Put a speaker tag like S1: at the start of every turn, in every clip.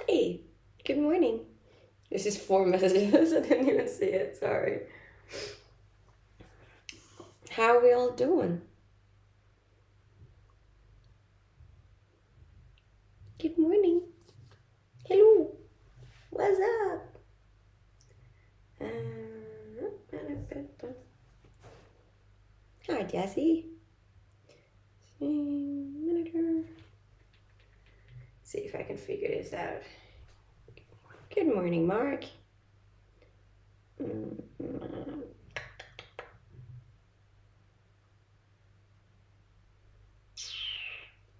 S1: Hey, good morning. This is 4 messages. I didn't even see it. Sorry. How are we all doing? Good morning. Hello. What's up? Hi, Jessie. See if I can figure this out. Good morning, Mark.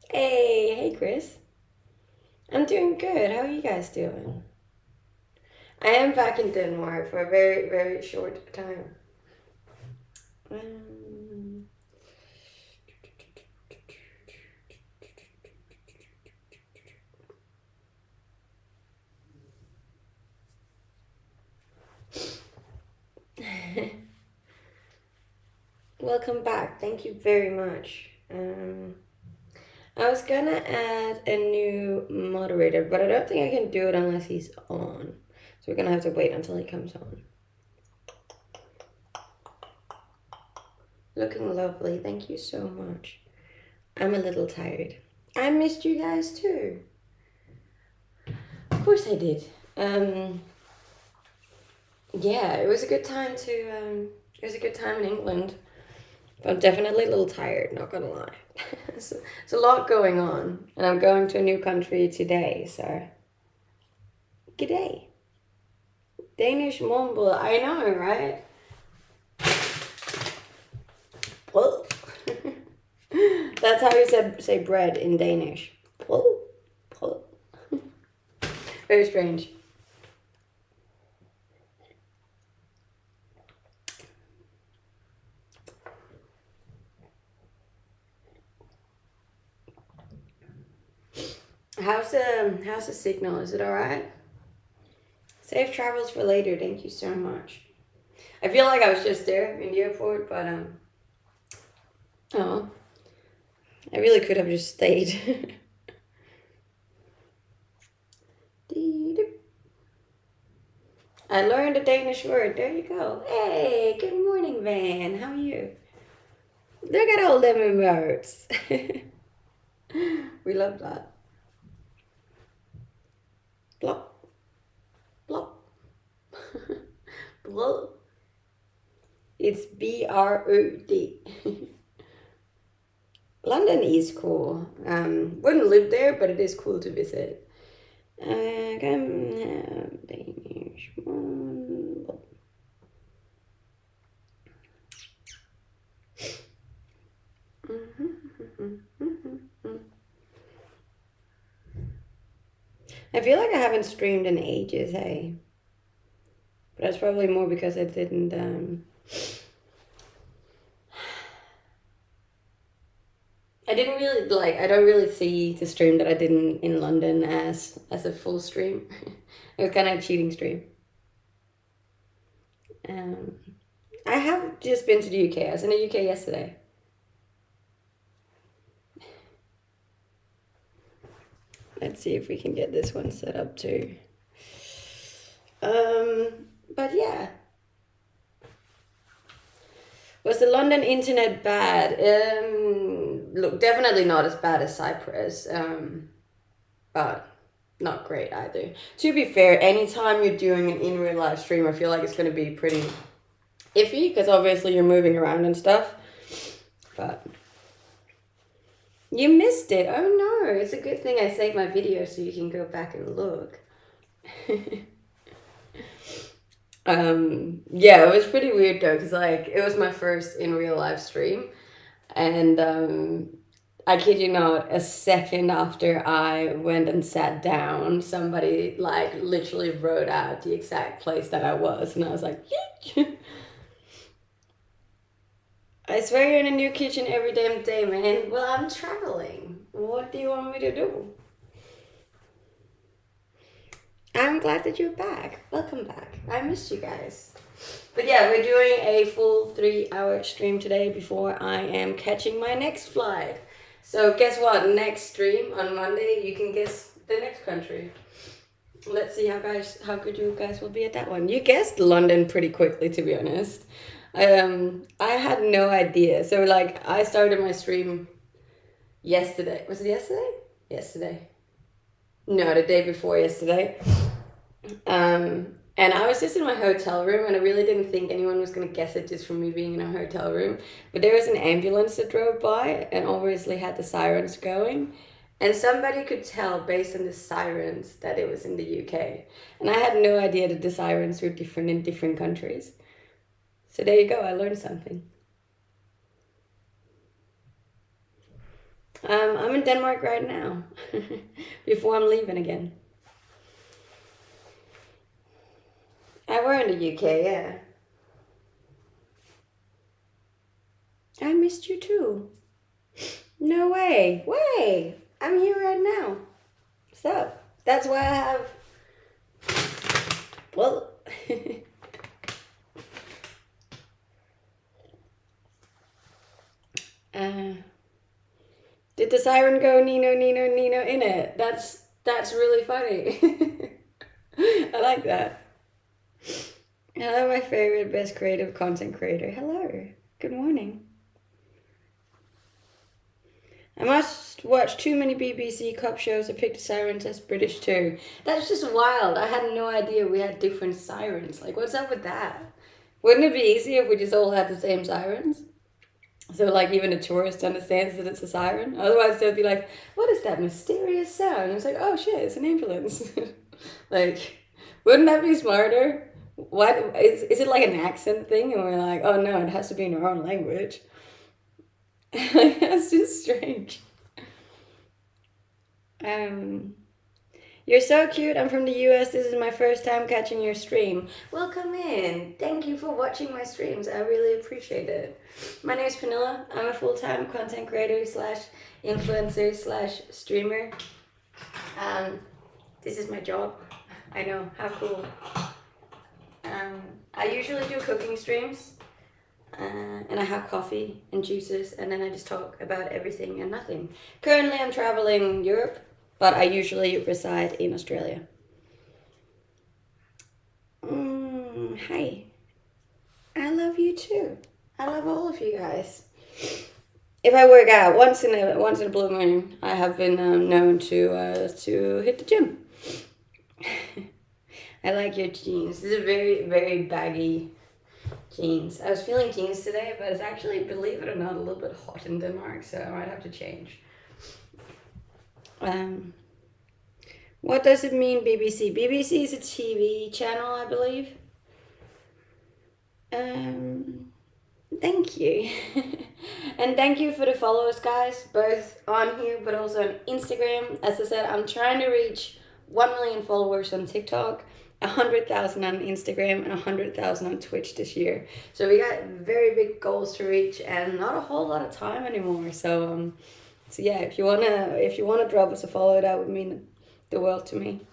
S1: Hey, Chris. I'm doing good. How are you guys doing? I am back in Denmark for a very, very short time. Welcome back. Thank you very much. I was gonna add a new moderator, but I don't think I can do it unless he's on. So we're gonna have to wait until he comes on. Looking lovely. Thank you so much. I'm a little tired. I missed you guys too. Of course I did. Yeah, it was a good time it was a good time in England. But I'm definitely a little tired, not gonna lie. It's a lot going on, and I'm going to a new country today, so g'day. Danish morgenbrod, I know, right? Well, that's how you say bread in Danish. Well, very strange. How's the signal? Is it all right? Safe travels for later. Thank you so much. I feel like I was just there in the airport, but oh, I really could have just stayed. I learned a Danish word. There you go. Hey, good morning, Van. How are you? Look at all them emotes. We love that. Blop. Blop. Blop. It's BROD. London is cool. Wouldn't live there, but it is cool to visit. Danish one. I feel like I haven't streamed in ages, hey. But that's probably more because I didn't I don't really see the stream that I did in London as a full stream. It was kind of a cheating stream. I have just been to the UK. I was in the UK yesterday. Let's see if we can get this one set up too. But yeah. Was the London internet bad? Look, definitely not as bad as Cyprus, but not great either. To be fair, anytime you're doing an in real live stream, I feel like it's going to be pretty iffy because obviously you're moving around and stuff. But you missed it. Oh no, it's a good thing I saved my video so you can go back and look. Yeah, it was pretty weird though, because like it was my first in real life stream, and I kid you not, a second after I went and sat down, somebody like literally wrote out the exact place that I was, and I was like, I swear you're in a new kitchen every damn day, man. Well, I'm traveling. What do you want me to do? I'm glad that you're back. Welcome back. I missed you guys. But yeah, we're doing a full 3-hour stream today before I am catching my next flight. So guess what? Next stream on Monday, you can guess the next country. Let's see how good you guys will be at that one. You guessed London pretty quickly, to be honest. I had no idea. So like I started my stream yesterday. Was it yesterday? Yesterday. No, the day before yesterday. And I was just in my hotel room, and I really didn't think anyone was gonna guess it just from me being in a hotel room. But there was an ambulance that drove by, and obviously had the sirens going. And somebody could tell based on the sirens that it was in the UK. And I had no idea that the sirens were different in different countries. So there you go, I learned something. I'm in Denmark right now, before I'm leaving again. I were in the UK, yeah. I missed you too. No way. Way. I'm here right now. So, that's why I have... Well... did the siren go Nino, Nino, Nino in it? That's really funny. I like that. Hello, my favorite, best creative content creator. Hello. Good morning. I must watch too many BBC cop shows. I picked the sirens as British too. That's just wild. I had no idea we had different sirens. Like, what's up with that? Wouldn't it be easier if we just all had the same sirens? So, like, even a tourist understands that it's a siren. Otherwise, they'll be like, what is that mysterious sound? And it's like, oh shit, it's an ambulance. Like, wouldn't that be smarter? What is it like an accent thing? And we're like, oh no, it has to be in our own language. That's just strange. You're so cute. I'm from the US. This is my first time catching your stream. Welcome in. Thank you for watching my streams. I really appreciate it. My name is Pernilla. I'm a full-time content creator slash influencer slash streamer. This is my job. I know, how cool. I usually do cooking streams. And I have coffee and juices, and then I just talk about everything and nothing. Currently I'm traveling Europe, but I usually reside in Australia. Hi. I love you too. I love all of you guys. If I work out once in a blue moon, I have been known to hit the gym. I like your jeans. This is a very, very baggy jeans. I was feeling jeans today, but it's actually, believe it or not, a little bit hot in Denmark, so I might have to change. What does it mean, BBC? BBC is a TV channel, I believe. Thank you. And thank you for the followers, guys, both on here, but also on Instagram. As I said, I'm trying to reach 1 million followers on TikTok, 100,000 on Instagram, and 100,000 on Twitch this year. So we got very big goals to reach, and not a whole lot of time anymore. So yeah, if you wanna drop us a follow, that would mean the world to me.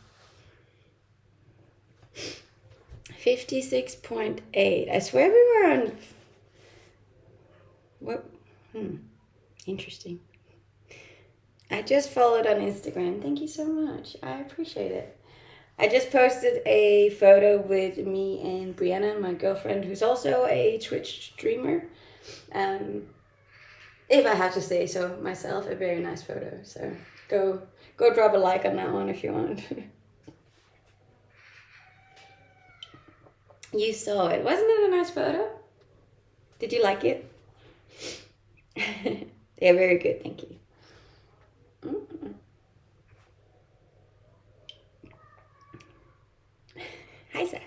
S1: 56.8. I swear we were on. What? Interesting. I just followed on Instagram. Thank you so much. I appreciate it. I just posted a photo with me and Brianna, my girlfriend, who's also a Twitch streamer. If I have to say so myself, a very nice photo. So go drop a like on that one if you want. You saw it. Wasn't it a nice photo? Did you like it? Yeah, very good. Thank you. Hi, Zach.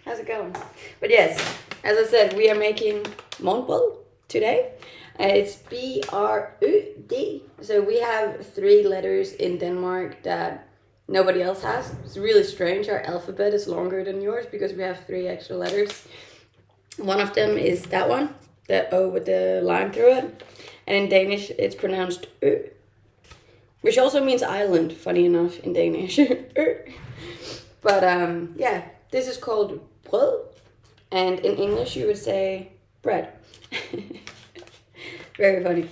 S1: How's it going? But yes, as I said, we are making morgenbrod today. It's B-R-U-D. So we have 3 letters in Denmark that nobody else has. It's really strange. Our alphabet is longer than yours because we have 3 extra letters. One of them is that one, the O with the line through it. And in Danish, it's pronounced Ø, which also means island, funny enough, in Danish. But yeah, this is called brød, and in English you would say bread. Very funny.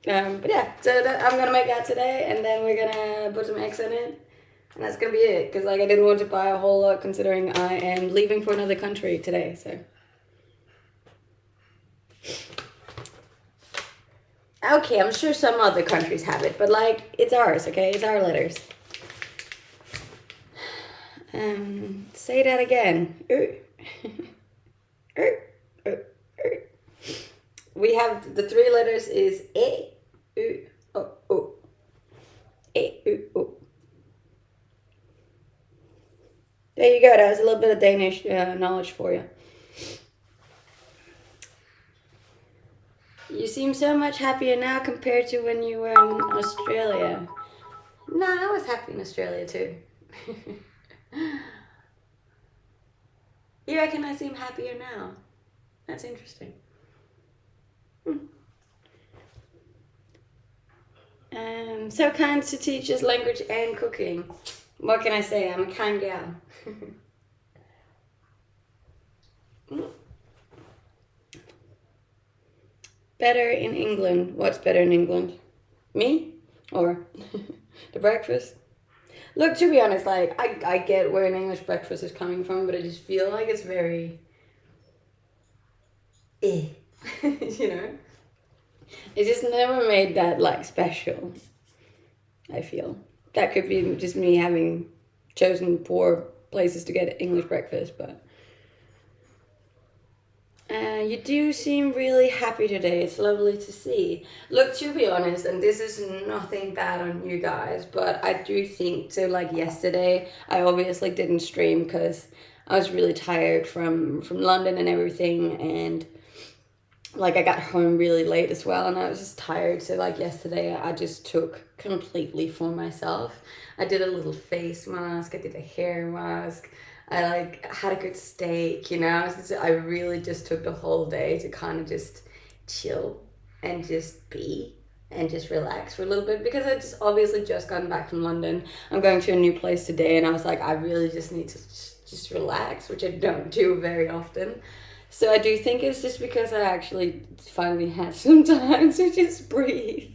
S1: But yeah, so I'm gonna make that today, and then we're gonna put some eggs in it, and that's gonna be it. Cause like I didn't want to buy a whole lot, considering I am leaving for another country today. So okay, I'm sure some other countries have it, but like it's ours. Okay, it's our letters. Say that again. We have the three letters is E, U, O, O. E, U, O. There you go. That was a little bit of Danish knowledge for you. You seem so much happier now compared to when you were in Australia. Nah, I was happy in Australia too. You reckon I seem happier now? That's interesting. So kind to teach us language and cooking. What can I say? I'm a kind gal. Better in England. What's better in England? Me? Or the breakfast? Look, to be honest, like, I get where an English breakfast is coming from, but I just feel like it's very... you know? It just never made that, like, special, I feel. That could be just me having chosen poor places to get English breakfast, but... you do seem really happy today. It's lovely to see. Look, to be honest, and this is nothing bad on you guys, but I do think, so like yesterday, I obviously didn't stream because I was really tired from London and everything, and like I got home really late as well, and I was just tired. So like yesterday, I just took completely for myself. I did a little face mask. I did a hair mask. I like had a good steak, you know. I really just took the whole day to kind of just chill and just be and just relax for a little bit, because I just obviously just gotten back from London. I'm going to a new place today, and I was like, I really just need to just relax, which I don't do very often. So I do think it's just because I actually finally had some time to just breathe.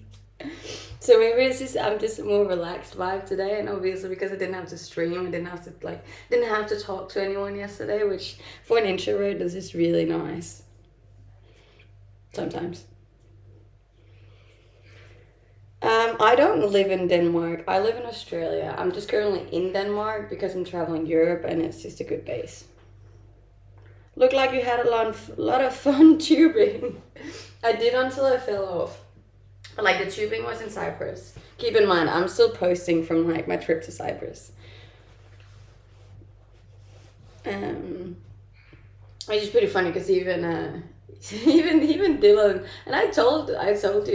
S1: So maybe it's just I'm just a more relaxed vibe today, and obviously because I didn't have to stream, I didn't have to talk to anyone yesterday, which for an introvert is just really nice. Sometimes. I don't live in Denmark. I live in Australia. I'm just currently in Denmark because I'm traveling Europe, and it's just a good base. Looked like you had a lot of fun tubing. I did until I fell off. Like the tubing was in Cyprus. Keep in mind, I'm still posting from like my trip to Cyprus. Which is pretty funny because even even Dylan, and I told you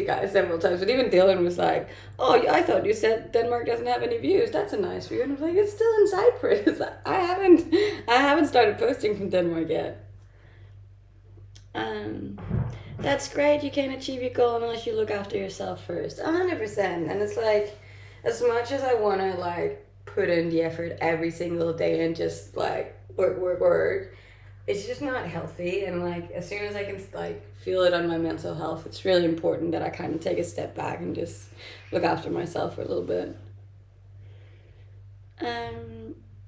S1: guys several times, but even Dylan was like, "Oh, I thought you said Denmark doesn't have any views. That's a nice view." And I was like, "It's still in Cyprus. I haven't started posting from Denmark yet." That's great. You can't achieve your goal unless you look after yourself first. 100%. And it's like, as much as I want to like put in the effort every single day and just like work, it's just not healthy. And like, as soon as I can like feel it on my mental health, it's really important that I kind of take a step back and just look after myself for a little bit.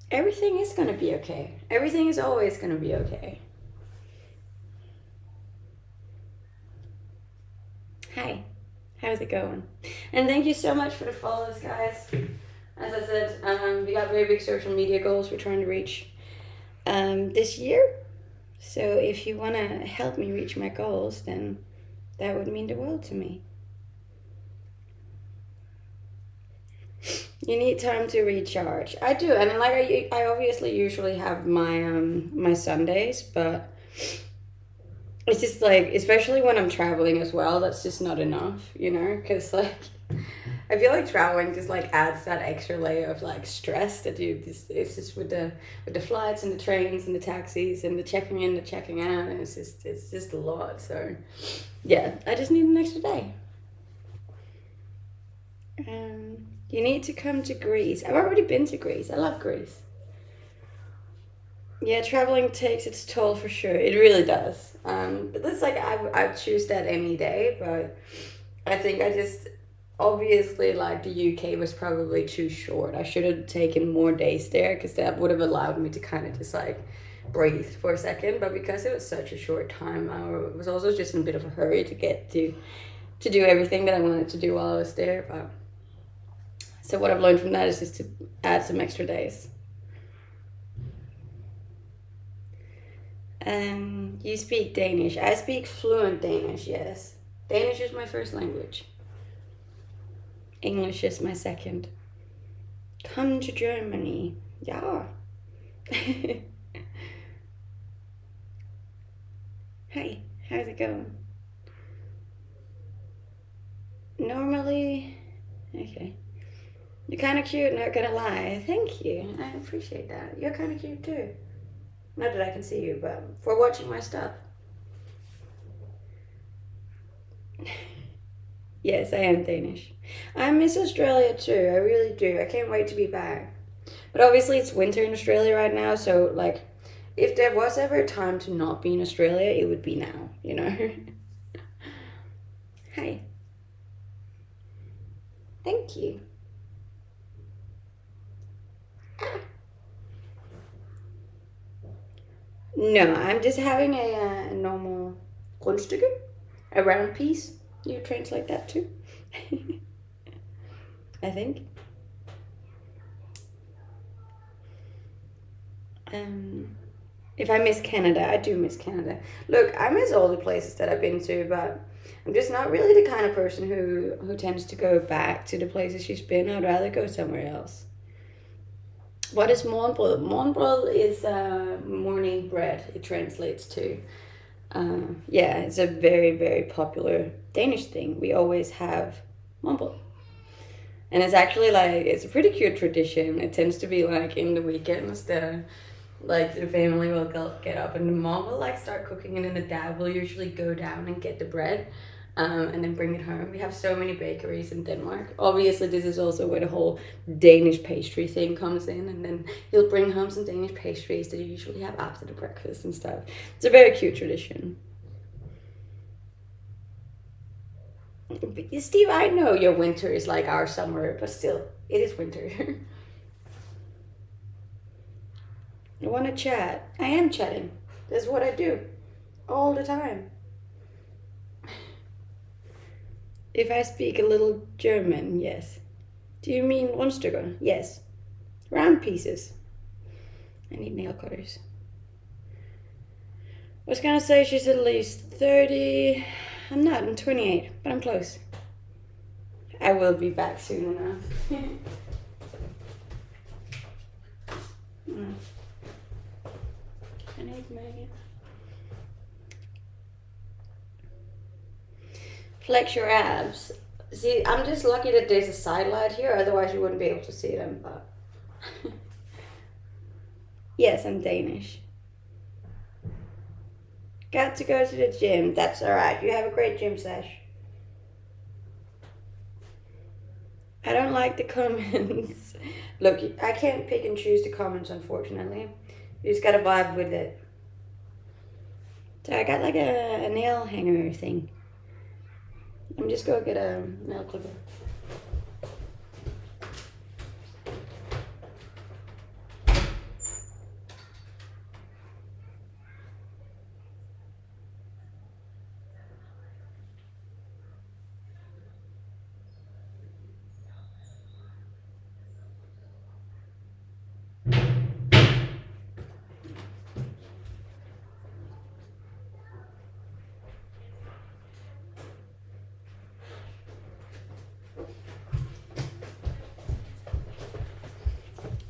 S1: Everything is going to be okay. Everything is always going to be okay. Hi, how's it going? And thank you so much for the follows, guys. As I said, we got very big social media goals we're trying to reach this year. So if you want to help me reach my goals, then that would mean the world to me. You need time to recharge. I do, and like I obviously usually have my my Sundays, but it's just like, especially when I'm traveling as well, that's just not enough, you know, because like I feel like traveling just like adds that extra layer of like stress that you just, it's just with the flights and the trains and the taxis and the checking in, the checking out, and it's just a lot. So yeah, I just need an extra day. You need to come to Greece. I've already been to Greece. I love Greece. Yeah, traveling takes its toll for sure. It really does. But that's like I choose that any day. But I think I just obviously like the UK was probably too short. I should have taken more days there because that would have allowed me to kind of just like breathe for a second. But because it was such a short time, I was also just in a bit of a hurry to get to do everything that I wanted to do while I was there. But so what I've learned from that is just to add some extra days. You speak Danish. I speak fluent Danish, yes. Danish is my first language. English is my second. Come to Germany. Yeah. Hey, how's it going? Normally, okay. You're kind of cute, not gonna lie. Thank you. I appreciate that. You're kind of cute too. Not that I can see you, but for watching my stuff. Yes, I am Danish. I miss Australia too. I really do. I can't wait to be back. But obviously, it's winter in Australia right now, so like, if there was ever a time to not be in Australia, it would be now, you know? Hi. Thank you. Ah. No, I'm just having a normal Grundstücke, a round piece. You translate that too? I think. Um, if I miss Canada, I do miss Canada. Look, I miss all the places that I've been to, but I'm just not really the kind of person who tends to go back to the places she's been. I'd rather go somewhere else. What is morgenbrod? Morgenbrod is morning bread. It translates to. Yeah, it's a very very popular Danish thing. We always have morgenbrod. And it's actually like it's a pretty cute tradition. It tends to be like in the weekends the like the family will get up and the mom will like start cooking, and then the dad will usually go down and get the bread, and then bring it home. We have so many bakeries in Denmark. Obviously, this is also where the whole Danish pastry thing comes in, and then he'll bring home some Danish pastries that you usually have after the breakfast and stuff. It's a very cute tradition. Steve, I know your winter is like our summer, but still, it is winter. You want to chat? I am chatting. That's what I do all the time. If I speak a little German, yes. Do you mean Rundstykker? Yes. Round pieces. I need nail cutters. I was gonna say she's at least 30. I'm not, I'm 28, but I'm close. I will be back soon enough. I need Maggie. Flex your abs. See, I'm just lucky that there's a side light here, otherwise you wouldn't be able to see them, but... Yes, I'm Danish. Got to go to the gym. That's alright. You have a great gym sesh. I don't like the comments. Look, I can't pick and choose the comments, unfortunately. You just gotta vibe with it. So I got like a nail hanger thing. I'm just gonna get a nail clipper.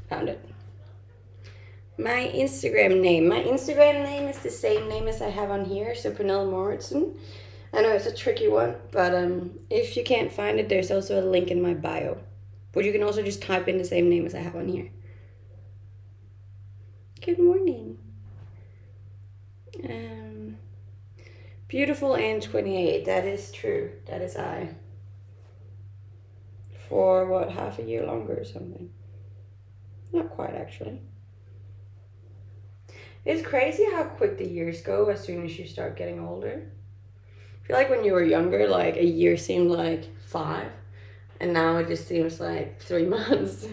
S1: Found it. My Instagram name. My Instagram name is the same name as I have on here, so Pernille Moritzen. I know it's a tricky one, but if you can't find it, there's also a link in my bio. But you can also just type in the same name as I have on here. Good morning. Beautiful and 28. That is true. That is I. For what, half a year longer or something? Not quite, actually. It's crazy how quick the years go as soon as you start getting older. I feel like when you were younger, like a year seemed like 5, and now it just seems like 3 months.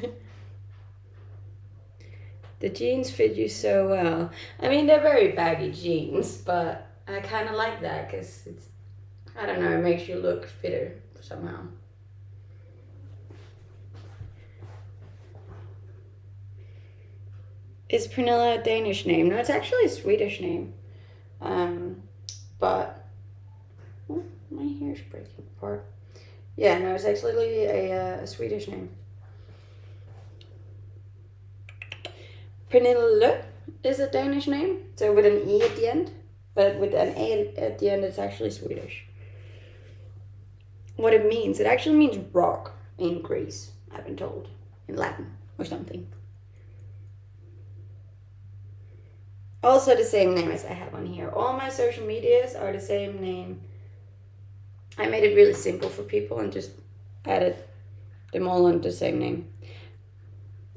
S1: The jeans fit you so well. I mean, they're very baggy jeans, but I kind of like that because it's, I don't know, it makes you look fitter somehow. Is Pernilla a Danish name? No, it's actually a Swedish name. But oh, my hair's breaking apart. Yeah, no, it's actually a Swedish name. Pernille is a Danish name, so with an E at the end, but with an A at the end, it's actually Swedish. What it means, it actually means rock in Greece, I've been told, in Latin or something. Also the same name as I have on here. All my social medias are the same name. I made it really simple for people and just added them all under the same name.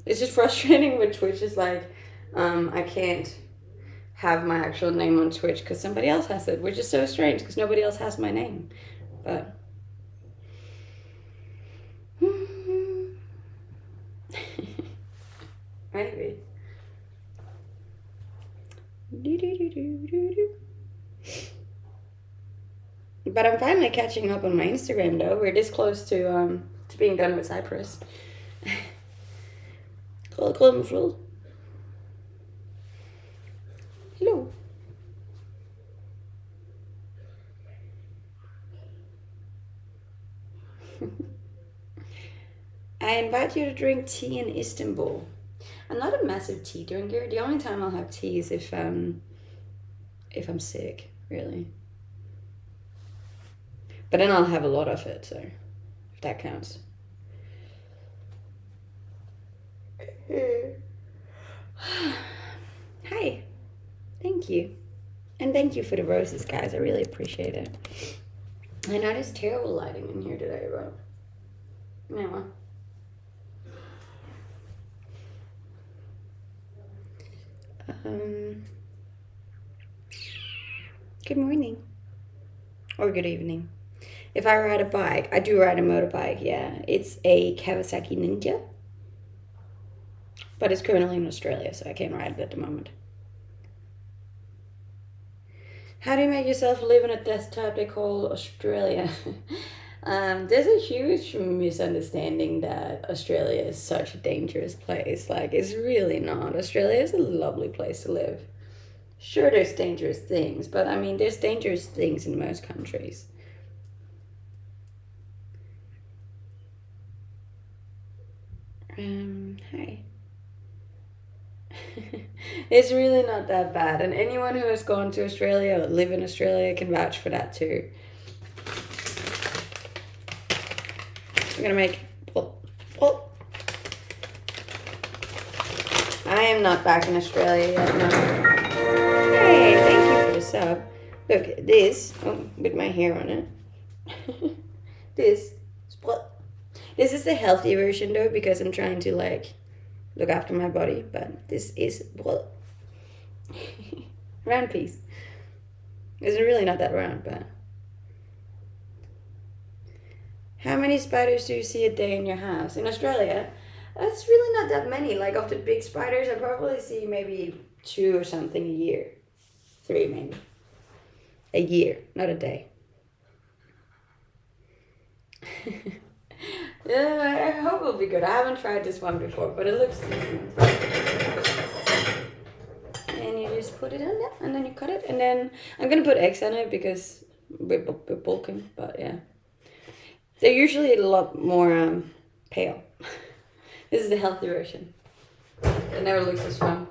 S1: It's just frustrating with Twitch. It's like I can't have my actual name on Twitch because somebody else has it, which is so strange because nobody else has my name. But anyway. But I'm finally catching up on my Instagram though. We're this close to being done with Cyprus. Hello. I invite you to drink tea in Istanbul. I'm not a massive tea drinker. The only time I'll have tea is if I'm sick, really. But then I'll have a lot of it, so if that counts. Hi. Thank you. And thank you for the roses, guys. I really appreciate it. I know there's terrible lighting in here today, but anyway. Good morning. Or good evening. If I ride a bike, I do ride a motorbike, yeah. It's a Kawasaki Ninja. But it's currently in Australia, so I can't ride it at the moment. How do you make yourself live in a desktop they call Australia? There's a huge misunderstanding that Australia is such a dangerous place. Like, it's really not. Australia is a lovely place to live. Sure, there's dangerous things, but I mean, there's dangerous things in most countries. Hi. It's really not that bad, and anyone who has gone to Australia or live in Australia can vouch for that too. We're gonna make I am not back in Australia yet, no. Hey, thank you for the sub. Look, this, with my hair on it. This is the healthy version though, because I'm trying to like look after my body, but this is round piece. It's really not that round, but how many spiders do you see a day in your house? In Australia, that's really not that many. Like of the big spiders, I probably see maybe 2 or something a year. 3 maybe. A year, not a day. Yeah, I hope it'll be good. I haven't tried this one before, but it looks decent. And you just put it in there, and then you cut it, and then I'm gonna put eggs on it because we're bulking, but yeah. They're usually a lot more pale. This is the healthy version. It never looks as fun.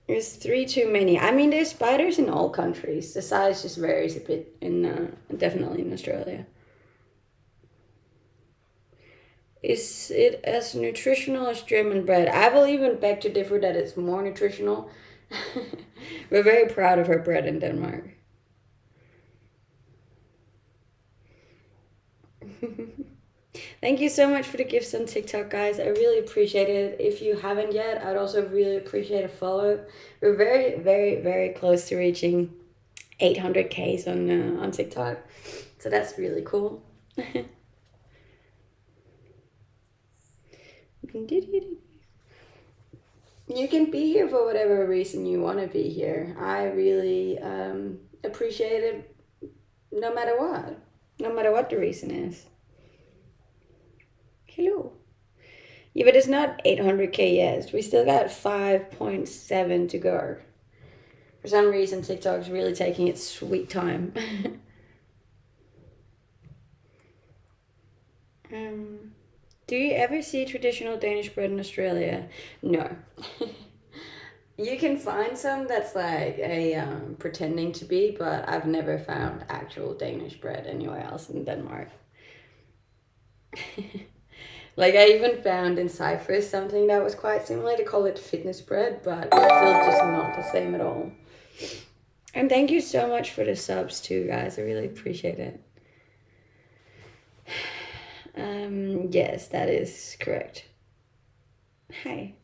S1: There's 3 too many. I mean, there's spiders in all countries. The size just varies a bit, definitely in Australia. Is it as nutritional as German bread? I will even beg to differ that it's more nutritional. We're very proud of our bread in Denmark. Thank you so much for the gifts on TikTok, guys. I really appreciate it. If you haven't yet, I'd also really appreciate a follow. We're very, very, very close to reaching 800Ks on TikTok. So that's really cool. You can be here for whatever reason you want to be here. I really appreciate it no matter what the reason is. Hello. Yeah, but it's not 800K yet. We still got 5.7 to go. For some reason, TikTok's really taking its sweet time. Do you ever see traditional Danish bread in Australia? No. You can find some that's like a pretending to be, but I've never found actual Danish bread anywhere else in Denmark. Like I even found in Cyprus something that was quite similar. They call it fitness bread, but it's still just not the same at all. And thank you so much for the subs too, guys. I really appreciate it. Yes, that is correct. Hi.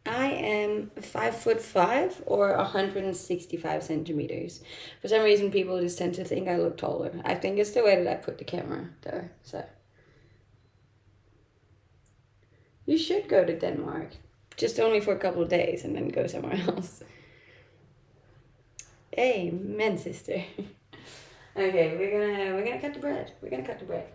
S1: I am 5'5" or 165 centimeters. For some reason, people just tend to think I look taller. I think it's the way that I put the camera there. So you should go to Denmark, just only for a couple of days, and then go somewhere else. Amen, sister. Okay, we're gonna cut the bread. We're gonna cut the bread.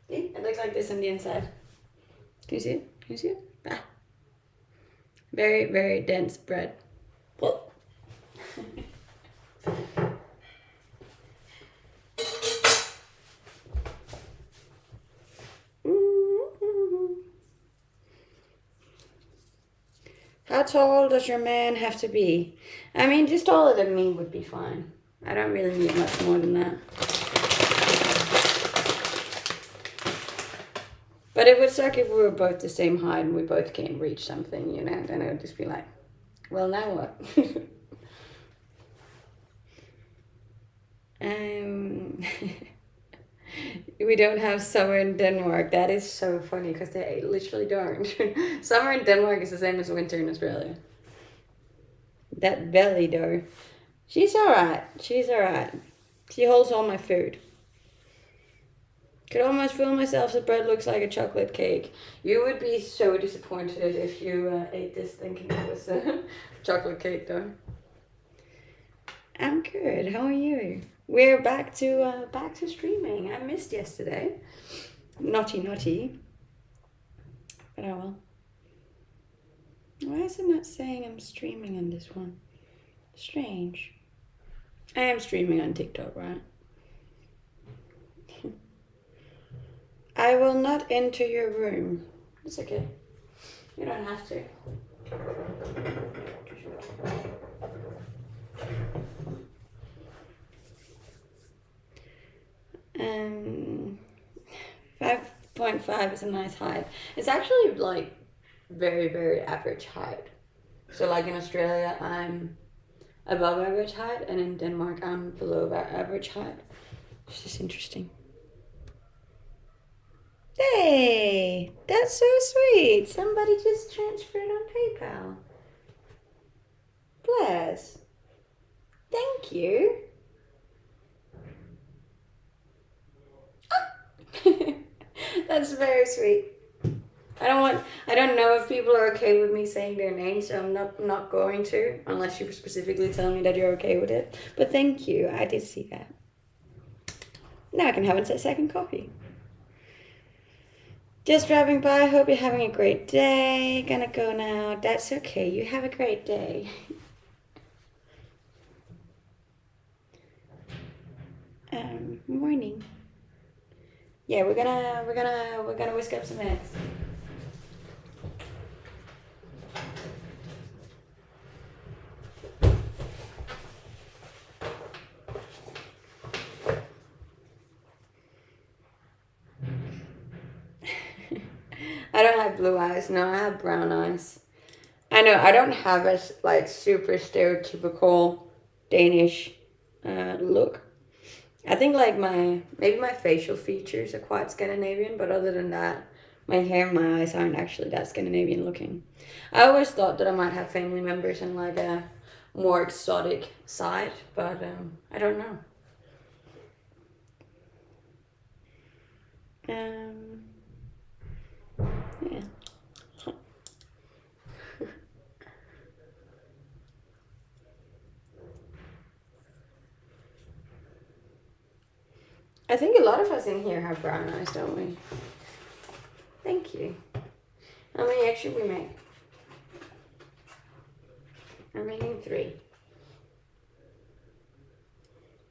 S1: See, it looks like this on the inside. Can you see it? Can you see it? Ah. Very, very dense bread. Whoa. How tall does your man have to be? I mean, just taller than me would be fine. I don't really need much more than that. But it would suck if we were both the same height and we both can't reach something, you know? Then it would just be like, well, now what? We don't have summer in Denmark. That is so funny because they literally don't. Summer in Denmark is the same as winter in Australia. That belly though. She's alright. She's alright. She holds all my food. Could almost fool myself the bread looks like a chocolate cake. You would be so disappointed if you ate this thinking it was a chocolate cake though. I'm good. How are you? We're back to streaming. I missed yesterday. Naughty. But oh well. Why is it not saying I'm streaming on this one? Strange. I am streaming on TikTok, right? I will not enter your room. It's okay. You don't have to. 5.5 is a nice height. It's actually like very, very average height. So like in Australia, I'm above average height, and in Denmark, I'm below average height. It's just interesting. Hey, that's so sweet. Somebody just transferred on PayPal. Bless. Thank you. That's very sweet. I don't know if people are okay with me saying their name, so I'm not going to, unless you specifically tell me that you're okay with it. But thank you, I did see that. Now I can have a second coffee. Just driving by, hope you're having a great day. Gonna go now. That's okay, you have a great day. Morning. Yeah, we're gonna whisk up some eggs. have blue eyes. No, I have brown eyes. I know I don't have a like super stereotypical Danish look. I think like maybe my facial features are quite Scandinavian, but other than that, my hair and my eyes aren't actually that Scandinavian looking. I always thought that I might have family members in like a more exotic side, but I don't know. Yeah. I think a lot of us in here have brown eyes, don't we? Thank you. How many extra we make? I'm making 3.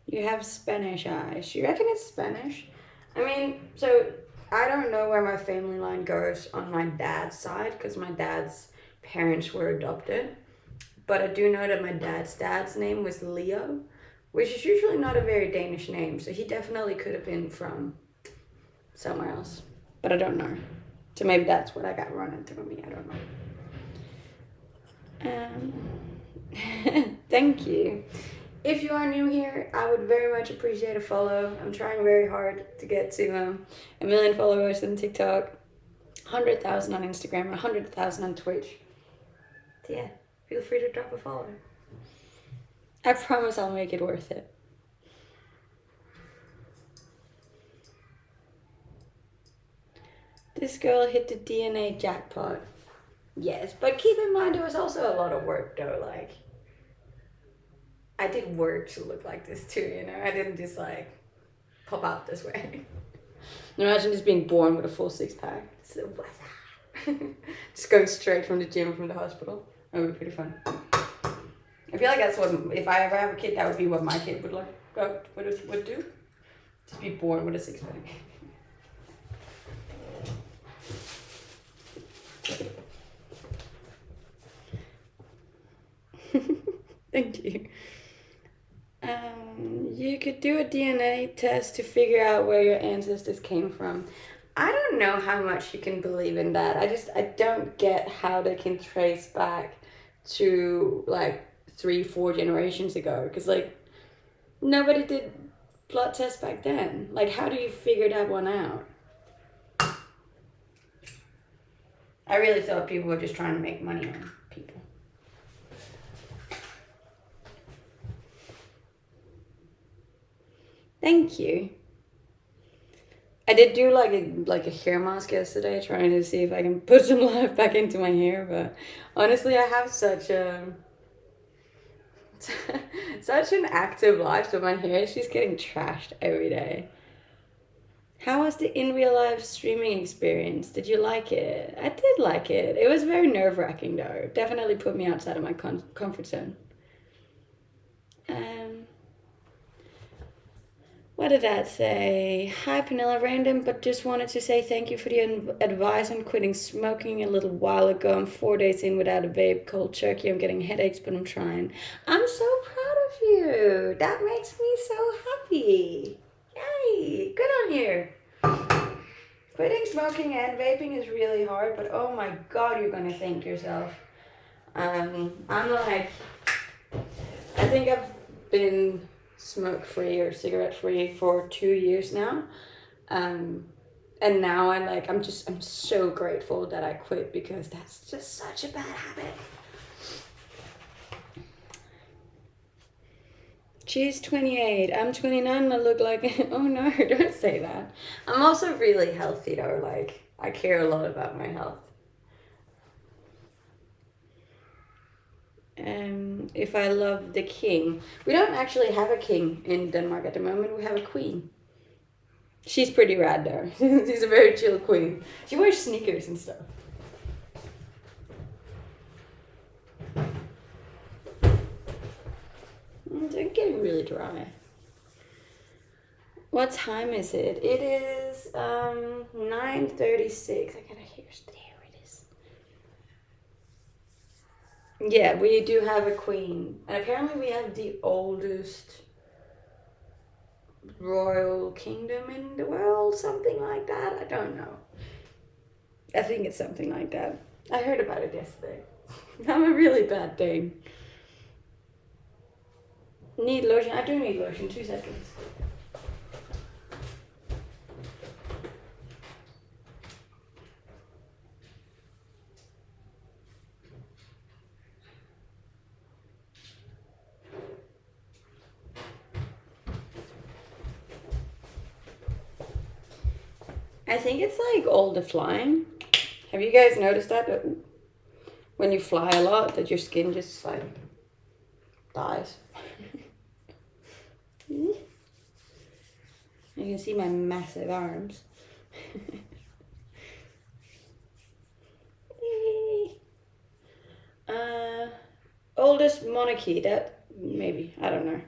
S1: You have Spanish eyes. You reckon it's Spanish? I mean, so I don't know where my family line goes on my dad's side because my dad's parents were adopted. But I do know that my dad's name was Leo, which is usually not a very Danish name. So he definitely could have been from somewhere else. But I don't know. So maybe that's what I got running through me. I don't know. Thank you. If you are new here, I would very much appreciate a follow. I'm trying very hard to get to 1 million followers on TikTok, 100,000 on Instagram, 100,000 on Twitch. So yeah, feel free to drop a follow. I promise I'll make it worth it. This girl hit the DNA jackpot. Yes, but keep in mind there was also a lot of work though, like I did work to look like this too, you know? I didn't just like pop out this way. Imagine just being born with a full 6-pack. So what's that? Just going straight from the gym from the hospital. That would be pretty fun. I feel like that's what, if I ever have a kid, that would be what my kid would would do. Just be born with a 6-pack. Thank you. You could do a DNA test to figure out where your ancestors came from. I don't know how much you can believe in that. I don't get how they can trace back to like 3-4 generations ago. Because like nobody did blood tests back then. Like how do you figure that one out? I really thought people were just trying to make money on people. Thank you. I did do like a hair mask yesterday, trying to see if I can put some life back into my hair, but honestly, I have such an active life, so my hair is just getting trashed every day. How was the in real life streaming experience? Did you like it? I did like it. It was very nerve-wracking though. Definitely put me outside of my comfort zone. What did that say? Hi Pernilla, random, but just wanted to say thank you for the advice on quitting smoking a little while ago. I'm 4 days in without a vape, cold turkey. I'm getting headaches, but I'm trying. I'm so proud of you. That makes me so happy. Yay, good on you. Quitting smoking and vaping is really hard, but oh my god, you're gonna thank yourself. I'm like, I think I've been smoke-free or cigarette-free for 2 years now. And now I'm so grateful that I quit because that's just such a bad habit. She's 28, I'm 29 and I look like, oh no, don't say that. I'm also really healthy though, like I care a lot about my health. If I love the king. We don't actually have a king in Denmark at the moment, we have a queen. She's pretty rad though. She's a very chill queen. She wears sneakers and stuff. They're getting really dry. What time is it? It is 9:36. I gotta hear there it is. Yeah, we do have a queen. And apparently we have the oldest royal kingdom in the world, something like that. I don't know. I think it's something like that. I heard about it yesterday. I'm a really bad Dane. Need lotion? I do need lotion. 2 seconds. I think it's like all the flying. Have you guys noticed that? When you fly a lot, that your skin just like dies. You can see my massive arms. Oldest monarchy, that maybe, I don't know.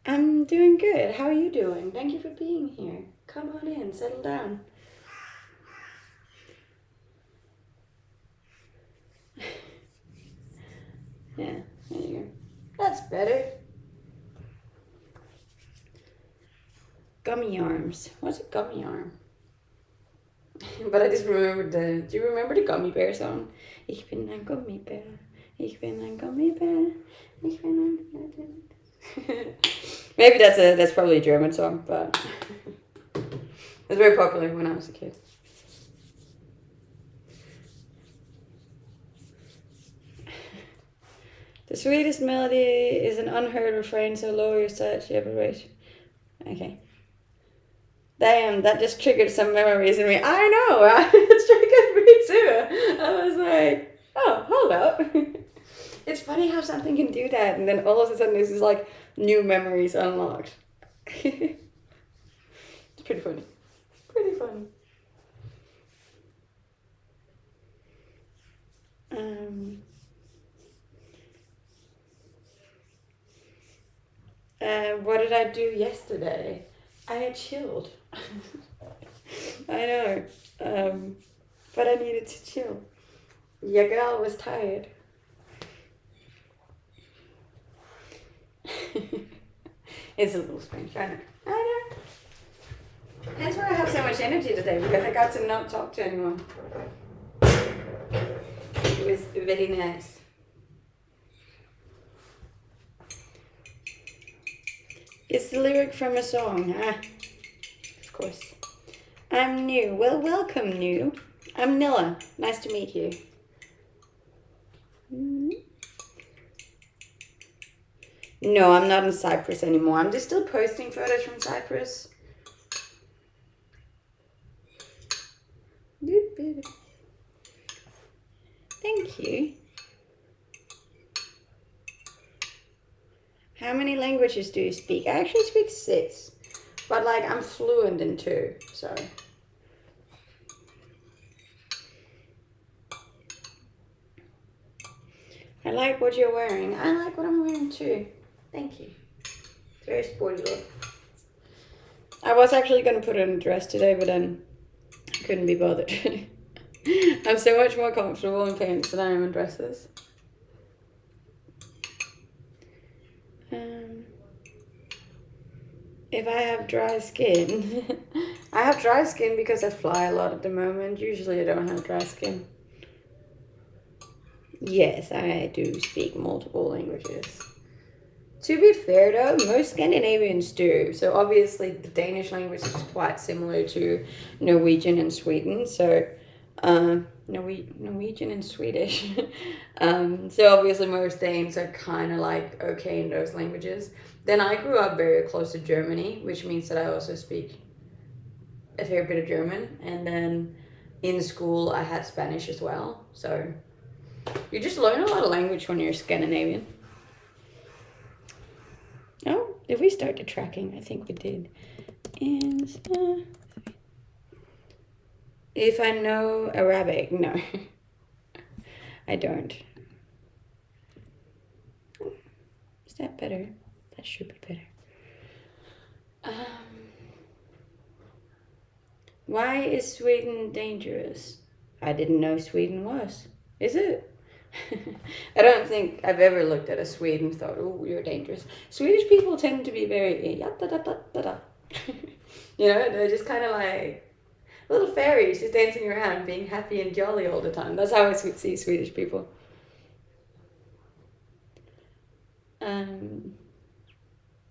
S1: I'm doing good. How are you doing? Thank you for being here. Come on in, settle down. Yeah, there you go. That's better. Gummy arms. What's a gummy arm? But I just remembered do you remember the Gummy Bear song? Ich bin ein Gummibär. Ich bin ein Gummibär. Ich bin ein... Maybe that's probably a German song, but it was very popular when I was a kid. The sweetest melody is an unheard refrain, so lower your saturation. Okay. Damn, that just triggered some memories in me. I know, it triggered me too. I was like, oh, hold up. It's funny how something can do that, and then all of a sudden this is like new memories unlocked. It's pretty funny. Pretty funny. What did I do yesterday? I chilled. I know. But I needed to chill. Your girl was tired. It's a little strange, I know. That's why I have so much energy today, because I got to not talk to anyone. It was very nice. It's the lyric from a song. Of course. I'm new. Well, welcome, new. I'm Nilla. Nice to meet you. No, I'm not in Cyprus anymore. I'm just still posting photos from Cyprus. Thank you. How many languages do you speak? I actually speak 6. But like I'm fluent in 2, so. I like what you're wearing. I like what I'm wearing too. Thank you. It's very sporty look. I was actually going to put on a dress today, but then I couldn't be bothered. I'm so much more comfortable in pants than I am in dresses. If I have dry skin, I have dry skin because I fly a lot at the moment. Usually I don't have dry skin. Yes, I do speak multiple languages. To be fair though, most Scandinavians do. So obviously the Danish language is quite similar to Norwegian and Sweden. So Norwegian and Swedish. So obviously most Danes are kind of like okay in those languages. Then I grew up very close to Germany, which means that I also speak a fair bit of German. And then in school I had Spanish as well. So you just learn a lot of language when you're Scandinavian. Oh, did we start the tracking? I think we did. And if I know Arabic, no, I don't. Is that better? That should be better. Why is Sweden dangerous? I didn't know Sweden was. Is it? I don't think I've ever looked at a Swede and thought, oh, you're dangerous. Swedish people tend to be very, you know, they're just kind of like, Little fairies just dancing around, being happy and jolly all the time. That's how I see Swedish people. Um,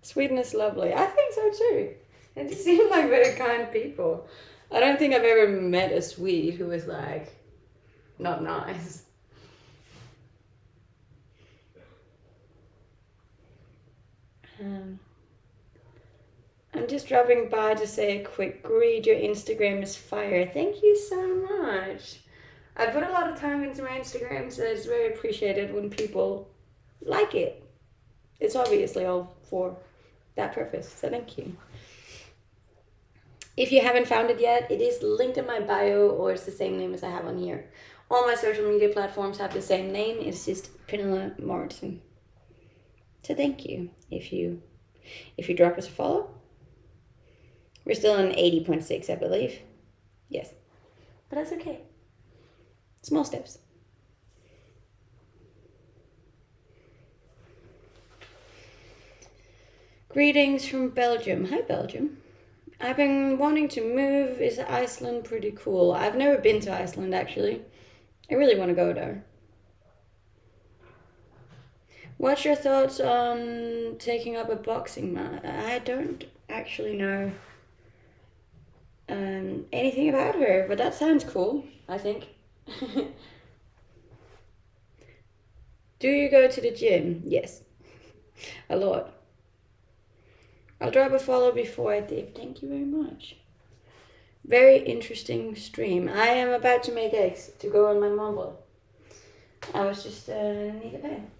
S1: Sweden is lovely. I think so too. They just seem like very kind people. I don't think I've ever met a Swede who was like not nice. Um, I'm just dropping by to say a quick greet. Your Instagram is fire. Thank you so much. I put a lot of time into my Instagram, so it's very appreciated when people like it. It's obviously all for that purpose, so thank you. If you haven't found it yet, it is linked in my bio, or it's the same name as I have on here. All my social media platforms have the same name. It's just Pernilla Martin. So thank you if you drop us a follow. We're still on 80.6, I believe. Yes, but that's okay. Small steps. Greetings from Belgium. Hi, Belgium. I've been wanting to move. Is Iceland pretty cool? I've never been to Iceland, actually. I really want to go there. What's your thoughts on taking up a boxing mat? I don't actually know anything about her, but that sounds cool, I think. Do you go to the gym? Yes, a lot. I'll drop a follow before I dip. Thank you very much. Very interesting stream. I am about to make eggs to go on my mobile. I was just need a pen.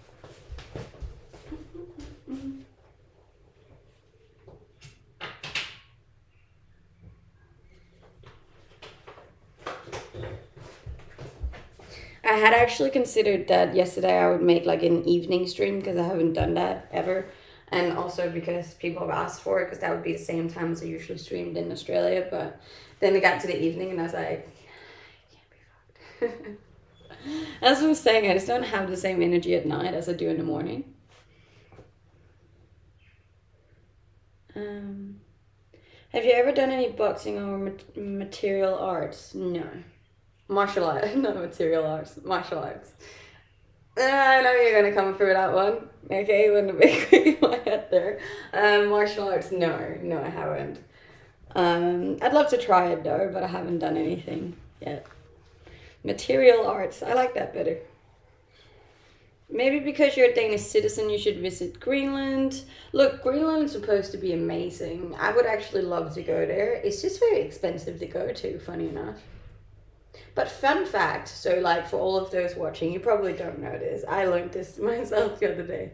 S1: I had actually considered that yesterday I would make like an evening stream because I haven't done that ever. And also because people have asked for it because that would be the same time as I usually streamed in Australia. But then it got to the evening and I was like, I can't be fucked. That's what I'm saying. I just don't have the same energy at night as I do in the morning. Have you ever done any boxing or material arts? No. Martial arts, not material arts, martial arts. I know you're gonna come through that one. Okay, when the big quick in my head there. Martial arts, no, I haven't. I'd love to try it though, but I haven't done anything yet. Material arts, I like that better. Maybe because you're a Danish citizen, you should visit Greenland. Look, Greenland's supposed to be amazing. I would actually love to go there. It's just very expensive to go to, funny enough. But fun fact, so like for all of those watching, you probably don't know this. I learned this myself the other day.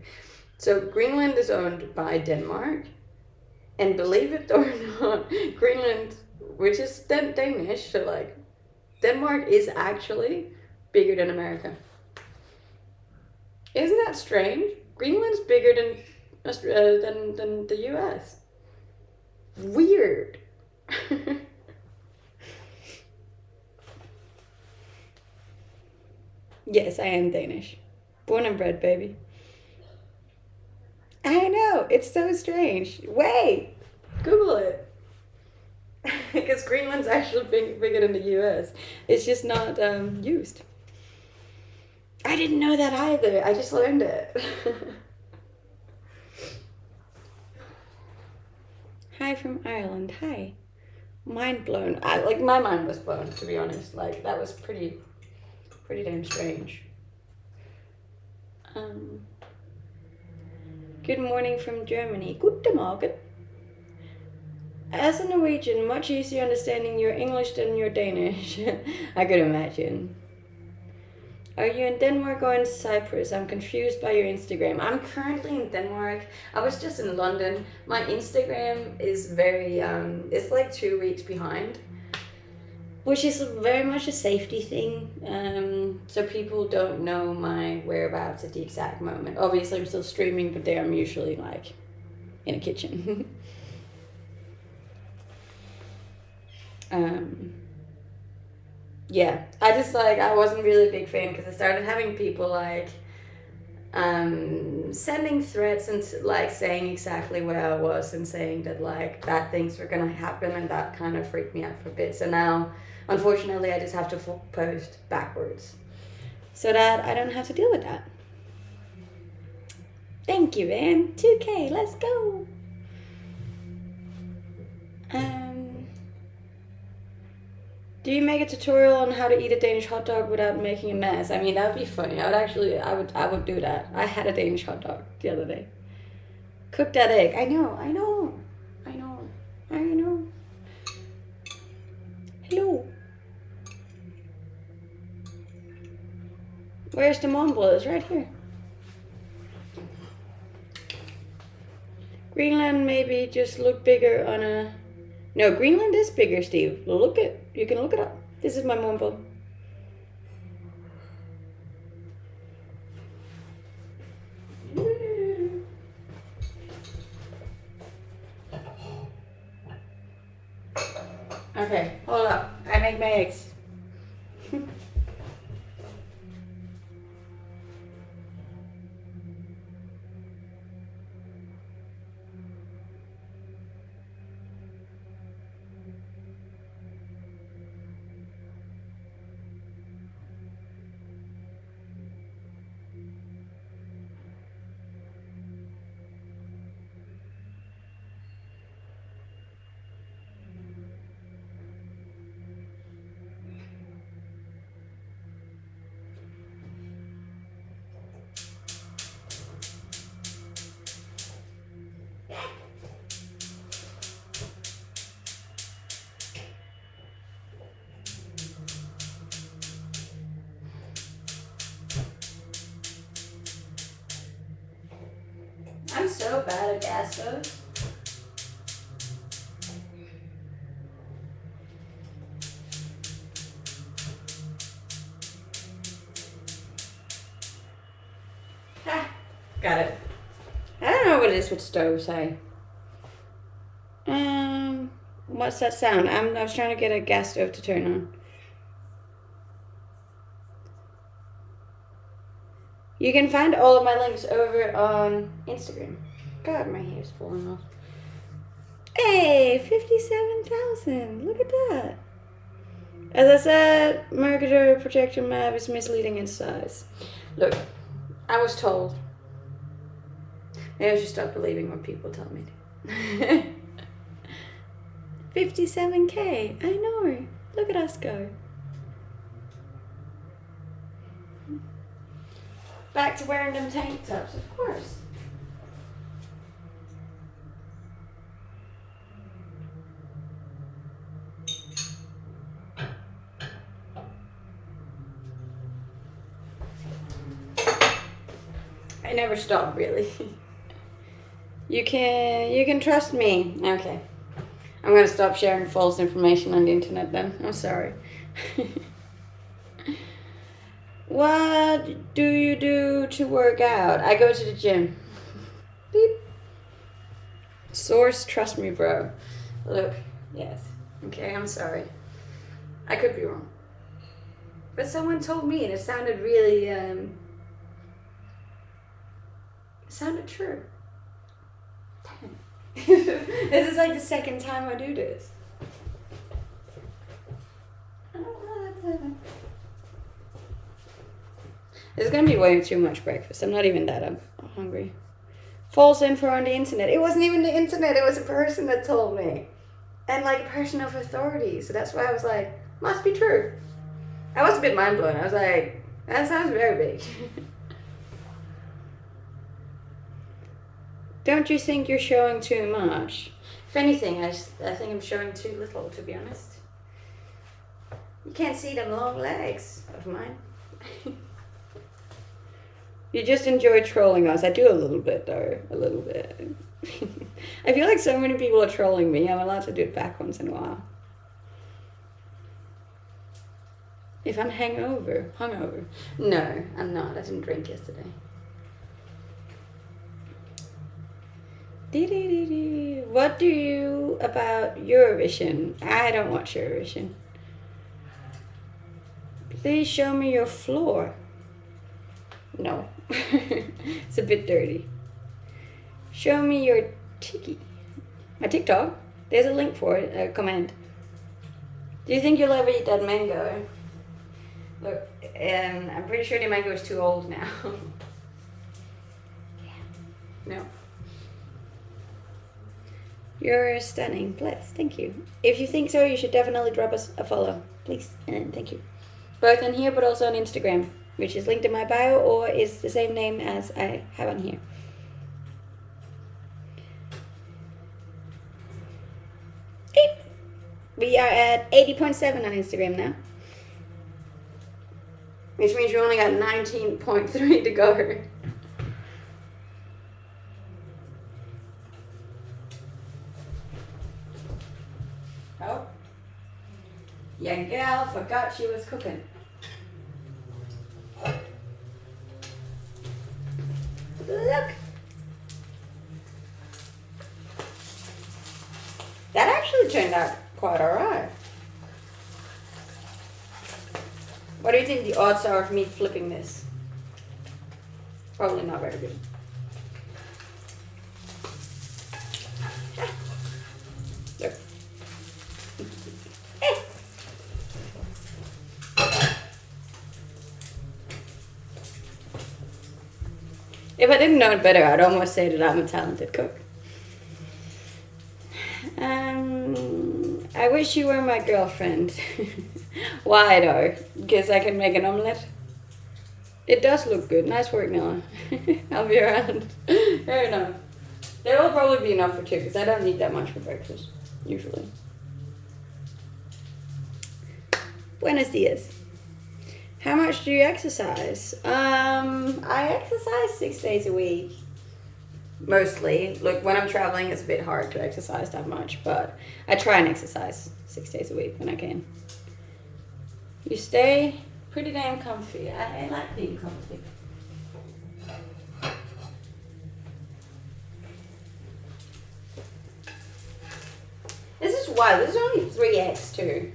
S1: So Greenland is owned by Denmark. And believe it or not, Greenland, which is Danish, so like Denmark is actually bigger than America. Isn't that strange? Greenland's bigger than the US. Weird. Yes, I am Danish. Born and bred, baby. I know, it's so strange. Wait, Google it. Because Greenland's actually bigger than the US. It's just not used. I didn't know that either. I just learned it. Hi from Ireland. Hi. Mind blown. My mind was blown, to be honest. Like, that was pretty damn strange. Good morning from Germany. Guten Morgen. As a Norwegian, much easier understanding your English than your Danish. I could imagine. Are you in Denmark or in Cyprus? I'm confused by your Instagram. I'm currently in Denmark. I was just in London. My Instagram is very, it's like 2 weeks behind, which is very much a safety thing. So people don't know my whereabouts at the exact moment. Obviously, I'm still streaming, but there I'm usually like in a kitchen. Yeah, I wasn't really a big fan because I started having people like sending threats and like saying exactly where I was and saying that like bad things were gonna happen, and that kind of freaked me out for a bit. So now, unfortunately, I just have to post backwards so that I don't have to deal with that. Thank you, Van. 2K, let's go. Do you make a tutorial on how to eat a Danish hot dog without making a mess? I mean, that would be funny. I would do that. I had a Danish hot dog the other day. Cook that egg. I know. Hello. Where's the morgenbrod? It's right here. Greenland maybe just look bigger on a... No, Greenland is bigger, Steve. You can look it up. This is my morgenbrod. Okay, hold up. I make my eggs. I'm so bad at gas stoves. Got it. I don't know what it is with stoves, hey. What's that sound? I was trying to get a gas stove to turn on. You can find all of my links over on Instagram. God, my hair's falling off. Hey, 57,000. Look at that. As I said, marketer projection map is misleading in size. Look, I was told. Maybe I should stop believing what people tell me. 57K. I know. Look at us go. Back to wearing them tank tops, of course. I never stop, really. You can trust me. Okay. I'm gonna stop sharing false information on the internet then. I'm sorry. What do you do to work out? I go to the gym. Beep. Source, trust me, bro. Look, yes. Okay, I'm sorry. I could be wrong. But someone told me and it sounded really, it sounded true. Damn. This is like the second time I do this. I don't know that. It's gonna be way too much breakfast. I'm not even that hungry. False info on the internet. It wasn't even the internet. It was a person that told me. And like a person of authority. So that's why I was like, must be true. I was a bit mind blown. I was like, that sounds very big. Don't you think you're showing too much? If anything, I think I'm showing too little, to be honest. You can't see them long legs of mine. You just enjoy trolling us. I do a little bit, though. A little bit. I feel like so many people are trolling me. I'm allowed to do it back once in a while. If I'm hungover. No, I'm not. I didn't drink yesterday. What do you about Eurovision? I don't watch Eurovision. Please show me your floor. No. It's a bit dirty. Show me your tiki. My TikTok. There's a link for it, a comment. Do you think you'll ever eat that mango? Look, I'm pretty sure the mango is too old now. Yeah. No. You're stunning. Bless. Thank you. If you think so, you should definitely drop us a follow. Please. And thank you. Both on here, but also on Instagram, which is linked in my bio or is the same name as I have on here. We are at 80.7 on Instagram now. Which means we only got 19.3 to go. Oh. Young gal forgot she was cooking. Look. That actually turned out quite alright. What do you think the odds are of me flipping this? Probably not very good. Look. If I didn't know it better, I'd almost say that I'm a talented cook. I wish you were my girlfriend. Why though? Because I can make an omelette? It does look good. Nice work, Nilla. I'll be around. Fair enough. There will probably be enough for two because I don't eat that much for breakfast, usually. Buenos dias. How much do you exercise? I exercise 6 days a week. Mostly. Look, when I'm traveling, it's a bit hard to exercise that much, but I try and exercise 6 days a week when I can. You stay pretty damn comfy. I like being comfy. This is wild. This is only 3x too.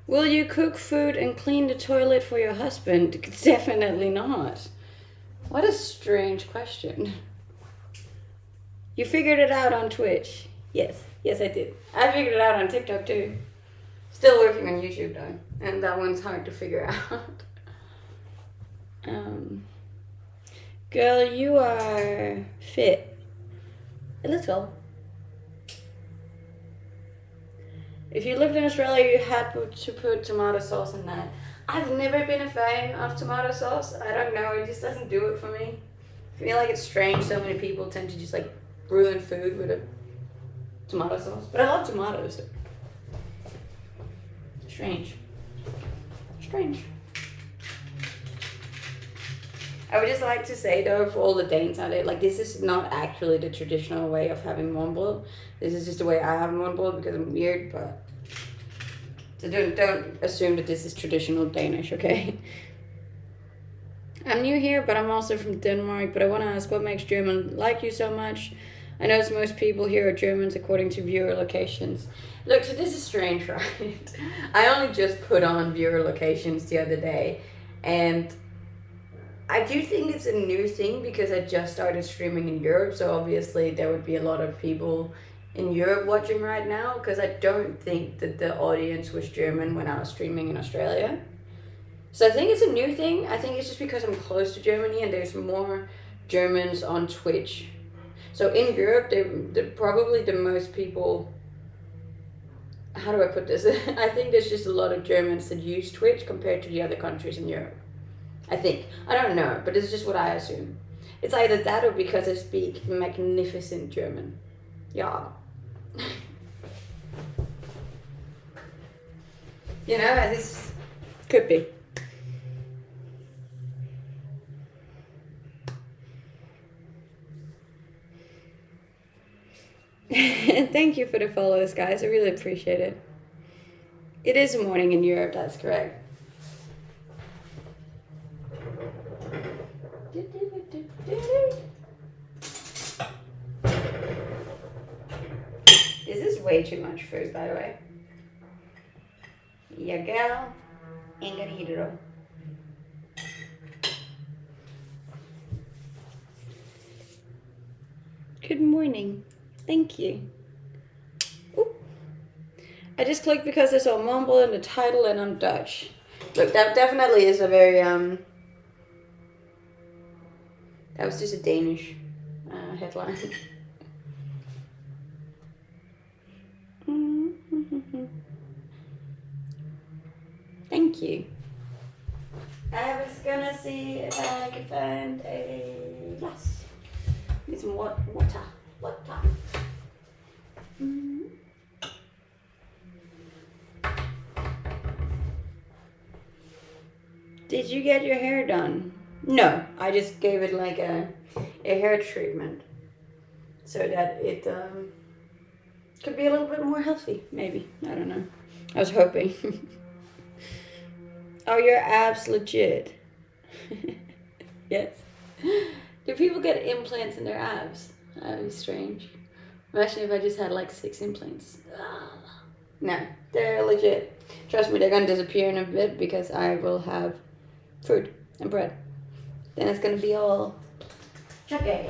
S1: Will you cook food and clean the toilet for your husband? Definitely not. What a strange question. You figured it out on Twitch? Yes. Yes, I did. I figured it out on TikTok too. Still working on YouTube though. And that one's hard to figure out. Girl, you are fit. A little. If you lived in Australia, you had to put tomato sauce in that. I've never been a fan of tomato sauce. I don't know, it just doesn't do it for me. I feel like it's strange so many people tend to just like ruin food with a tomato sauce. But I love tomatoes. Strange. Strange. I would just like to say though, for all the Danes out there, like this is not actually the traditional way of having morgenbrod. This is just the way I have morgenbrod because I'm weird, but so don't assume that this is traditional Danish, okay? I'm new here, but I'm also from Denmark, but I want to ask what makes German like you so much? I notice most people here are Germans according to viewer locations. Look, so this is strange, right? I only just put on viewer locations the other day, and I do think it's a new thing because I just started streaming in Europe, so obviously there would be a lot of people in Europe watching right now because I don't think that the audience was German when I was streaming in Australia. So I think it's a new thing. I think it's just because I'm close to Germany and there's more Germans on Twitch. So in Europe, they're probably the most people, how do I put this? I think there's just a lot of Germans that use Twitch compared to the other countries in Europe. I think. I don't know, but it's just what I assume. It's either that or because I speak magnificent German. Yeah. You know, this could be. Thank you for the follows, guys. I really appreciate it. It is a morning in Europe, that's correct. way too much food, by the way. Your gal ain't gonna eat it all. Good morning. Thank you. Ooh. I just clicked because I saw mumble in the title and I'm Dutch. Look, that definitely is a very, that was just a Danish headline. Thank you. I was gonna see if I could find a glass. Need some water. Did you get your hair done? No, I just gave it like a hair treatment so that it could be a little bit more healthy, maybe. I don't know. I was hoping. Are your abs legit? Yes. Do people get implants in their abs? That'd be strange. Imagine if I just had like 6 implants. No, they're legit. Trust me, they're gonna disappear in a bit because I will have food and bread. Then it's gonna be all chuggy.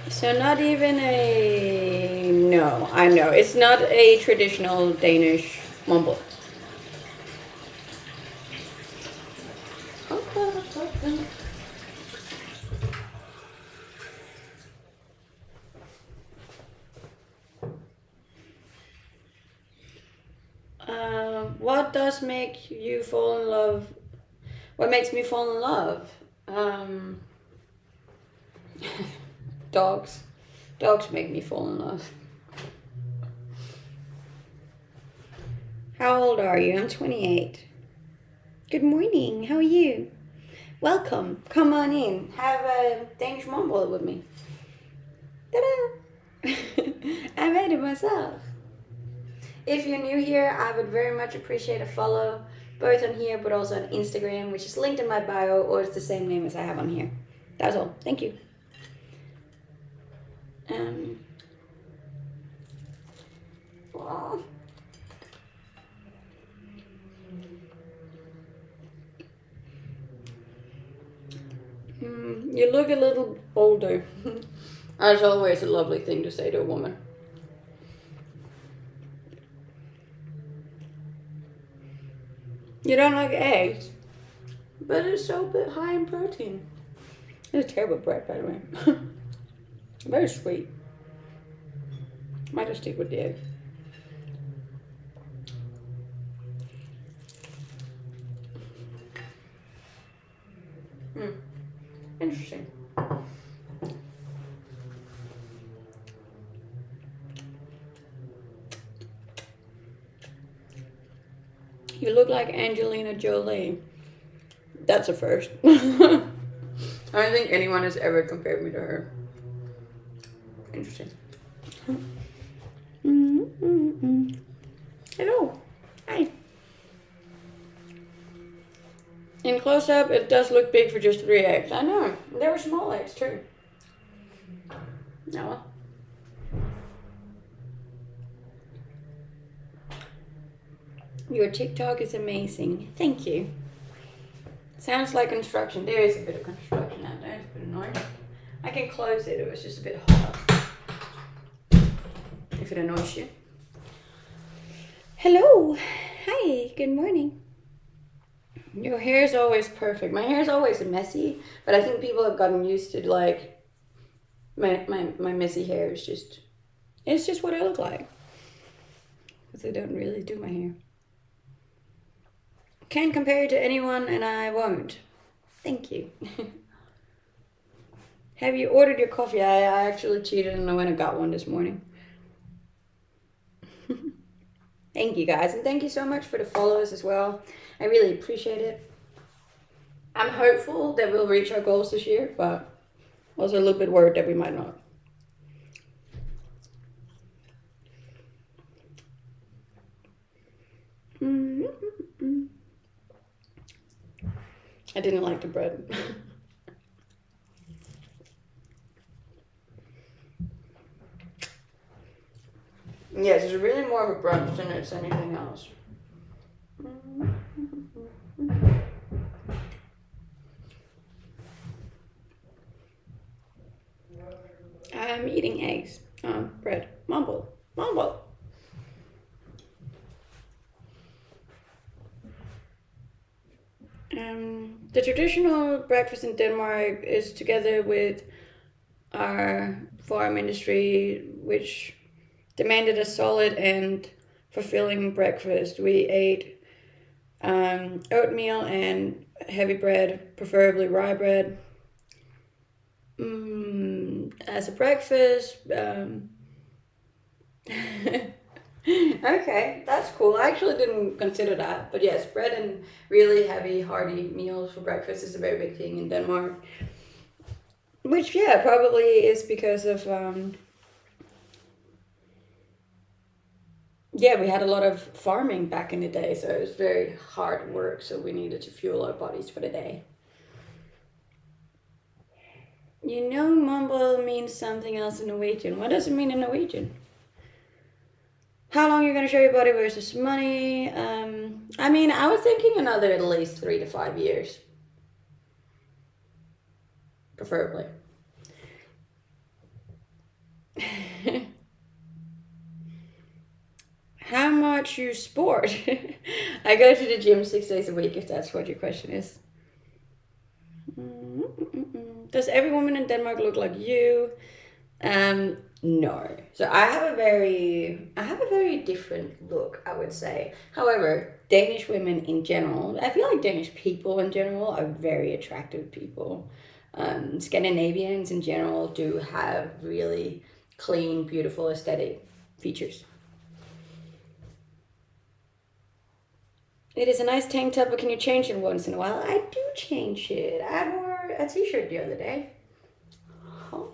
S1: So not even a... No, I know. It's not a traditional Danish mumble. What does make you fall in love? What makes me fall in love? Dogs. Dogs make me fall in love. How old are you? I'm 28. Good morning. How are you? Welcome. Come on in. Have a Danish mumble with me. Ta-da! I made it myself. If you're new here, I would very much appreciate a follow, both on here but also on Instagram, which is linked in my bio, or it's the same name as I have on here. That's all. Thank you. Oh. You look a little older. That's always a lovely thing to say to a woman. You don't like eggs, but it's so bit high in protein. It's a terrible bread, by the way. Very sweet. Might just stick with the egg. Interesting. You look like Angelina Jolie. That's a first. I don't think anyone has ever compared me to her. Interesting. Hello. Hi. In close up, it does look big for just 3 eggs. I know. There were small eggs too. No. Your TikTok is amazing. Thank you. Sounds like construction. There is a bit of construction out there. It's a bit annoying. I can close it. It was just a bit hot. If it annoys you. Hello. Hi. Good morning. Your hair is always perfect. My hair is always messy, but I think people have gotten used to like my messy hair is just, it's just what I look like. Because I don't really do my hair. Can't compare it to anyone and I won't. Thank you. Have you ordered your coffee? I actually cheated and I went and got one this morning. Thank you guys, and thank you so much for the follows as well. I really appreciate it. I'm hopeful that we'll reach our goals this year, but also a little bit worried that we might not. I didn't like the bread. Yes, it's really more of a brunch than it's anything else. I'm eating eggs on bread. Mumble. Mumble. The traditional breakfast in Denmark is together with our farm industry, which demanded a solid and fulfilling breakfast. We ate oatmeal and heavy bread, preferably rye bread, as a breakfast. Okay, that's cool. I actually didn't consider that, but yes, bread and really heavy, hearty meals for breakfast is a very big thing in Denmark. Which, yeah, probably is because of yeah, we had a lot of farming back in the day, so it was very hard work. So we needed to fuel our bodies for the day. You know, mumble means something else in Norwegian. What does it mean in Norwegian? How long you're gonna show your body versus money? I mean, I was thinking another at least 3 to 5 years, preferably. How much you sport? I go to the gym 6 days a week, if that's what your question is. Does every woman in Denmark look like you? No. So I have a very different look, I would say. However, Danish women in general, I feel like Danish people in general are very attractive people. Scandinavians in general do have really clean, beautiful aesthetic features. It is a nice tank top, but can you change it once in a while? I do change it. I wore a t-shirt the other day. Oh.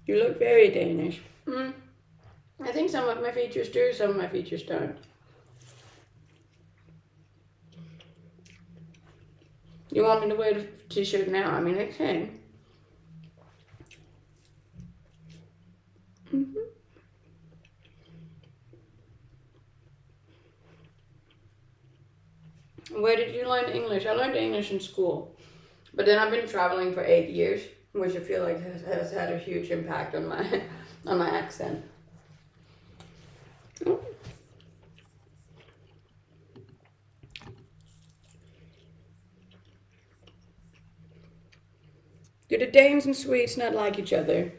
S1: You look very Danish. I think some of my features do, some of my features don't. You want me to wear the t-shirt now? I mean, I can. Where did you learn English? I learned English in school, but then I've been traveling for 8 years, which I feel like has had a huge impact on my on my accent. Oh. Do the Danes and Swedes not like each other?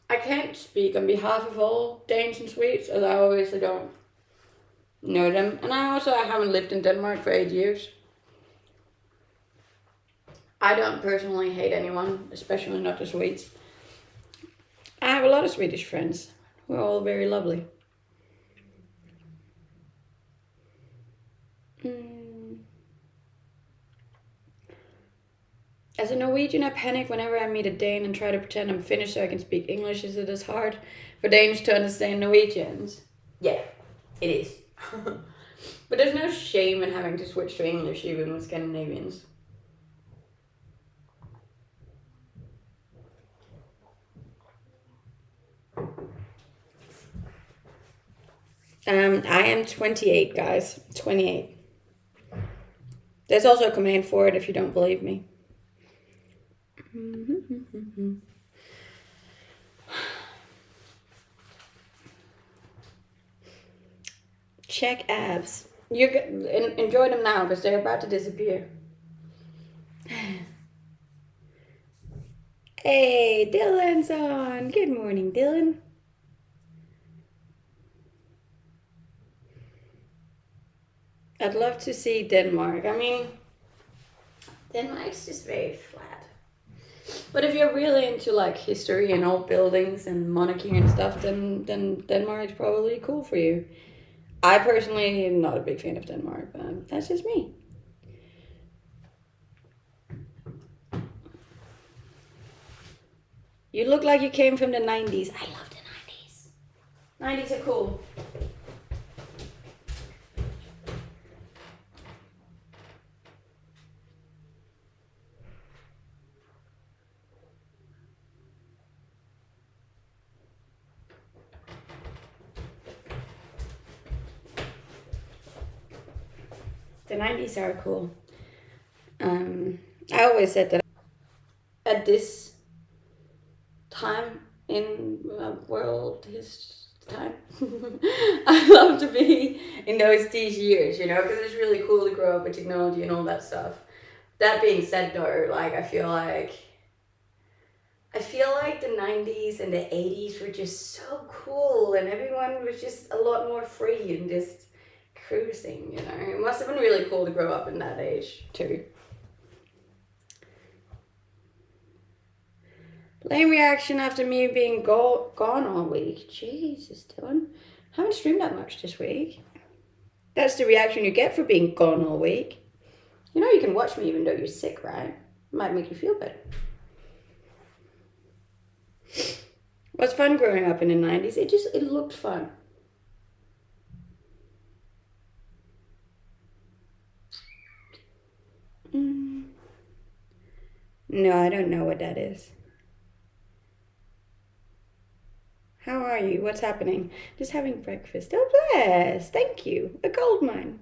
S1: I can't speak on behalf of all Danes and Swedes, as I obviously don't know them. And I haven't lived in Denmark for 8 years. I don't personally hate anyone, especially not the Swedes. I have a lot of Swedish friends who are all very lovely. As a Norwegian, I panic whenever I meet a Dane and try to pretend I'm Finnish so I can speak English. Is it as hard for Danes to understand Norwegians? Yeah, it is. But there's no shame in having to switch to English even with Scandinavians. I am 28, guys. 28. There's also a command for it if you don't believe me. Check abs. You enjoy them now because they're about to disappear. Hey, Dylan's on. Good morning, Dylan. I'd love to see Denmark. I mean, Denmark's just very flat. But if you're really into like history and old buildings and monarchy and stuff, then Denmark's probably cool for you. I personally am not a big fan of Denmark, but that's just me. You look like you came from the 90s. I love the 90s. 90s are cool. The 90s are cool. I always said that at this time in world his time, I love to be in these years, you know, because it's really cool to grow up with technology and all that stuff. That being said, though, like I feel like the 90s and the 80s were just so cool, and everyone was just a lot more free and just cruising, you know. It must have been really cool to grow up in that age too. Lame reaction after me being gone all week. Jesus, Dylan. Haven't streamed that much this week. That's the reaction you get for being gone all week. You know you can watch me even though you're sick, right? Might make you feel better. What's fun growing up in the 90s? It looked fun. No, I don't know what that is. How are you? What's happening? Just having breakfast. Oh, bless. Thank you. A gold mine.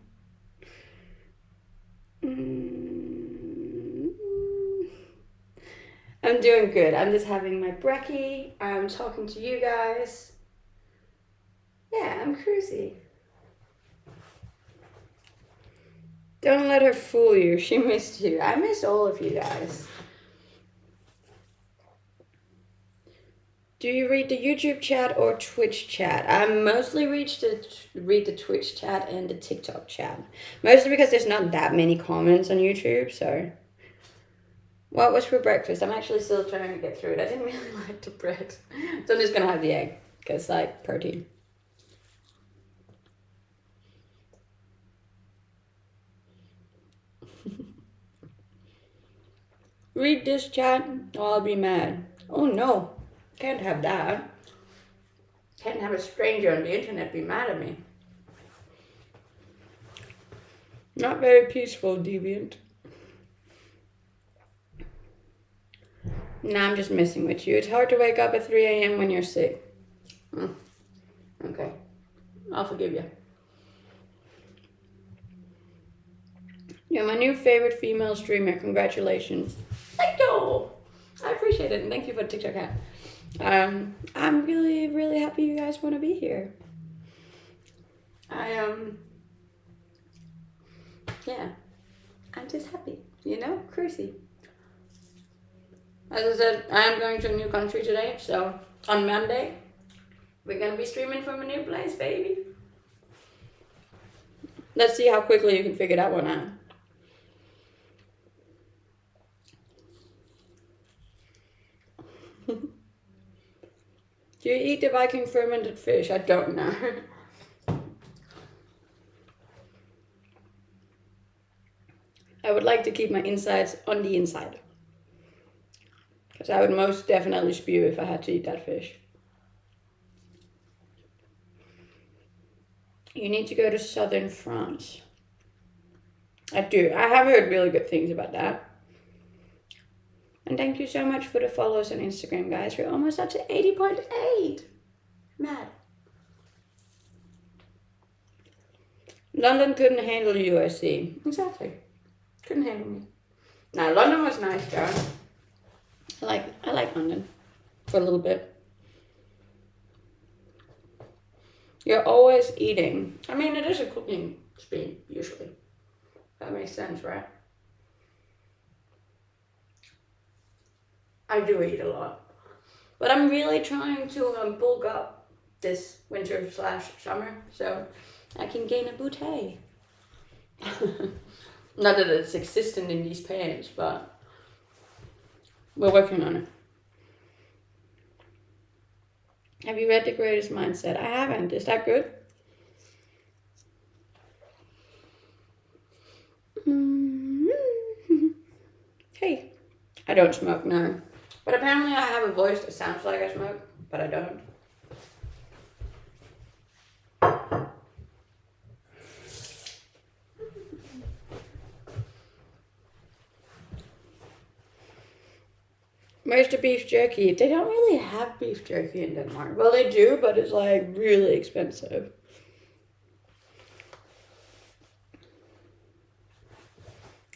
S1: I'm doing good. I'm just having my brekkie. I'm talking to you guys. Yeah, I'm cruisy. Don't let her fool you. She missed you. I miss all of you guys. Do you read the YouTube chat or Twitch chat? I mostly read the Twitch chat and the TikTok chat. Mostly because there's not that many comments on YouTube, so. What was for breakfast? I'm actually still trying to get through it. I didn't really like the bread. So I'm just going to have the egg, because, like, protein. Read this chat, or I'll be mad. Oh, no. Can't have that. Can't have a stranger on the internet be mad at me. Not very peaceful, deviant. Nah, I'm just messing with you. It's hard to wake up at 3 a.m. when you're sick. Okay. I'll forgive you. You're my new favorite female streamer. Congratulations. Thank you. I appreciate it, and thank you for the TikTok hat. I'm really, really happy you guys want to be here. Yeah, I'm just happy, you know, cruisy. As I said, I am going to a new country today, so on Monday, we're gonna be streaming from a new place, baby. Let's see how quickly you can figure that one out. Do you eat the Viking fermented fish? I don't know. I would like to keep my insides on the inside. Because I would most definitely spew if I had to eat that fish. You need to go to southern France. I do. I have heard really good things about that. And thank you so much for the follows on Instagram, guys. We're almost up to 80.8. Mad. London couldn't handle USC. Exactly. Couldn't handle me. Now, London was nice, though. I like London for a little bit. You're always eating. I mean, it is a cooking speed, usually. That makes sense, right? I do eat a lot. But I'm really trying to bulk up this winter/summer so I can gain a bouteille. Not that it's existent in these pants, but we're working on it. Have you read The Greatest Mindset? I haven't. Is that good? Hey, I don't smoke, no. But apparently I have a voice that sounds like I smoke, but I don't. Where's the beef jerky? They don't really have beef jerky in Denmark. Well, they do, but it's like really expensive.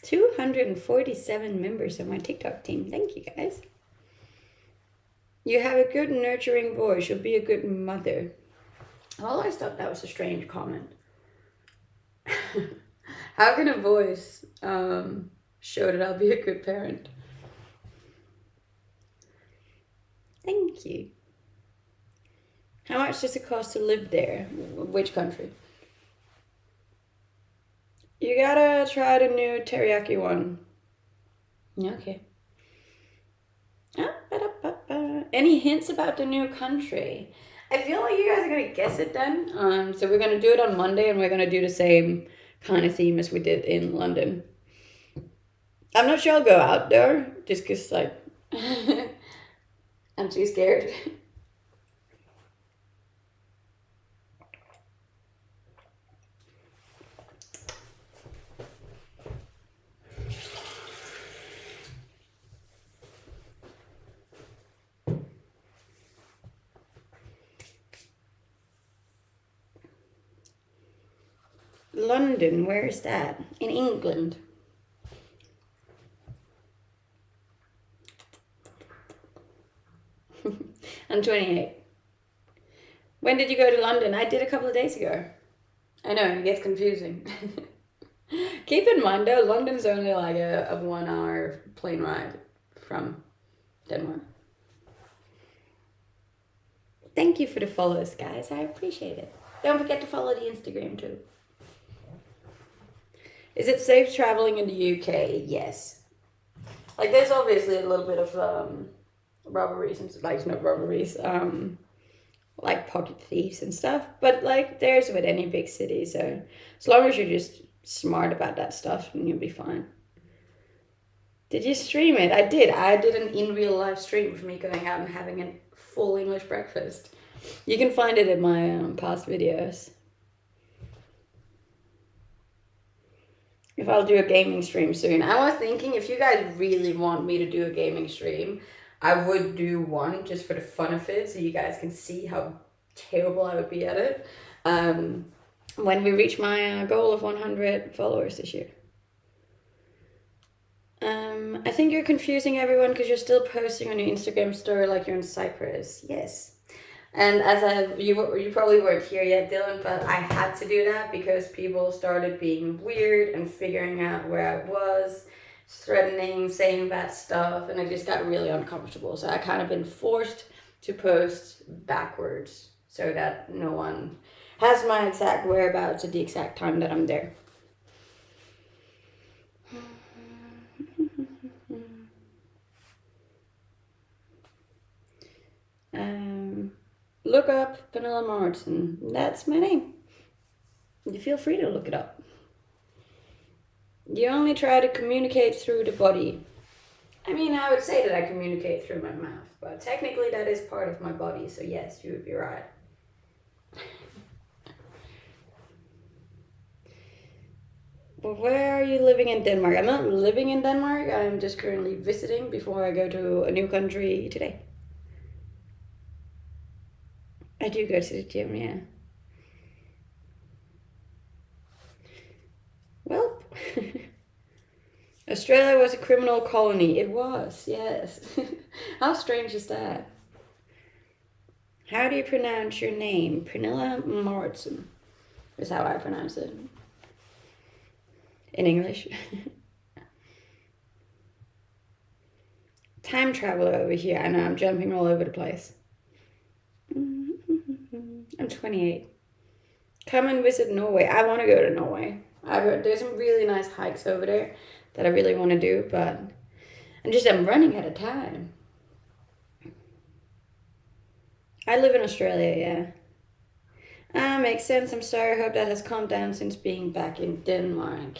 S1: 247 members of my TikTok team. Thank you, guys. You have a good nurturing voice. You'll be a good mother. I always thought that was a strange comment. How can a voice show that I'll be a good parent? Thank you. How much does it cost to live there? Which country? You gotta try the new teriyaki one. Okay. Any hints about the new country? I feel like you guys are gonna guess it then. So we're gonna do it on Monday, and we're gonna do the same kind of theme as we did in London. I'm not sure I'll go out there, just cause like I'm too scared. London, where is that? In England. I'm 28. When did you go to London? I did a couple of days ago. I know, it gets confusing. Keep in mind though, London's only like a 1 hour plane ride from Denmark. Thank you for the follows, guys. I appreciate it. Don't forget to follow the Instagram too. Is it safe traveling in the UK? Yes. Like there's obviously a little bit of robberies and like not robberies, like pocket thieves and stuff. But like there's with any big city, so as long as you're just smart about that stuff, then you'll be fine. Did you stream it? I did. I did an in real life stream of me going out and having a full English breakfast. You can find it in my past videos. If I'll do a gaming stream soon. I was thinking if you guys really want me to do a gaming stream, I would do one just for the fun of it so you guys can see how terrible I would be at it when we reach my goal of 100 followers this year. I think you're confusing everyone because you're still posting on your Instagram story like you're in Cyprus. Yes. And as you probably weren't here yet, Dylan, but I had to do that because people started being weird and figuring out where I was, threatening, saying bad stuff, and I just got really uncomfortable. So I kind of been forced to post backwards so that no one has my exact whereabouts at the exact time that I'm there. Look up Pernilla Martin. That's my name. You feel free to look it up. You only try to communicate through the body. I mean, I would say that I communicate through my mouth, but technically that is part of my body, so yes, you would be right. But where are you living in Denmark? I'm not living in Denmark. I'm just currently visiting before I go to a new country today. I do go to the gym, yeah. Well, Australia was a criminal colony. It was, yes. How strange is that? How do you pronounce your name? Pernilla Martin is how I pronounce it. In English. Time traveler over here. I know, I'm jumping all over the place. I'm 28. Come and visit Norway. I want to go to Norway. I've heard there's some really nice hikes over there that I really want to do, but I'm running out of time. I live in Australia, yeah. Makes sense. I'm sorry. I hope that has calmed down since being back in Denmark.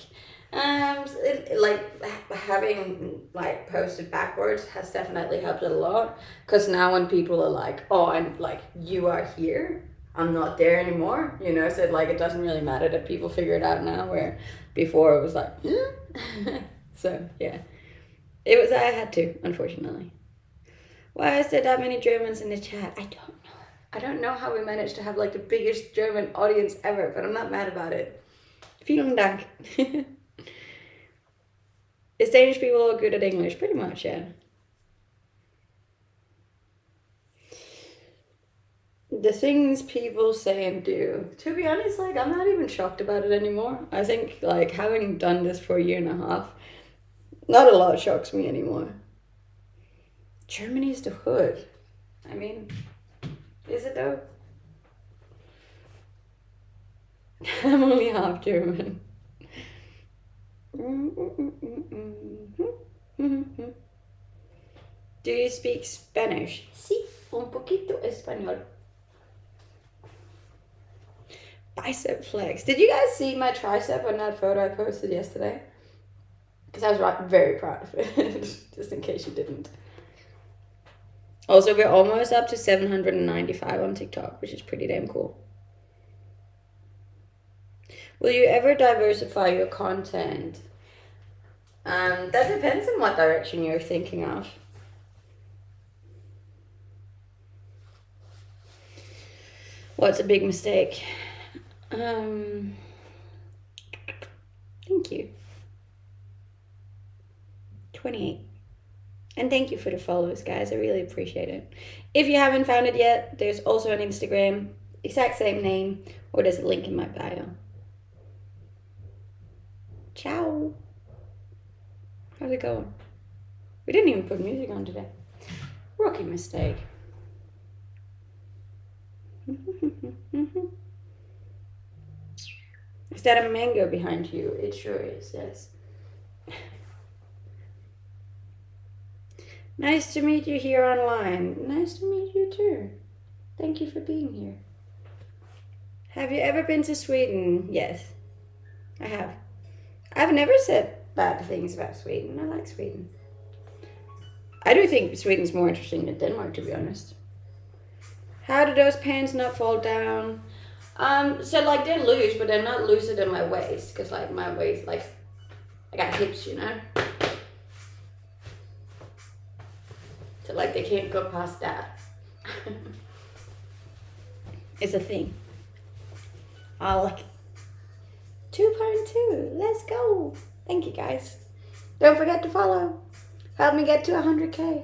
S1: Having like posted backwards has definitely helped a lot. Cause now when people are like, "Oh, I'm like you are here," I'm not there anymore. You know, so like it doesn't really matter that people figure it out now. Where before it was like, so yeah, it was. I had to, unfortunately. Why is there that many Germans in the chat? I don't know. I don't know how we managed to have like the biggest German audience ever, but I'm not mad about it. Vielen Dank. Is Danish people all good at English? Pretty much, yeah. The things people say and do. To be honest, like, I'm not even shocked about it anymore. I think, like, having done this for a year and a half, not a lot shocks me anymore. Germany's the hood. I mean, is it though? I'm only half German. Do you speak Spanish? Sí, un poquito español. Bicep flex. Did you guys see my tricep on that photo I posted yesterday? Because I was very proud of it, just in case you didn't. Also, we're almost up to 795 on TikTok, which is pretty damn cool. Will you ever diversify your content? That depends on what direction you're thinking of. What's a big mistake? Thank you. 28. And thank you for the follows, guys. I really appreciate it. If you haven't found it yet, there's also an Instagram, exact same name, or there's a link in my bio. Ciao. How's it going? We didn't even put music on today. Rookie mistake. Is that a mango behind you? It sure is, yes. Nice to meet you here online. Nice to meet you too. Thank you for being here. Have you ever been to Sweden? Yes, I have. I've never said bad things about Sweden. I like Sweden. I do think Sweden's more interesting than Denmark, to be honest. How do those pants not fall down? So like they're loose, but they're not looser than my waist, because like my waist, like I got hips, you know. So like they can't go past that. It's a thing. I like 2.2. Let's go. Thank you guys. Don't forget to follow. Help me get to 100K.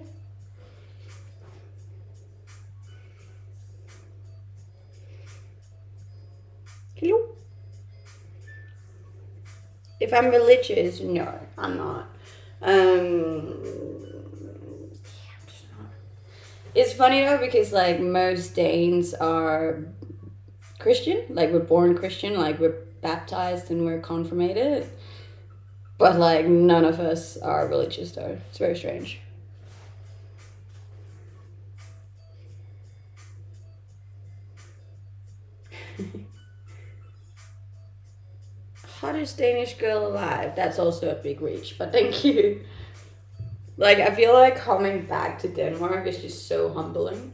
S1: Hello. If I'm religious, no, I'm not. I'm just not. It's funny though, because like most Danes are Christian, like we're born Christian, like we're baptized and we're confirmated, but like none of us are religious though. It's very strange. Hottest Danish girl alive. That's also a big reach, but thank you. Like, I feel like coming back to Denmark is just so humbling,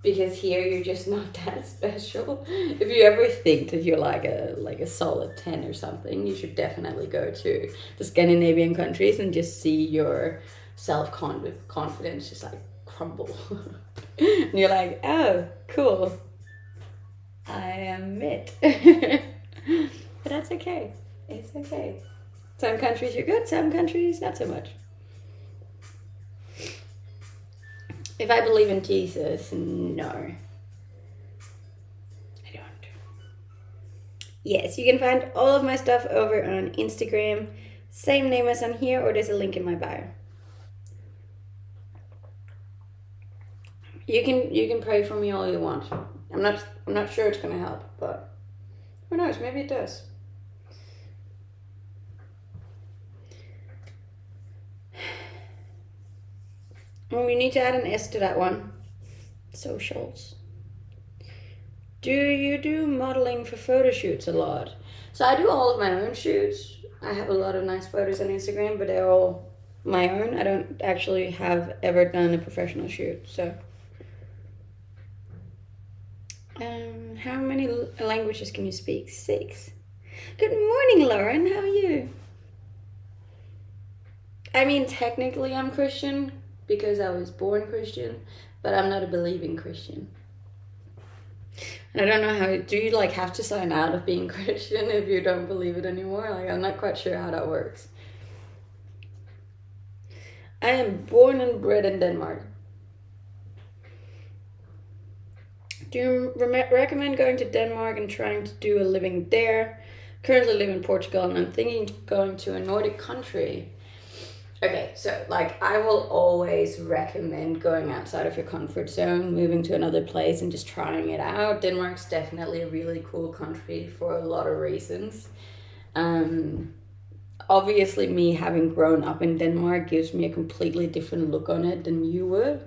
S1: because here you're just not that special. If you ever think that you're like a solid 10 or something, you should definitely go to the Scandinavian countries and just see your self-confidence just like crumble. And you're like, oh, cool. I am it. But that's okay. It's okay. Some countries you're good, some countries not so much. If I believe in Jesus, no. I don't. Yes, you can find all of my stuff over on Instagram. Same name as on here, or there's a link in my bio. You can pray for me all you want. I'm not sure it's gonna help, but who knows, maybe it does. We need to add an S to that one. Socials. Do you do modeling for photo shoots a lot? So I do all of my own shoots. I have a lot of nice photos on Instagram, but they're all my own. I don't actually have ever done a professional shoot, so. How many languages can you speak? 6. Good morning, Lauren. How are you? I mean, technically I'm Christian, because I was born Christian, but I'm not a believing Christian. And I don't know how, do you like have to sign out of being Christian if you don't believe it anymore? Like, I'm not quite sure how that works. I am born and bred in Denmark. Do you recommend going to Denmark and trying to do a living there? Currently live in Portugal and I'm thinking of going to a Nordic country. Okay, so like I will always recommend going outside of your comfort zone, moving to another place and just trying it out. Denmark's definitely a really cool country for a lot of reasons. Um, Obviously, me having grown up in Denmark gives me a completely different look on it than you would.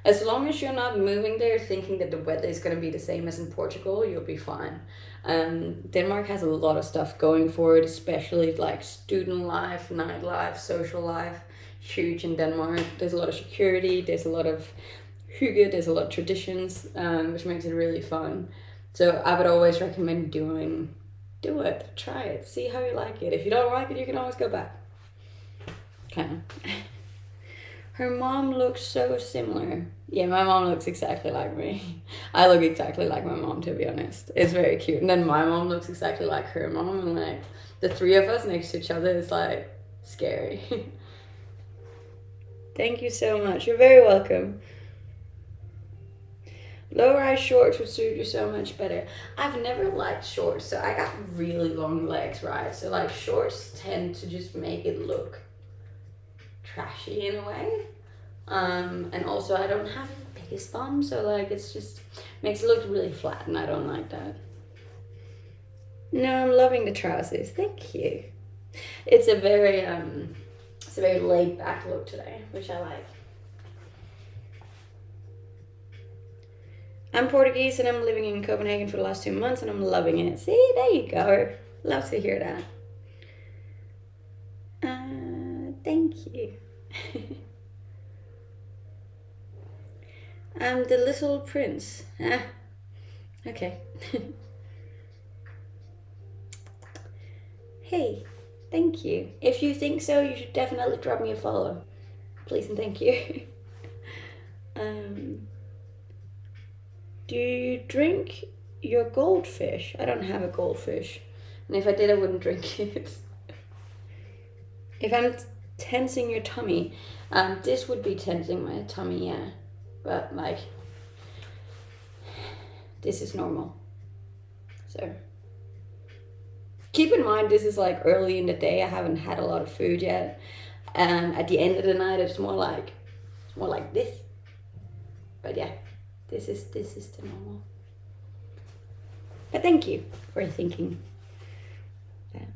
S1: As long as you're not moving there thinking that the weather is going to be the same as in Portugal, you'll be fine. Denmark has a lot of stuff going for it, especially like student life, nightlife, social life. Huge in Denmark. There's a lot of security, there's a lot of hygge, there's a lot of traditions, which makes it really fun. So I would always recommend do it, try it, see how you like it. If you don't like it, you can always go back. Kind of. Her mom looks so similar. Yeah, my mom looks exactly like me. I look exactly like my mom, to be honest. It's very cute. And then my mom looks exactly like her mom, and like the three of us next to each other is like scary. Thank you so much. You're very welcome. Low-rise shorts would suit you so much better. I've never liked shorts, so I got really long legs, right? So like shorts tend to just make it look trashy in a way. And also I don't have the biggest bum, so like it's just makes it look really flat, and I don't like that. No, I'm loving the trousers. Thank you. It's a very laid back look today, which I like. I'm Portuguese and I'm living in Copenhagen for the last 2 months and I'm loving it. See, there you go. Love to hear that. Thank you. I'm the little prince. Okay. Hey, thank you. If you think so, you should definitely drop me a follow. Please and thank you. Do you drink your goldfish? I don't have a goldfish. And if I did, I wouldn't drink it. If I'm tensing your tummy, this would be tensing my tummy, yeah. But like, this is normal. So keep in mind, this is like early in the day. I haven't had a lot of food yet. At the end of the night, it's more like this. But yeah. This is the normal. But thank you for thinking. Yeah.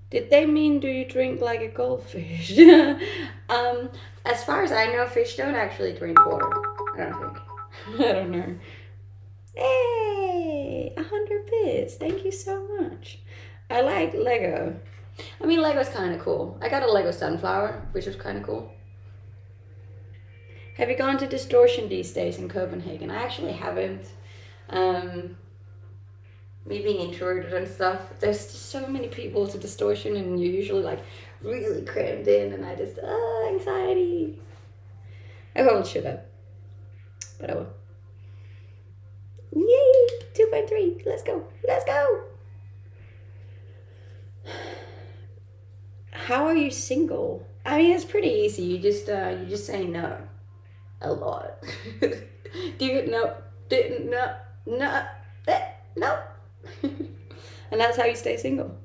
S1: Did they mean do you drink like a goldfish? As far as I know, fish don't actually drink water. I don't think. I don't know. Hey, 100 bits. Thank you so much. I like Lego. I mean, Lego's kind of cool. I got a Lego sunflower, which was kind of cool. Have you gone to Distortion these days in Copenhagen? I actually haven't. Me being introverted and stuff, there's just so many people to Distortion and you're usually like really crammed in and I just, anxiety. I probably should have, but I will. Yay, 2.3, let's go. How are you single? I mean, it's pretty easy. You just say no. A lot. Do you no? And that's how you stay single.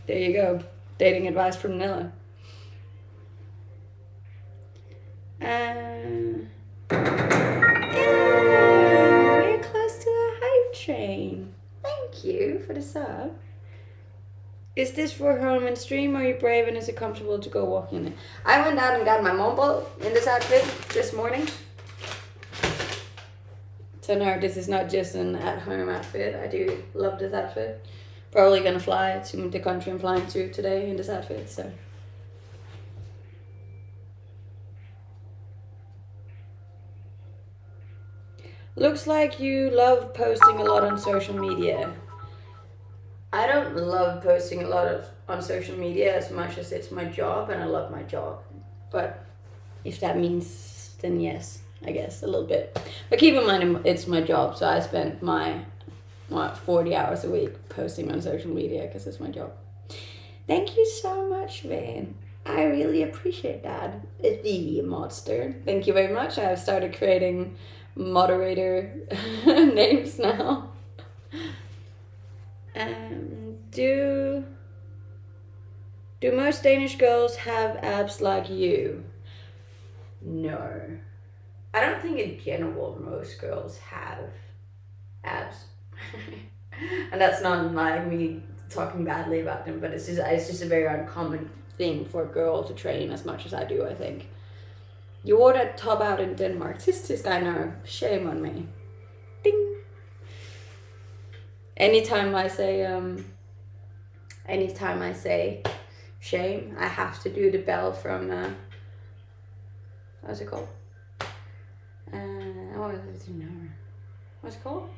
S1: There you go. Dating advice from Nilla. We're close to a hype train. Thank you for the sub. Is this for home and stream, or are you brave and is it comfortable to go walking in it? I went out and got my morgenbrod in this outfit this morning. So no, this is not just an at-home outfit. I do love this outfit. Probably gonna fly to the country I'm flying to today in this outfit, so. Looks like you love posting a lot on social media. I don't love posting a lot on social media as much as it's my job, and I love my job. But if that means, then yes, I guess, a little bit. But keep in mind, it's my job, so I spend my 40 hours a week posting on social media because it's my job. Thank you so much, Van. I really appreciate that. The monster. Thank you very much. I've started creating moderator names now. Do most Danish girls have abs like you? No. I don't think in general most girls have abs. And that's not like me talking badly about them, but it's just a very uncommon thing for a girl to train as much as I do, I think. You wore that top out in Denmark. This guy now. Shame on me. Ding. Anytime I say shame, I have to do the bell from what's it called? What's it called?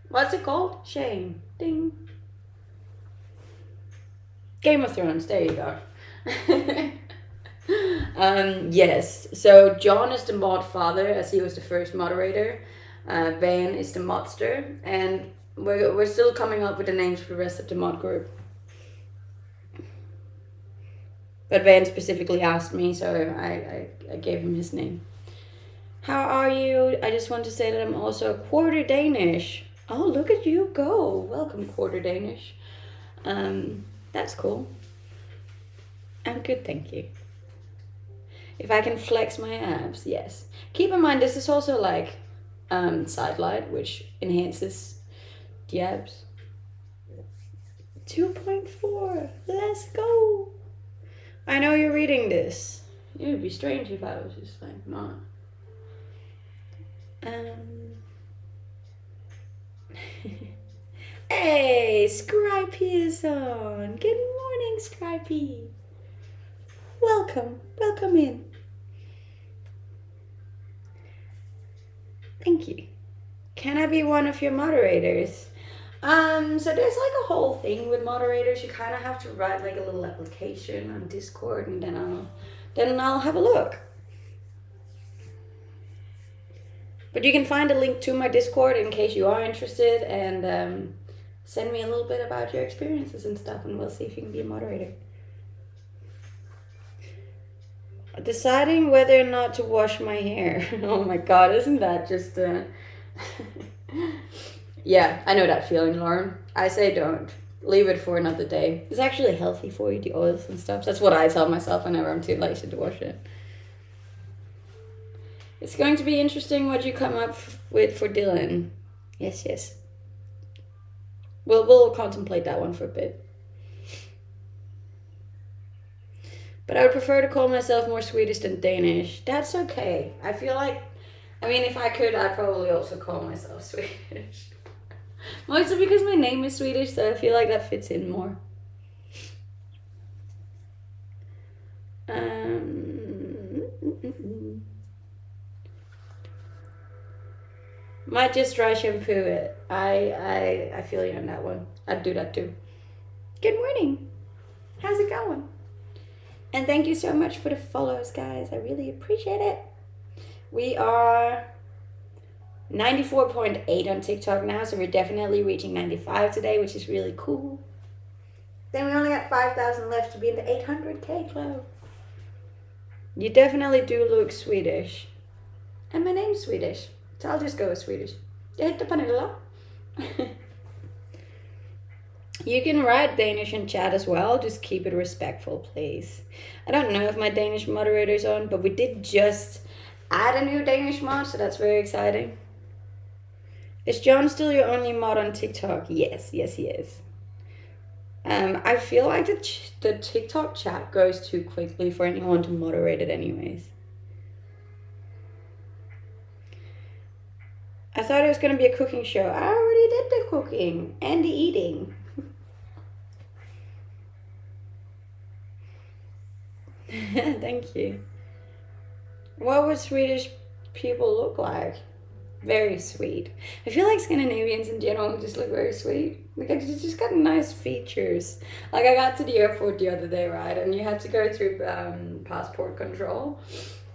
S1: What's it called? Shame. Ding. Game of Thrones. There you go. Yes. So John is the mod father, as he was the first moderator. Van is the modster, and we're still coming up with the names for the rest of the mod group. But Van specifically asked me, so I gave him his name. How are you? I just want to say that I'm also a quarter Danish. Oh, look at you go. Welcome, quarter Danish. That's cool. I'm good, thank you. If I can flex my abs, yes. Keep in mind, this is also like side light, which enhances the abs. 2.4. Let's go. I know you're reading this. It would be strange if I was just like not. Hey, Scripey is on. Good morning, Scripey. Welcome in. Thank you. Can I be one of your moderators? So there's like a whole thing with moderators. You kind of have to write like a little application on Discord, and then I'll have a look. But you can find a link to my Discord in case you are interested, and send me a little bit about your experiences and stuff, and we'll see if you can be a moderator. Deciding whether or not to wash my hair. Oh my god, isn't that just Yeah, I know that feeling, Lauren. I say don't. Leave it for another day. It's actually healthy for you, the oils and stuff. That's what I tell myself whenever I'm too lazy to wash it. It's going to be interesting what you come up with for Dylan. Yes. We'll contemplate that one for a bit. But I would prefer to call myself more Swedish than Danish. That's okay. I feel like, if I could, I'd probably also call myself Swedish. Mostly because my name is Swedish, so I feel like that fits in more. Might just dry shampoo it. I feel you on that one. I'd do that too. Good morning. How's it going? And thank you so much for the follows, guys. I really appreciate it. We are 94.8 on TikTok now, so we're definitely reaching 95 today, which is really cool. Then we only got 5,000 left to be in the 800k club. You definitely do look Swedish. And my name's Swedish, so I'll just go with Swedish. Jag heter Pernilla. You can write Danish in chat as well, just keep it respectful, please. I don't know if my Danish moderator's on, but we did just add a new Danish mod, so that's very exciting. Is John still your only mod on TikTok? Yes, he is. I feel like the TikTok chat goes too quickly for anyone to moderate it anyways. I thought it was going to be a cooking show. I already did the cooking and the eating. Thank you. What would Swedish people look like? Very sweet. I feel like Scandinavians in general just look very sweet. Like, it's just got nice features. Like, I got to the airport the other day, right? And you had to go through passport control.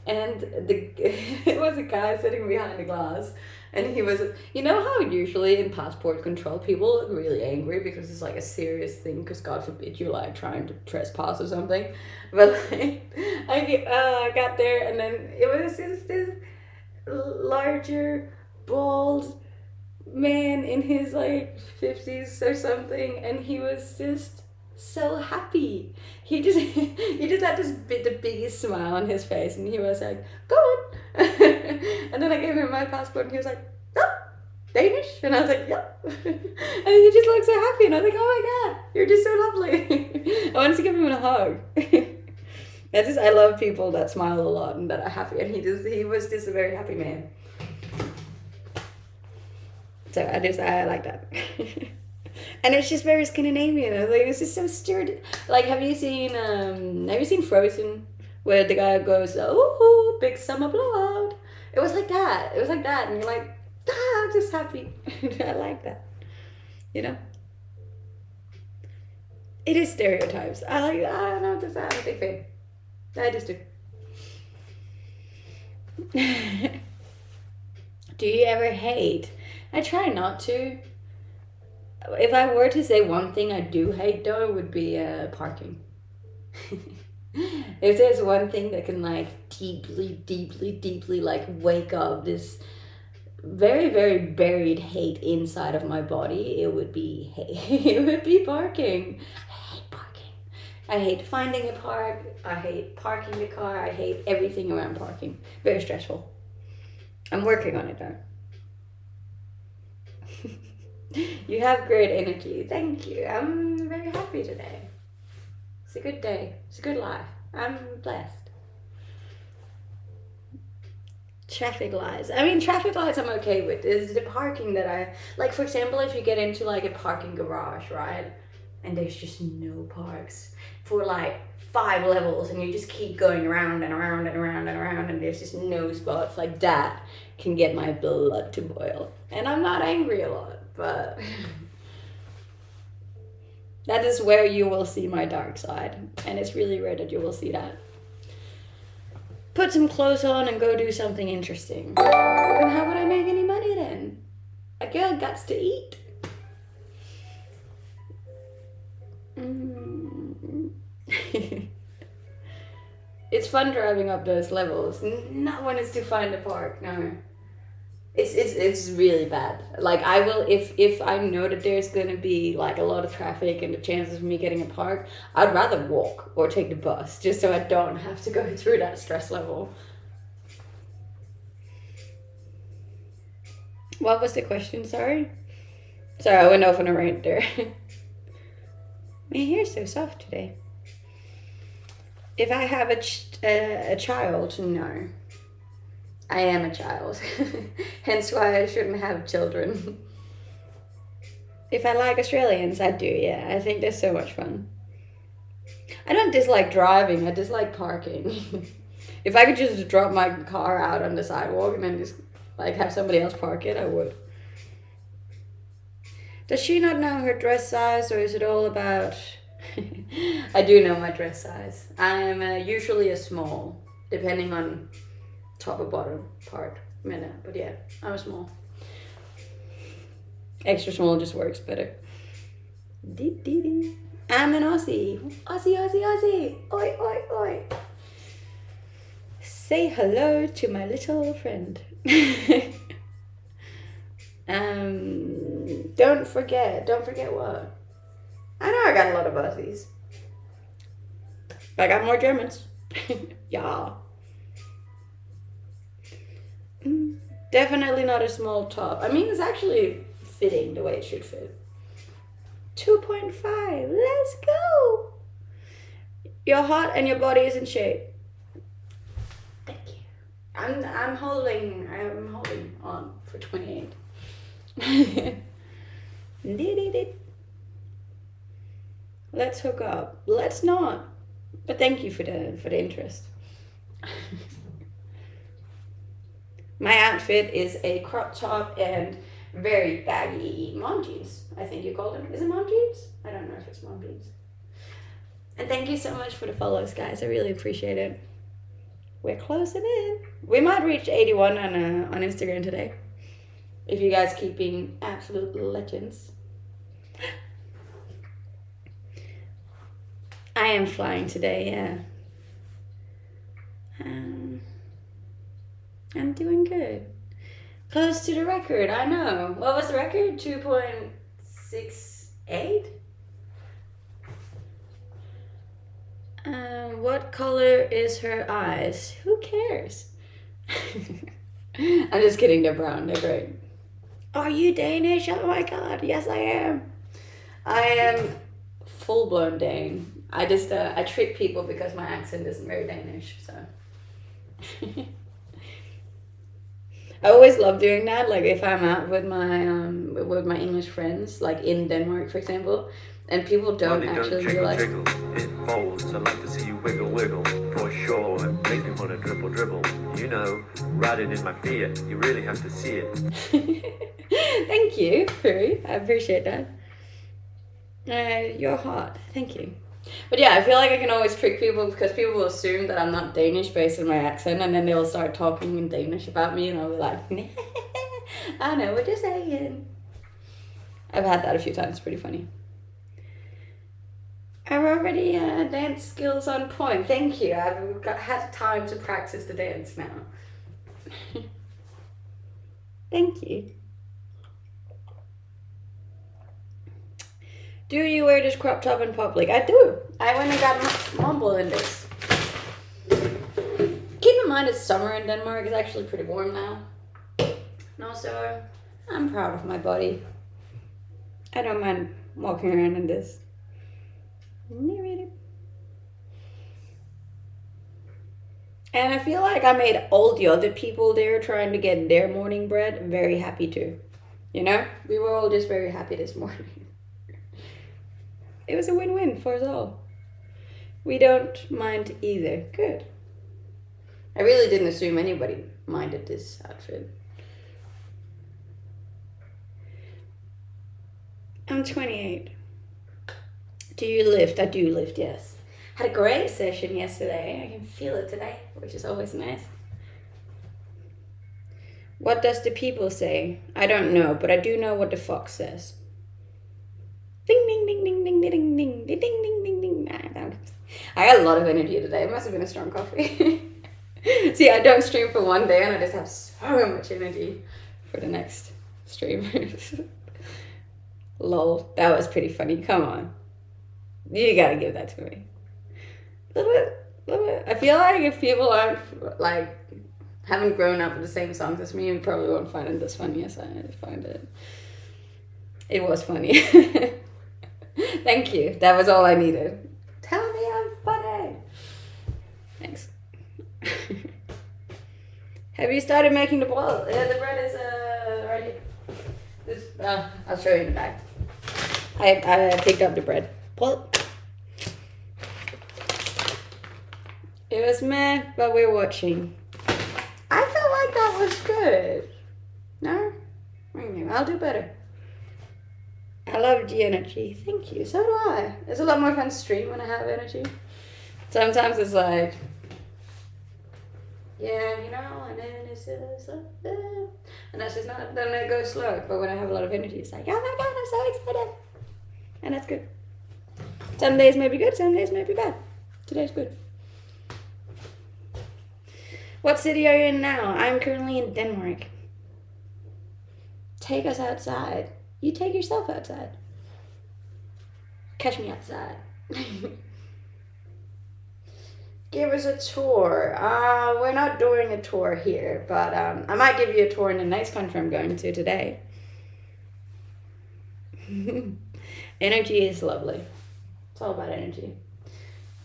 S1: And it was a guy sitting behind the glass. And he was, you know how usually in passport control people look really angry because it's like a serious thing because God forbid you're like trying to trespass or something. But like, I got there and then it was just this larger, bald man in his like 50s or something, and he was just so happy. He just had the biggest smile on his face, and he was like, "Go on." And then I gave him my passport, and he was like, "Oh, Danish," and I was like, "Yep." And he just looked so happy, and I was like, "Oh my God, you're just so lovely." I wanted to give him a hug. I love people that smile a lot and that are happy, and he was just a very happy man. So I like that. And it's just very Scandinavian. Like, it's just so sturdy. Like, have you seen Frozen? Where the guy goes, "Oh, big summer blowout." It was like that. It was like that. And you're like, I'm just happy. I like that. You know? It is stereotypes. I don't know, I'm a big fan. I just do. Do you ever hate? I try not to. If I were to say one thing I do hate, though, it would be parking. If there's one thing that can like deeply like wake up this very, very buried hate inside of my body, it would be it would be parking. I hate parking. I hate finding a park. I hate parking the car. I hate everything around parking. Very stressful. I'm working on it though. You have great energy. Thank you. I'm very happy today. It's a good day. It's a good life. I'm blessed. Traffic lights. I mean, traffic lights I'm okay with. It's the parking that I... Like, for example, if you get into, like, a parking garage, right? And there's just no parks for, like, 5 levels. And you just keep going around and around and around and around. And there's just no spots. Like, that can get my blood to boil. And I'm not angry a lot. But that is where you will see my dark side, and it's really rare that you will see that. Put some clothes on and go do something interesting. And how would I make any money then? A girl gots to eat. It's fun driving up those levels. Not when it's to find a park, no. It's really bad. Like, I will, if I know that there's gonna be like a lot of traffic and the chances of me getting a park, I'd rather walk or take the bus just so I don't have to go through that stress level. What was the question? Sorry, I went off on a rant there. My hair's so soft today. If I have a child, no. I am a child, hence why I shouldn't have children. If I like Australians, I do, yeah. I think they're so much fun. I don't dislike driving, I dislike parking. If I could just drop my car out on the sidewalk and then just like have somebody else park it, I would. Does she not know her dress size, or is it all about... I do know my dress size. I am usually a small, depending on top or bottom part. But yeah, I'm a small. Extra small just works better. I'm an Aussie. Aussie. Oi, oi, oi. Say hello to my little friend. Don't forget what? I know I got a lot of Aussies. But I got more Germans. Yeah. Definitely not a small top. I mean, it's actually fitting the way it should fit. 2.5. Let's go. You're hot and your body is in shape. Thank you. I'm holding on for 28. Let's hook up. Let's not. But thank you for the interest. My outfit is a crop top and very baggy mom jeans. I think you call them. Is it mom jeans? I don't know if it's mom jeans. And thank you so much for the follows, guys. I really appreciate it. We're closing in. We might reach 81 on Instagram today. If you guys keep being absolute legends. I am flying today, yeah. I'm doing good. Close to the record, I know. What was the record? 2.68? What color is her eyes? Who cares? I'm just kidding, they're brown, they're great. Are you Danish? Oh my god, yes I am. I am full-blown Dane. I just, I trick people because my accent isn't very Danish, so. I always love doing that, like if I'm out with my English friends, like in Denmark, for example, and people don't actually realize.
S2: Jiggle, it folds. I like to see you wiggle, wiggle, for sure, and make me wanna dribble, dribble. You know, riding in my Fiat, you really have to see it.
S1: Thank you, Fury. I appreciate that. You're hot. Thank you. But yeah, I feel like I can always trick people because people will assume that I'm not Danish based on my accent, and then they'll start talking in Danish about me, and I'll be like, I know what you're saying. I've had that a few times. Pretty funny. I'm already dance skills on point. Thank you. I've had time to practice the dance now. Thank you. Do you wear this crop top in public? I do. I went and got mumble in this. Keep in mind it's summer in Denmark. It's actually pretty warm now. And also, I'm proud of my body. I don't mind walking around in this. And I feel like I made all the other people there trying to get their morning bread very happy too. You know? We were all just very happy this morning. It was a win-win for us all. We don't mind either. Good. I really didn't assume anybody minded this outfit. I'm 28. Do you lift? I do lift, yes. Had a great session yesterday. I can feel it today, which is always nice. What does the people say? I don't know, but I do know what the fox says. Ding, ding, ding, ding, ding, ding, ding, ding, ding, ding, ding, ding. I got a lot of energy today. It must have been a strong coffee. See, I don't stream for one day and I just have so much energy for the next streamers. Lol, that was pretty funny. Come on. You gotta give that to me. A little bit. I feel like if people aren't, like, haven't grown up with the same songs as me, you probably won't find it as funny as I find it. It was funny. Thank you. That was all I needed. Tell me I'm funny. Thanks. Have you started making the bread? The bread is already. I'll show you in the back. I picked up the bread. It was meh, but we're watching. I felt like that was good. No? I'll do better. I love the energy. Thank you. So do I. It's a lot more fun to stream when I have energy. Sometimes it's like, yeah, you know, and then it's just like, and that's just not, then it goes slow. But when I have a lot of energy, it's like, oh my god, I'm so excited. And that's good. Some days may be good, some days may be bad. Today's good. What city are you in now? I'm currently in Denmark. Take us outside. You take yourself outside. Catch me outside. Give us a tour. We're not doing a tour here, but I might give you a tour in the next country I'm going to today. Energy is lovely. It's all about energy.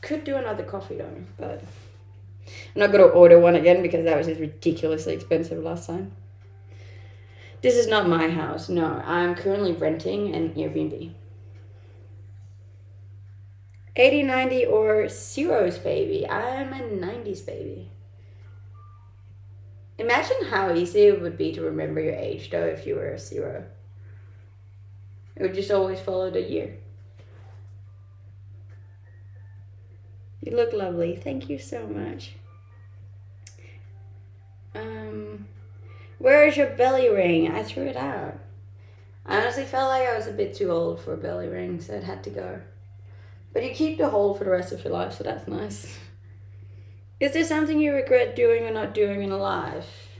S1: Could do another coffee though, but I'm not going to order one again because that was just ridiculously expensive last time. This is not my house. No, I'm currently renting an Airbnb. 80, 90, or zeros, baby. I'm a 90s baby. Imagine how easy it would be to remember your age, though, if you were a zero. It would just always follow the year. You look Where is your belly ring? I threw it out. I honestly felt like I was a bit too old for a belly ring, so it had to go. But you keep the hole for the rest of your life, so that's nice. Is there something you regret doing or not doing in life?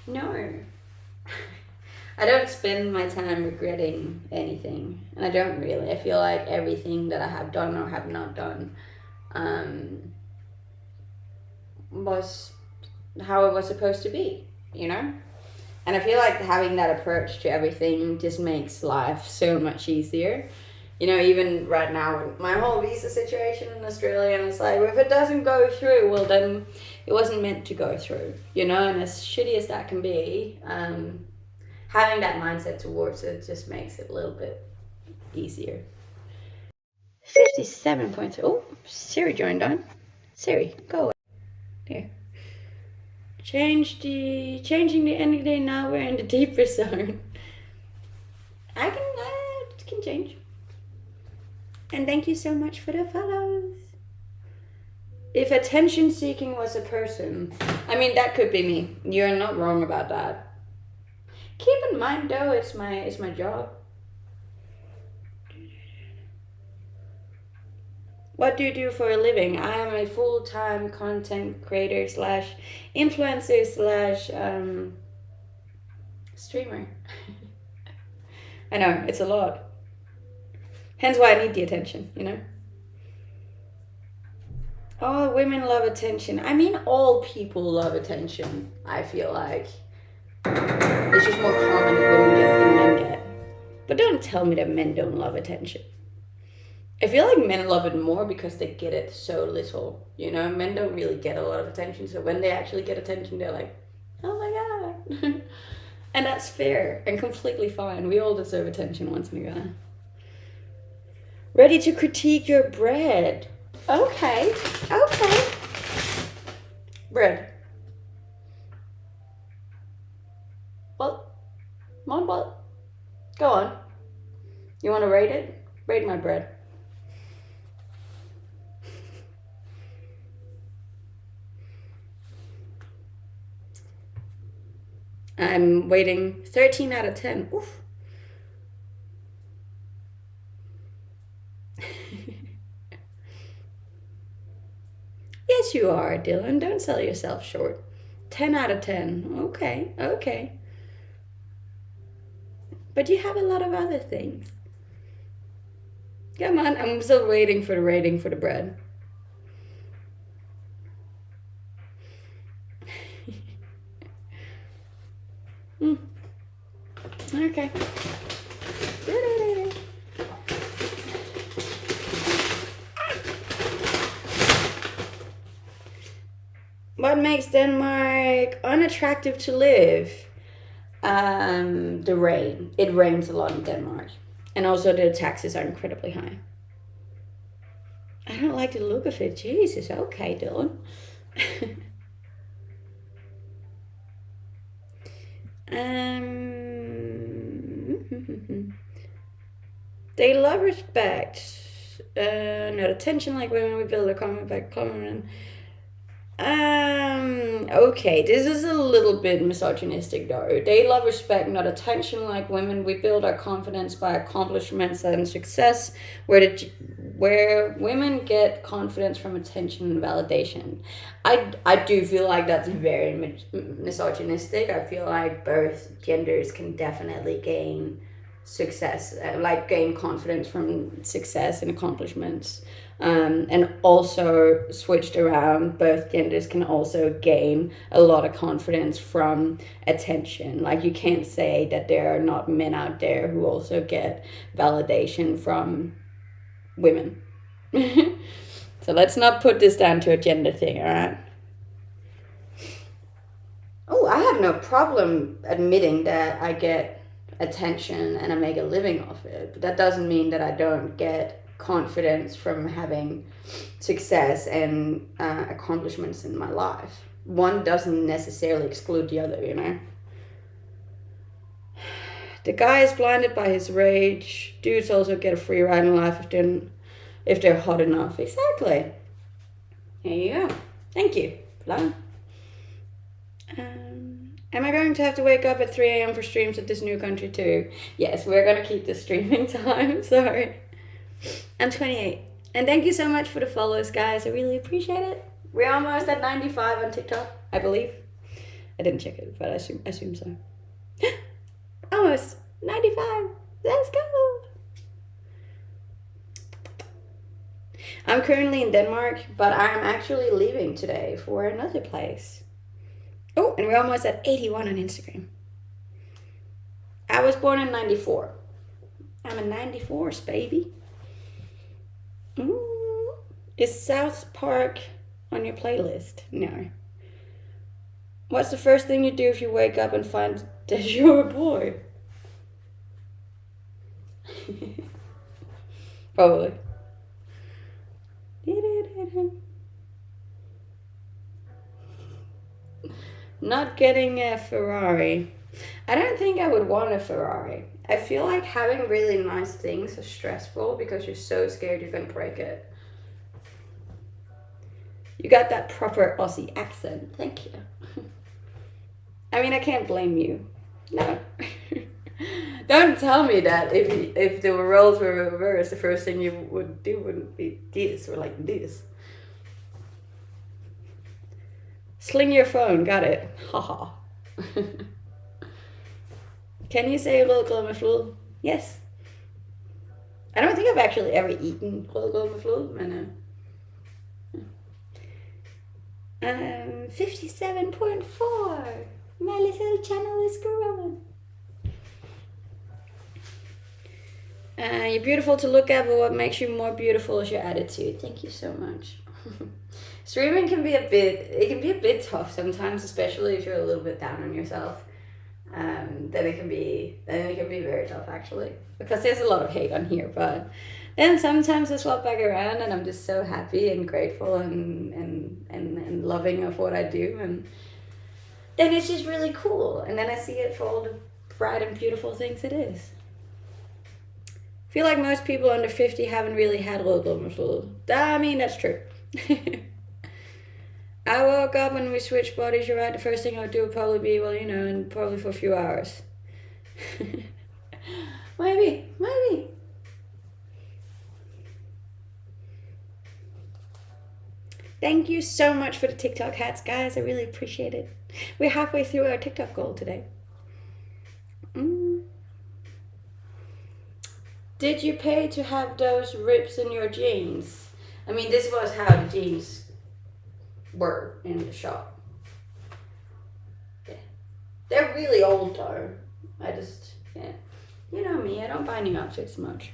S1: No. I don't spend my time regretting anything. And I don't really. I feel like everything that I have done or have not done was how it was supposed to be, you know? And I feel like having that approach to everything just makes life so much easier. You know, even right now, my whole visa situation in Australia, and it's like, if it doesn't go through, well, then it wasn't meant to go through, you know? And as shitty as that can be, having that mindset towards it just makes it a little bit easier. 57 points. Oh, Siri joined on. Siri, go away. There. Changing the ending. Now we're in the deeper zone. I can change. And thank you so much for the follows. If attention seeking was a person, I mean, that could be me. You're not wrong about that. Keep in mind though, it's my job. What do you do for a living? I am a full-time content creator / influencer / streamer. I know, it's a lot. Hence why I need the attention, you know? Oh, women love attention. I mean, all people love attention, I feel like. It's just more common that women get than men get. But don't tell me that men don't love attention. I feel like men love it more because they get it so little, you know? Men don't really get a lot of attention, so when they actually get attention, they're like, oh my god. And that's fair and completely fine. We all deserve attention once in a while. Ready to critique your bread. Okay. Bread. Well, what? Go on. You want to rate it? Rate my bread. I'm waiting 13 out of 10. Oof. Yes, you are, Dylan. Don't sell yourself short. 10 out of 10. Okay. But you have a lot of other things. Come on, I'm still waiting for the rating for the bread. Okay. What makes Denmark unattractive to live? The rain. It rains a lot in Denmark. And also the taxes are incredibly high. I don't like the look of it. Jesus, okay, Dylan. They love respect. Not attention like women. We build a common back common. Okay, this is a little bit misogynistic though. They love respect, not attention like women. We build our confidence by accomplishments and success, where women get confidence from attention and validation. I do feel like that's very misogynistic. I feel like both genders can definitely gain success, gain confidence from success and accomplishments. And also switched around, both genders can also gain a lot of confidence from attention. Like, you can't say that there are not men out there who also get validation from women. So let's not put this down to a gender thing, all right? Oh, I have no problem admitting that I get attention and I make a living off it, but that doesn't mean that I don't get confidence from having success and accomplishments in my life. One doesn't necessarily exclude the other, you know? The guy is blinded by his rage. Dudes also get a free ride in life if they're hot enough. Exactly. There you go. Thank you. Am I going to have to wake up at 3 a.m. for streams at this new country too? Yes, we're going to keep the streaming time. Sorry. I'm 28. And thank you so much for the follows, guys. I really appreciate it. We're almost at 95 on TikTok, I believe. I didn't check it, but I assume so. Almost 95. Let's go. I'm currently in Denmark, but I'm actually leaving today for another place. Oh, and we're almost at 81 on Instagram. I was born in 94. I'm a 94's baby. Is South Park on your playlist? No. What's the first thing you do if you wake up and find that you're a boy? Probably. Not getting a Ferrari. I don't think I would want a Ferrari. I feel like having really nice things is stressful because you're so scared you're gonna break it. You got that proper Aussie accent. Thank you. I mean, I can't blame you. No. Don't tell me that if the roles were reversed, the first thing you would do wouldn't be this or like this. Sling your phone, got it. Haha. Can you say rødgrød? Yes. I don't think I've actually ever eaten rødgrød, but 57.4. My little channel is growing. You're beautiful to look at, but what makes you more beautiful is your attitude. Thank you so much. Streaming can be a bit tough sometimes, especially if you're a little bit down on yourself. Then it can be very tough actually, because there's a lot of hate on here. But then sometimes I swap back around, and I'm just so happy and grateful and loving of what I do, and then it's just really cool. And then I see it for all the bright and beautiful things it is. I feel like most people under 50 haven't really had rødgrød. I mean, that's true. I woke up and we switched bodies. You're right. The first thing I would do would probably be, well, and probably for a few hours. Maybe. Thank you so much for the TikTok hats, guys. I really appreciate it. We're halfway through our TikTok goal today. Did you pay to have those rips in your jeans? I mean, this was how the jeans were in the shop. Yeah. They're really old though. You know me, I don't buy new outfits much.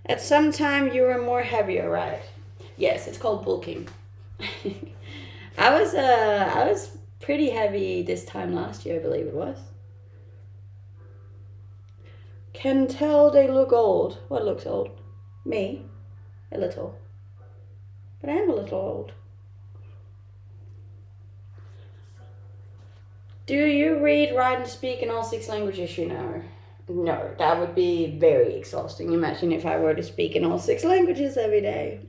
S1: At some time you were more heavier, right? Yes, it's called bulking. I was pretty heavy this time last year, I believe it was. Can tell they look old. What looks old? Me? A little. But I am a little old. Do you read, write, and speak in all 6 languages you know? No, that would be very exhausting. Imagine if I were to speak in all 6 languages every day.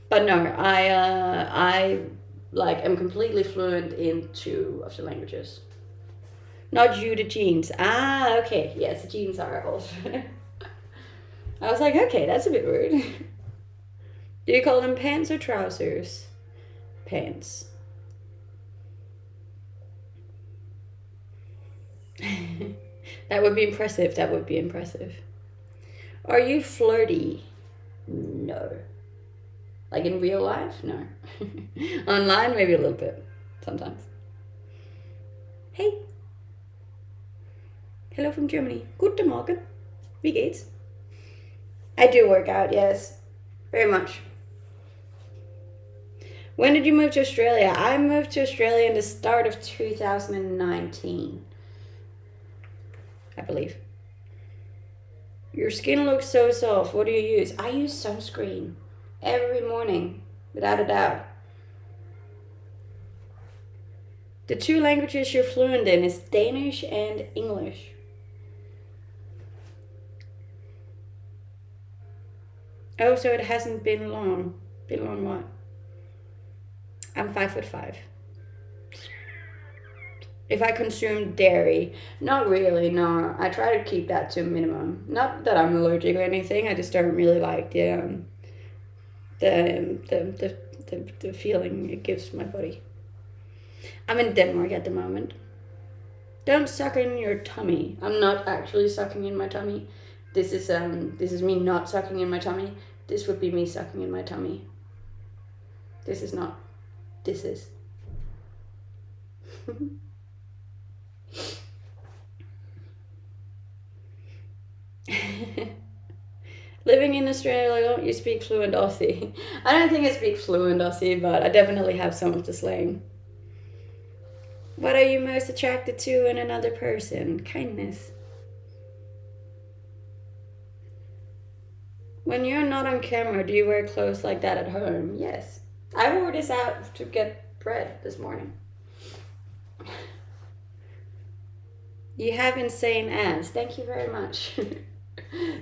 S1: But no, I am completely fluent in 2 of the languages. Not you, the jeans. Ah, okay. Yes, the jeans are old. I was like, okay, that's a bit weird. Do you call them pants or trousers? Pants. That would be impressive. Are you flirty? No. Like in real life? No. Online, maybe a little bit. Sometimes. Hey. Hello from Germany. Guten Morgen. Wie geht's? I do work out, yes. Very much. When did you move to Australia? I moved to Australia in the start of 2019. I believe. Your skin looks so soft. What do you use? I use sunscreen every morning, without a doubt. The 2 languages you're fluent in is Danish and English. Oh, so it hasn't been long. Been long what? I'm 5'5". If I consume dairy, not really, no. I try to keep that to a minimum. Not that I'm allergic or anything, I just don't really like the feeling it gives my body. I'm in Denmark at the moment. Don't suck in your tummy. I'm not actually sucking in my tummy. This is me not sucking in my tummy. This would be me sucking in my tummy. This is not. This is. Living in Australia, you speak fluent Aussie. I don't think I speak fluent Aussie, but I definitely have some of the slang. What are you most attracted to in another person? Kindness. When you're not on camera, do you wear clothes like that at home? Yes. I wore this out to get bread this morning. You have insane abs. Thank you very much.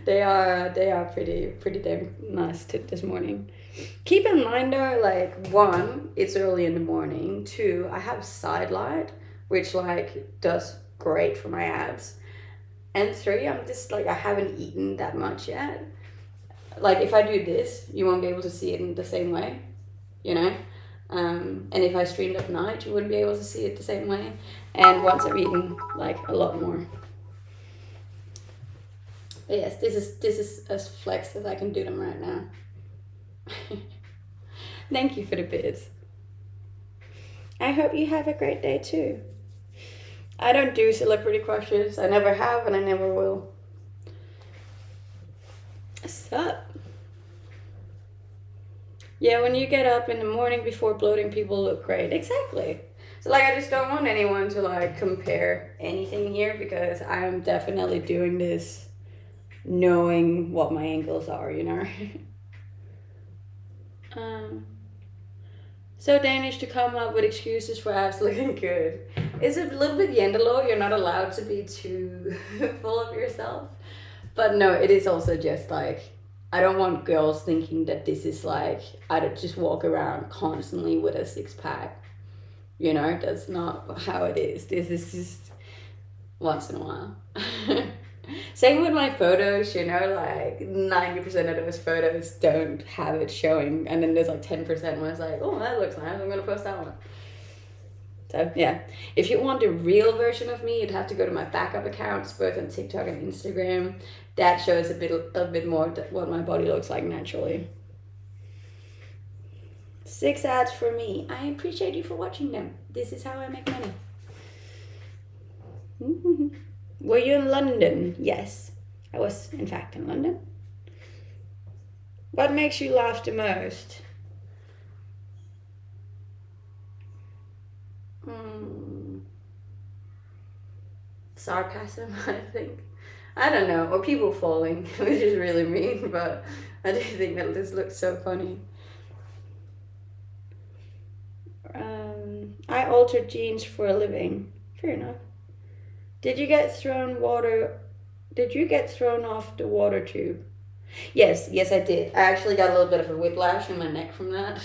S1: they are pretty damn nice this morning. Keep in mind though, like, 1, it's early in the morning. 2, I have side light, which like does great for my abs. And 3, I'm just like, I haven't eaten that much yet. Like, if I do this, you won't be able to see it in the same way, you know? And if I streamed at night, you wouldn't be able to see it the same way. And once I've eaten, like, a lot more. But yes, this is as flex as I can do them right now. Thank you for the bits. I hope you have a great day too. I don't do celebrity crushes. I never have and I never will. Sup? Yeah, when you get up in the morning before bloating, people look great. Exactly. So like, I just don't want anyone to like compare anything here, because I'm definitely doing this knowing what my angles are, you know. So Danish to come up with excuses for abs looking good. It's a little bit Yenderlo. You're not allowed to be too full of yourself. But no, it is also just like, I don't want girls thinking that this is like, I don't just walk around constantly with a 6-pack. You know, that's not how it is. This is just once in a while. Same with my photos, you know, like 90% of those photos don't have it showing. And then there's like 10% where it's like, oh, that looks nice, I'm going to post that one. So yeah, if you want the real version of me, you'd have to go to my backup accounts, both on TikTok and Instagram. That shows a bit more what my body looks like naturally. 6 ads for me. I appreciate you for watching them. This is how I make money. Were you in London? Yes, I was in fact in London. What makes you laugh the most? Sarcasm, I think. I don't know, or people falling, which is really mean, but I do think that this looks so funny. I alter jeans for a living. Fair enough. Did you get thrown off the water tube? Yes, I did. I actually got a little bit of a whiplash in my neck from that.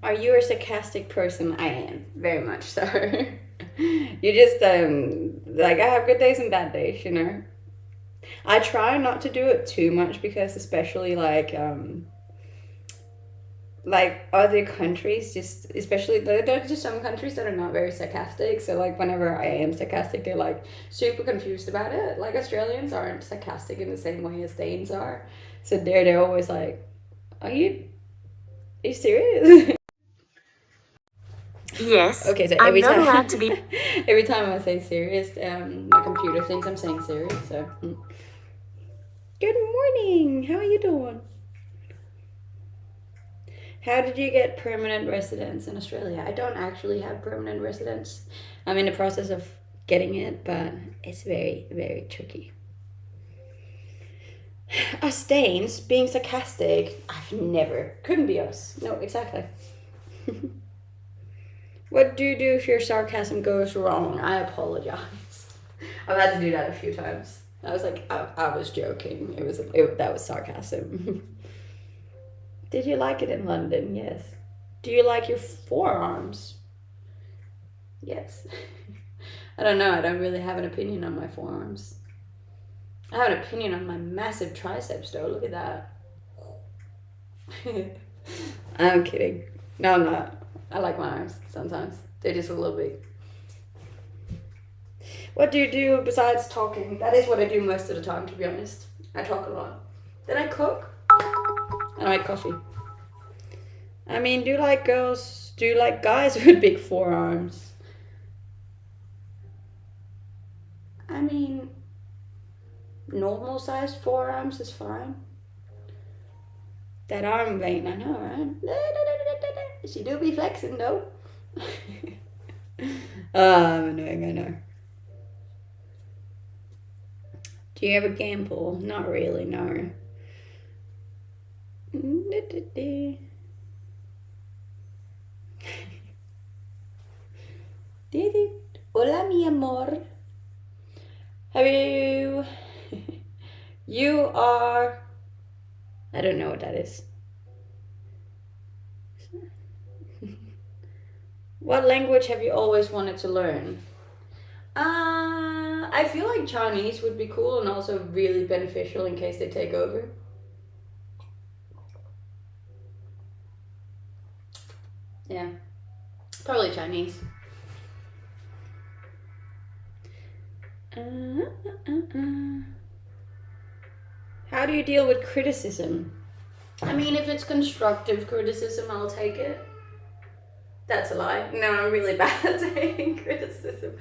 S1: Are you a sarcastic person? I am, very much so. You just, like, I have good days and bad days, you know? I try not to do it too much, because especially, like other countries, just, especially, there are just some countries that are not very sarcastic, so, like, whenever I am sarcastic, they're, like, super confused about it. Like, Australians aren't sarcastic in the same way as Danes are, so they're always like, are you serious?
S3: Yes.
S1: Okay, so
S3: I'm not allowed to be.
S1: Every time I say serious, my computer thinks I'm saying serious. So, Good morning. How are you doing? How did you get permanent residence in Australia? I don't actually have permanent residence. I'm in the process of getting it, but it's very, very tricky. Us Danes being sarcastic, couldn't be us. No, exactly. What do you do if your sarcasm goes wrong? I apologize. I've had to do that a few times. I was like, I was joking. That was sarcasm. Did you like it in London? Yes. Do you like your forearms? Yes. I don't know. I don't really have an opinion on my forearms. I have an opinion on my massive triceps, though. Look at that. I'm kidding. No, I'm not. I like my arms sometimes. They're just a little big. What do you do besides talking? That is what I do most of the time, to be honest. I talk a lot. Then I cook. And I make coffee. I mean, do you like girls? Do you like guys with big forearms? I mean, normal sized forearms is fine. That arm vein, I know, right? She do be flexing though. I'm annoying, I know. Do you ever gamble? Not really, no. Hola, mi amor. Have you... You are... I don't know what that is. What language have you always wanted to learn? I feel like Chinese would be cool and also really beneficial in case they take over. Yeah, probably Chinese. How do you deal with criticism? I mean, if it's constructive criticism, I'll take it. That's a lie. No, I'm really bad at taking criticism.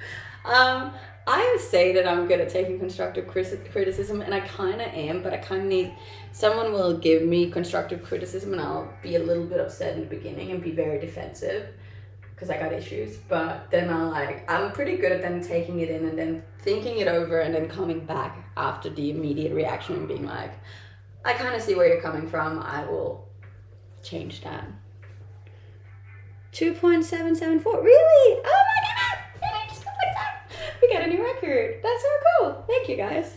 S1: I say that I'm good at taking constructive criticism, and I kind of am, but I kind of need... Someone will give me constructive criticism, and I'll be a little bit upset in the beginning and be very defensive because I got issues. But then I'm pretty good at then taking it in and then thinking it over and then coming back after the immediate reaction and being like, I kind of see where you're coming from. I will change that. 2.774. Really? Oh my god! We got a new record. That's so cool. Thank you, guys.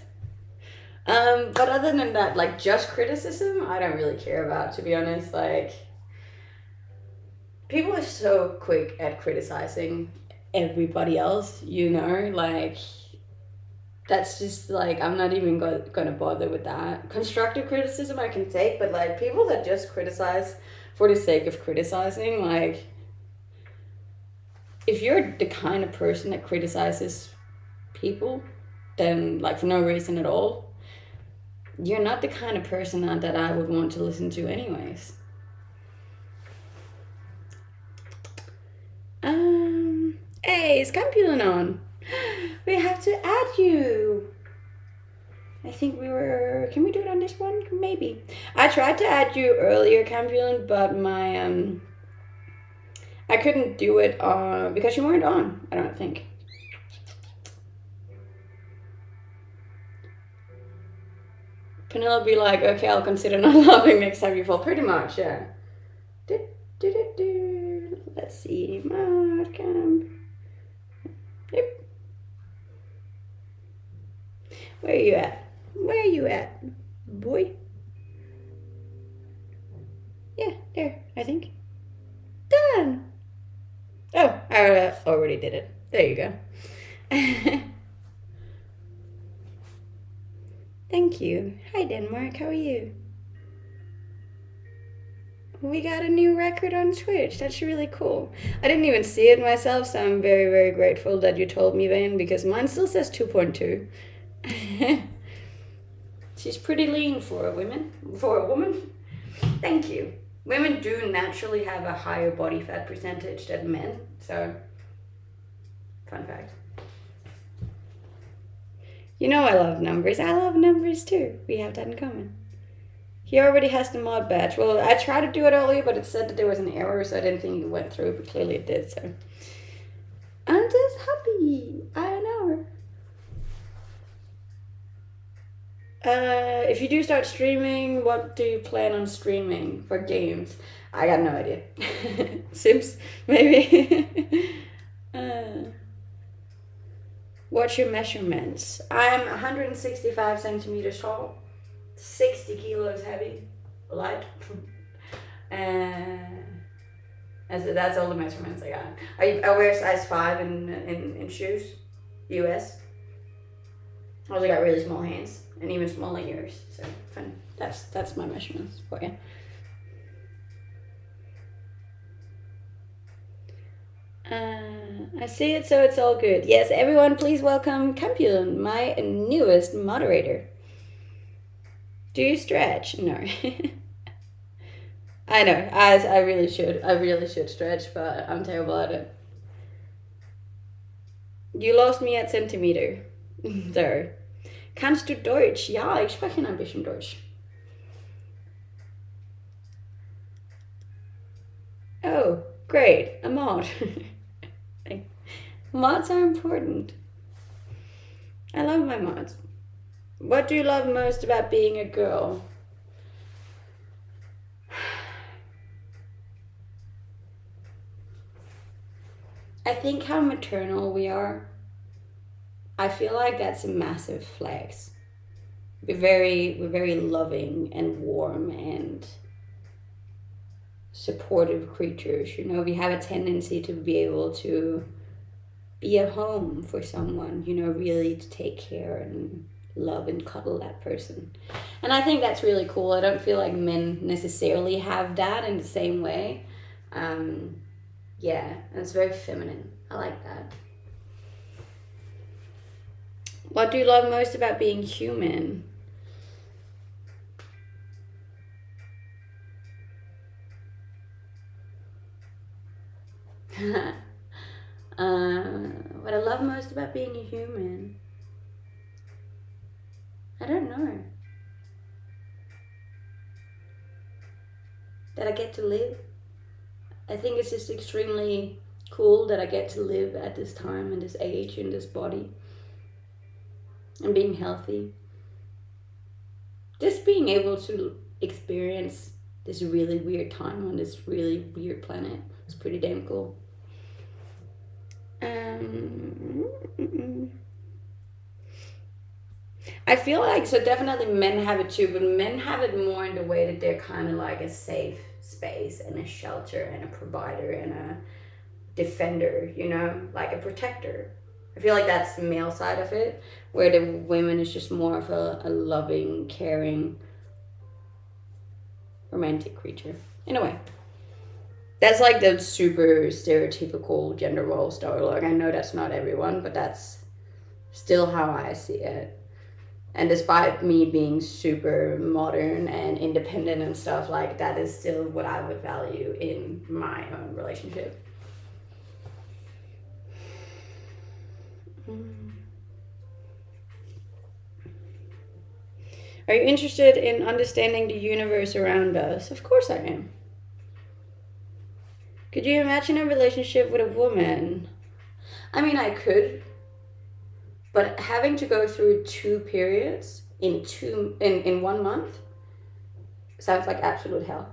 S1: But other than that, like, just criticism, I don't really care about, to be honest. Like, people are so quick at criticizing everybody else, you know? Like, that's just, like, I'm not even gonna bother with that. Constructive criticism I can take, but, like, people that just criticize for the sake of criticizing, like... If you're the kind of person that criticizes people, then, like, for no reason at all, you're not the kind of person that I would want to listen to anyways. Hey, is Campion on? We have to add you. I think can we do it on this one? Maybe. I tried to add you earlier, Campion, but my, I couldn't do it because you weren't on, I don't think. Penelope be like, okay, I'll consider not laughing next time you fall. Pretty much, yeah. Let's see. Modcamp. Yep. Where are you at? Where are you at, boy? Yeah, there, I think. Done. Oh, I already did it. There you go. Thank you. Hi, Denmark. How are you? We got a new record on Twitch. That's really cool. I didn't even see it myself, so I'm very, very grateful that you told me, Vane, because mine still says 2.2. She's pretty lean for a woman. Thank you. Women do naturally have a higher body fat percentage than men, so fun fact. You know I love numbers. I love numbers too. We have that in common. He already has the mod badge. Well, I tried to do it earlier, but it said that there was an error, so I didn't think it went through, but clearly it did, so. I'm just happy. I know. If you do start streaming, what do you plan on streaming for games? I got no idea. Sims, maybe. What's your measurements? I'm 165 centimeters tall, 60 kilos heavy, light. And that's all the measurements I got. I wear size 5 in shoes, US. I also got really small hands and even smaller ears. So fun. That's my measurements for you. I see it, so it's all good. Yes, everyone, please welcome Campion, my newest moderator. Do you stretch? No. I know. I really should. I really should stretch, but I'm terrible at it. You lost me at Zentimeter. Sorry. Kannst du Deutsch? Ja, ich spreche ein bisschen Deutsch. Oh, great. A mod. Mods are important. I love my mods. What do you love most about being a girl? I think how maternal we are. I feel like that's a massive flex. We're very loving and warm and supportive creatures. You know, we have a tendency to be able to be a home for someone, you know, really to take care and love and cuddle that person. And I think that's really cool. I don't feel like men necessarily have that in the same way. Yeah, and it's very feminine. I like that. What do you love most about being human? What I love most about being a human? I don't know. That I get to live. I think it's just extremely cool that I get to live at this time and this age in this body. And being healthy. Just being able to experience this really weird time on this really weird planet is pretty damn cool. I feel like, so definitely men have it too, but men have it more in the way that they're kind of like a safe space and a shelter and a provider and a defender, you know, like a protector. I feel like that's the male side of it, where the women is just more of a loving, caring, romantic creature, in a way. That's like the super stereotypical gender role dialogue. I know that's not everyone, but that's still how I see it. And despite me being super modern and independent and stuff, like that is still what I would value in my own relationship. Are you interested in understanding the universe around us? Of course I am. Could you imagine a relationship with a woman? I mean, I could, but having to go through 2 periods in 1 month sounds like absolute hell.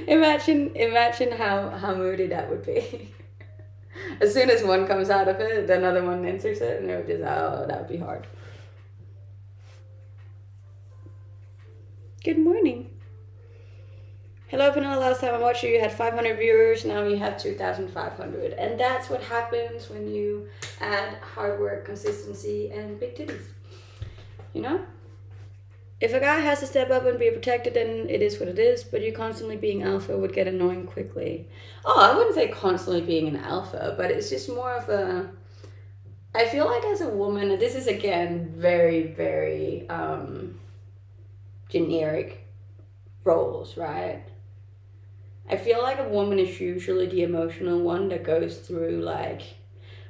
S1: Imagine how moody that would be. As soon as one comes out of it, the other one enters it, and it would just, oh, that would be hard. Good morning. Hello, Pernilla. Last time I watched you had 500 viewers. Now you have 2,500. And that's what happens when you add hard work, consistency, and big titties. You know? If a guy has to step up and be protected, then it is what it is. But you constantly being alpha would get annoying quickly. Oh, I wouldn't say constantly being an alpha, but it's just more of a... I feel like as a woman, and this is again very, very generic roles, right? I feel like a woman is usually the emotional one that goes through like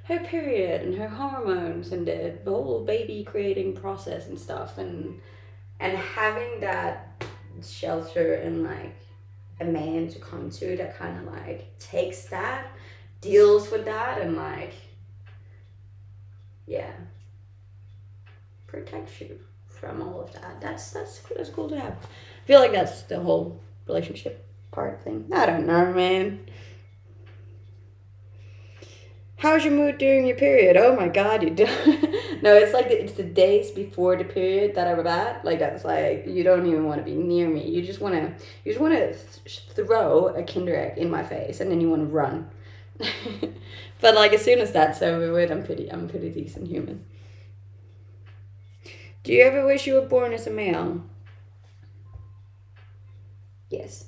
S1: her period and her hormones and the whole baby creating process and stuff, and having that shelter and like a man to come to that kind of like takes that, deals with that, and like, yeah, protects you from all of that. That's cool to have. I feel like that's the whole relationship part thing. I don't know, man. How's your mood during your period? Oh my god, you do. No, it's like it's the days before the period that are bad. Like that's like you don't even want to be near me. You just wanna throw a Kinder Egg in my face, and then you want to run. But like as soon as that's over with, I'm a pretty decent human. Do you ever wish you were born as a male? Yes.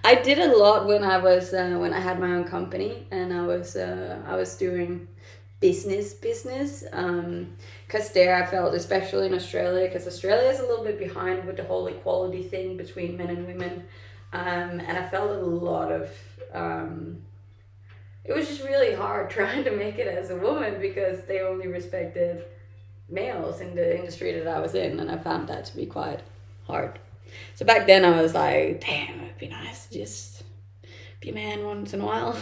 S1: I did a lot when I was when I had my own company, and I was doing business because there I felt, especially in Australia, because Australia is a little bit behind with the whole equality thing between men and women, and I felt a lot of it was just really hard trying to make it as a woman because they only respected males in the industry that I was in, and I found that to be quite hard. So back then I was like, damn, it'd be nice to just be a man once in a while.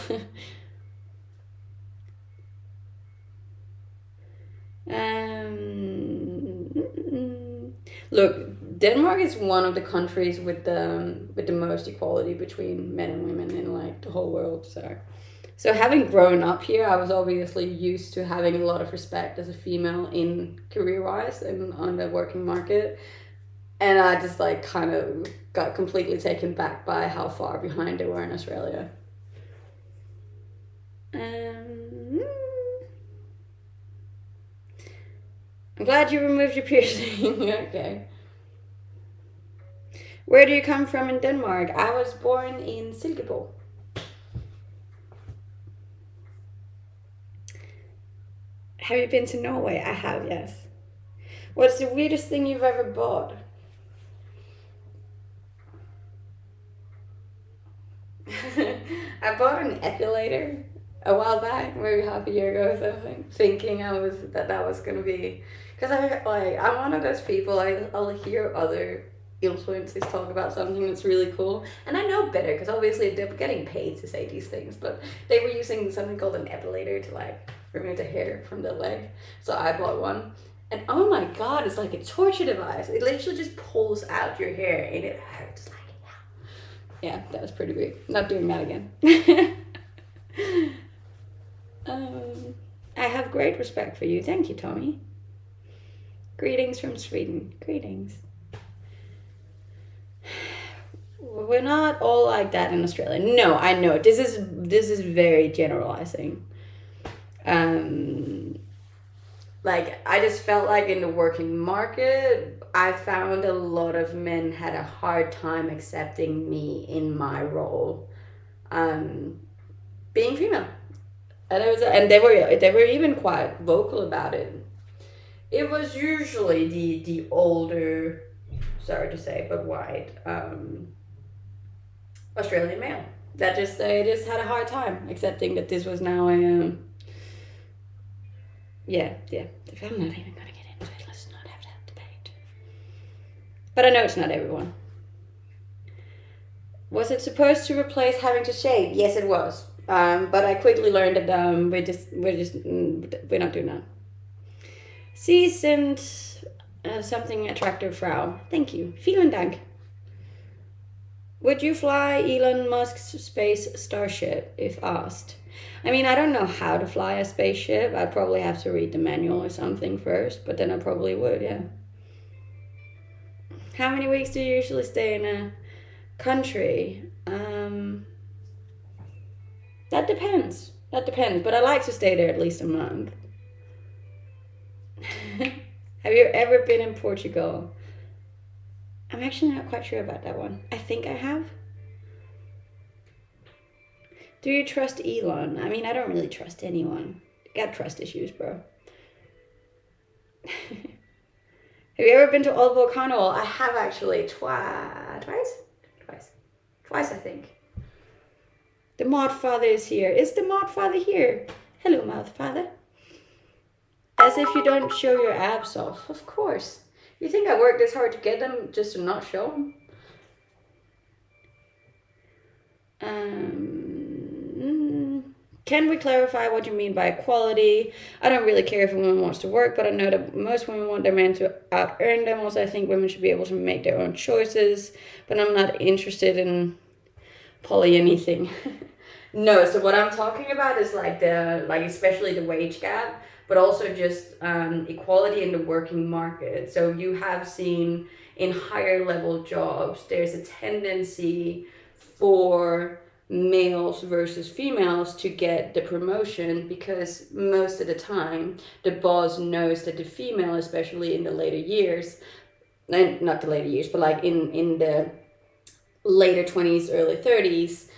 S1: Look, Denmark is one of the countries with the most equality between men and women in like the whole world. So having grown up here, I was obviously used to having a lot of respect as a female in career-wise and on the working market. And I just like kind of got completely taken back by how far behind they were in Australia. I'm glad you removed your piercing. Okay. Where do you come from in Denmark? I was born in Silkeborg. Have you been to Norway? I have, yes. What's the weirdest thing you've ever bought? I bought an epilator a while back, maybe half a year ago or something, thinking that was gonna be, because I'm one of those people. I'll hear other influencers talk about something that's really cool, and I know better because obviously they're getting paid to say these things, but they were using something called an epilator to like remove the hair from the leg, so I bought one. And oh my god, it's like a torture device. It literally just pulls out your hair and it hurts like, yeah, that was pretty weird. Not doing that again. I have great respect for you. Thank you, Tommy. Greetings from Sweden. Greetings. We're not all like that in Australia. No, I know. This is very generalizing. Like I just felt like in the working market, I found a lot of men had a hard time accepting me in my role, being female, and they were even quite vocal about it. It was usually the older, sorry to say, but white Australian male that they just had a hard time accepting that this was now a yeah. I'm not even gonna get into it. Let's not have that debate. But I know it's not everyone. Was it supposed to replace having to shave? Yes, it was. But I quickly learned that we're not doing that. Sie sind something attractive, Frau. Thank you. Vielen Dank. Would you fly Elon Musk's space starship if asked? I mean, I don't know how to fly a spaceship. I'd probably have to read the manual or something first, but then I probably would, yeah. How many weeks do you usually stay in a country? That depends. But I like to stay there at least a month. Have you ever been in Portugal? I'm actually not quite sure about that one. I think I have. Do you trust Elon? I mean, I don't really trust anyone. Got trust issues, bro. Have you ever been to Old Carnival? I have actually twice, I think. The Mod Father is here. Is the Mod Father here? Hello, Mod Father. As if you don't show your abs off. Of course. You think I worked this hard to get them just to not show them? Can we clarify what you mean by equality? I don't really care if a woman wants to work, but I know that most women want their men to out-earn them. Also, I think women should be able to make their own choices, but I'm not interested in poly anything. No, so what I'm talking about is like especially the wage gap, but also just equality in the working market. So you have seen in higher level jobs, there's a tendency for males versus females to get the promotion because most of the time the boss knows that the female, especially in the later years, and not the later years, but like in the later 20s, early 30s,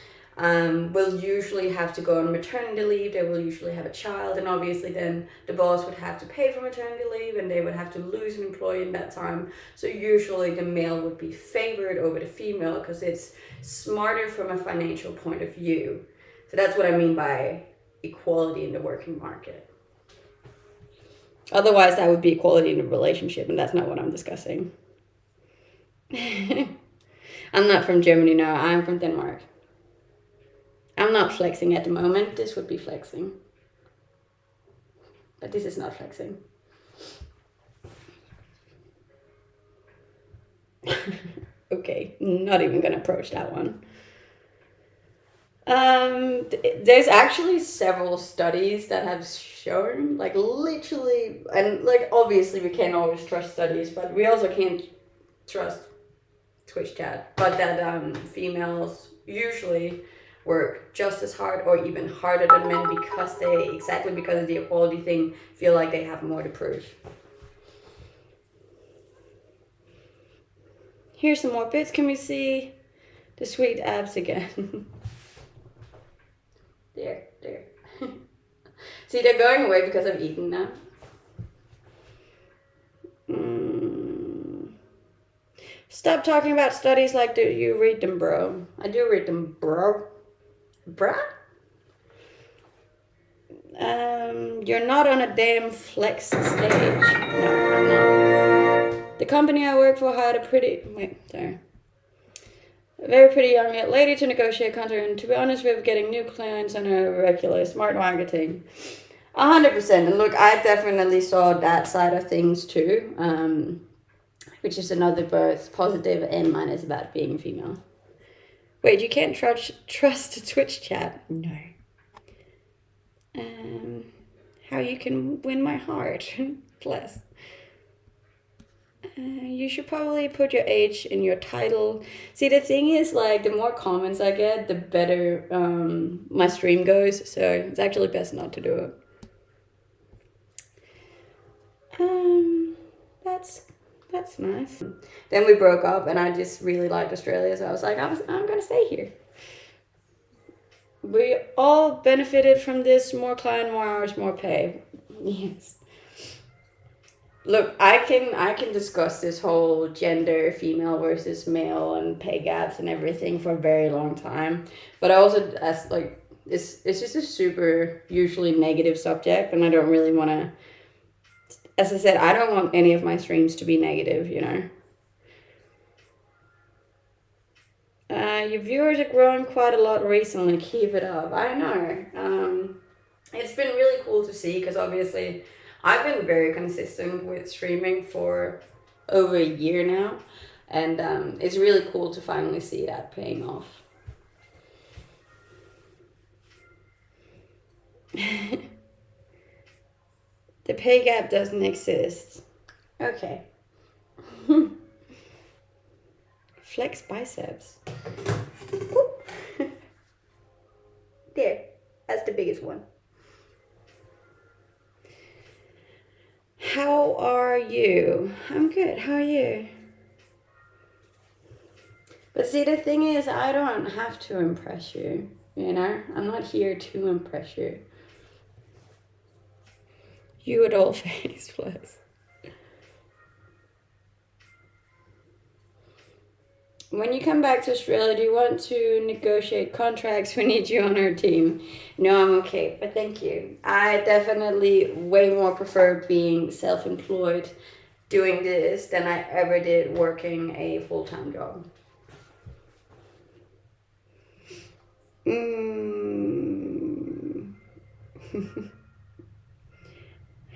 S1: will usually have to go on maternity leave. They will usually have a child, and obviously, then the boss would have to pay for maternity leave and they would have to lose an employee in that time. So, usually, the male would be favored over the female because it's smarter from a financial point of view. So, that's what I mean by equality in the working market. Otherwise, that would be equality in the relationship, and that's not what I'm discussing. I'm not from Germany, no, I'm from Denmark. I'm not flexing at the moment. This would be flexing. But this is not flexing. Okay, not even gonna approach that one. There's actually several studies that have shown, like literally, and like obviously we can't always trust studies, but we also can't trust Twitch chat, but that females usually work just as hard or even harder than men because exactly because of the equality thing, feel like they have more to prove. Here's some more bits. Can we see the sweet abs again? There. See, they're going away because I'm eating now. Stop talking about studies like you read them, bro. I do read them, bro. Bruh? You're not on a damn flex stage. No, I'm not. The company I work for hired a very pretty young lady to negotiate contract, and to be honest, we're getting new clients on a regular. Smart marketing. 100%. And look, I definitely saw that side of things too, which is another both positive and minus about being female. Wait, you can't trust Twitch chat? No. How you can win my heart? Bless. You should probably put your age in your title. See, the thing is, like, the more comments I get, the better my stream goes. So it's actually best not to do it. That's nice. Then we broke up, and I just really liked Australia, so I was like, I'm gonna stay here. We all benefited from this: more client, more hours, more pay. Yes. Look, I can discuss this whole gender, female versus male, and pay gaps and everything for a very long time. But I also, as like, it's just a super usually negative subject, and I don't really want to. As I said, I don't want any of my streams to be negative, you know. Your viewers are growing quite a lot recently. Keep it up. I know. It's been really cool to see because obviously I've been very consistent with streaming for over a year now. And it's really cool to finally see that paying off. The pay gap doesn't exist. Okay. Flex biceps. There. That's the biggest one. How are you? I'm good. How are you? But see, the thing is, I don't have to impress you. You know? I'm not here to impress you. You would all face plus. When you come back to Australia, do you want to negotiate contracts? We need you on our team. No, I'm okay, but thank you. I definitely way more prefer being self-employed doing this than I ever did working a full-time job.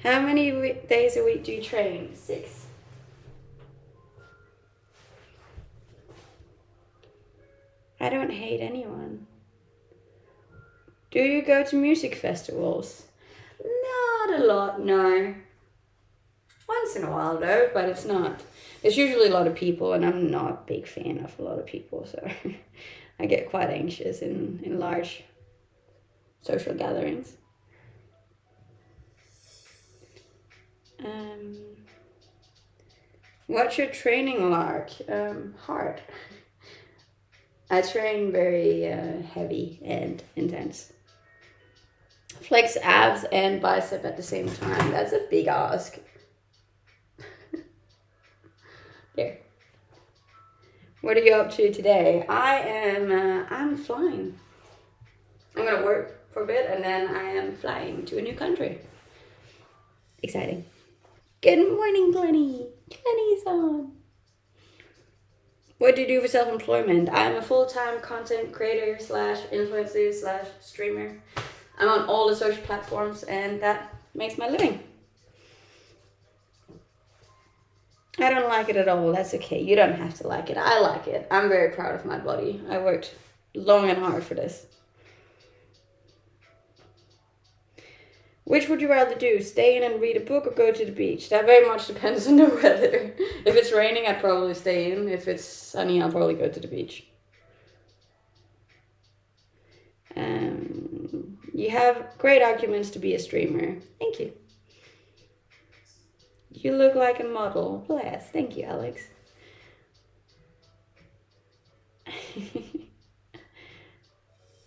S1: How many days a week do you train? 6. I don't hate anyone. Do you go to music festivals? Not a lot, no. Once in a while though, but it's not. There's usually a lot of people, and I'm not a big fan of a lot of people, so I get quite anxious in large social gatherings. What's your training like? Hard. I train very heavy and intense. Flex abs and bicep at the same time. That's a big ask. There. What are you up to today? I'm flying. I'm gonna work for a bit and then I am flying to a new country. Exciting. Good morning, Glennie. Glennie's on. What do you do for self-employment? I'm a full-time content creator slash influencer slash streamer. I'm on all the social platforms and that makes my living. I don't like it at all. That's okay. You don't have to like it. I like it. I'm very proud of my body. I worked long and hard for this. Which would you rather do? Stay in and read a book or go to the beach? That very much depends on the weather. If it's raining, I'd probably stay in. If it's sunny, I'll probably go to the beach. You have great arguments to be a streamer. Thank you. You look like a model. Bless. Thank you, Alex.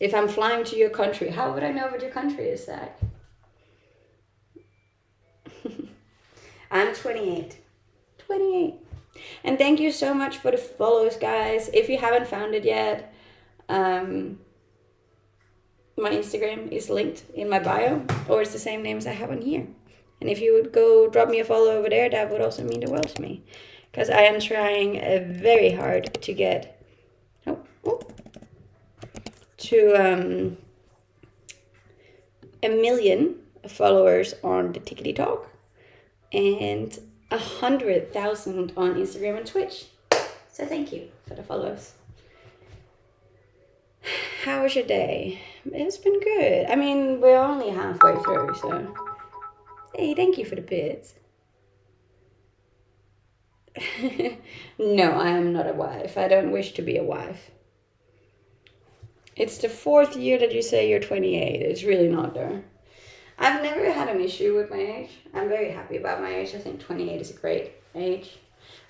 S1: If I'm flying to your country, how would I know what your country is, Zach? I'm 28. 28. And thank you so much for the follows, guys. If you haven't found it yet, my Instagram is linked in my bio, or it's the same name as I have on here. And if you would go drop me a follow over there, that would also mean the world to me. Because I am trying very hard to get to 1 million followers on the Tickety Talk and 100,000 on Instagram and Twitch. So thank you for the follows. How was your day? It's been good. I mean, we're only halfway through, so... Hey, thank you for the bits. No, I am not a wife. I don't wish to be a wife. It's the 4th year that you say you're 28. It's really not there. I've never had an issue with my age. I'm very happy about my age. I think 28 is a great age.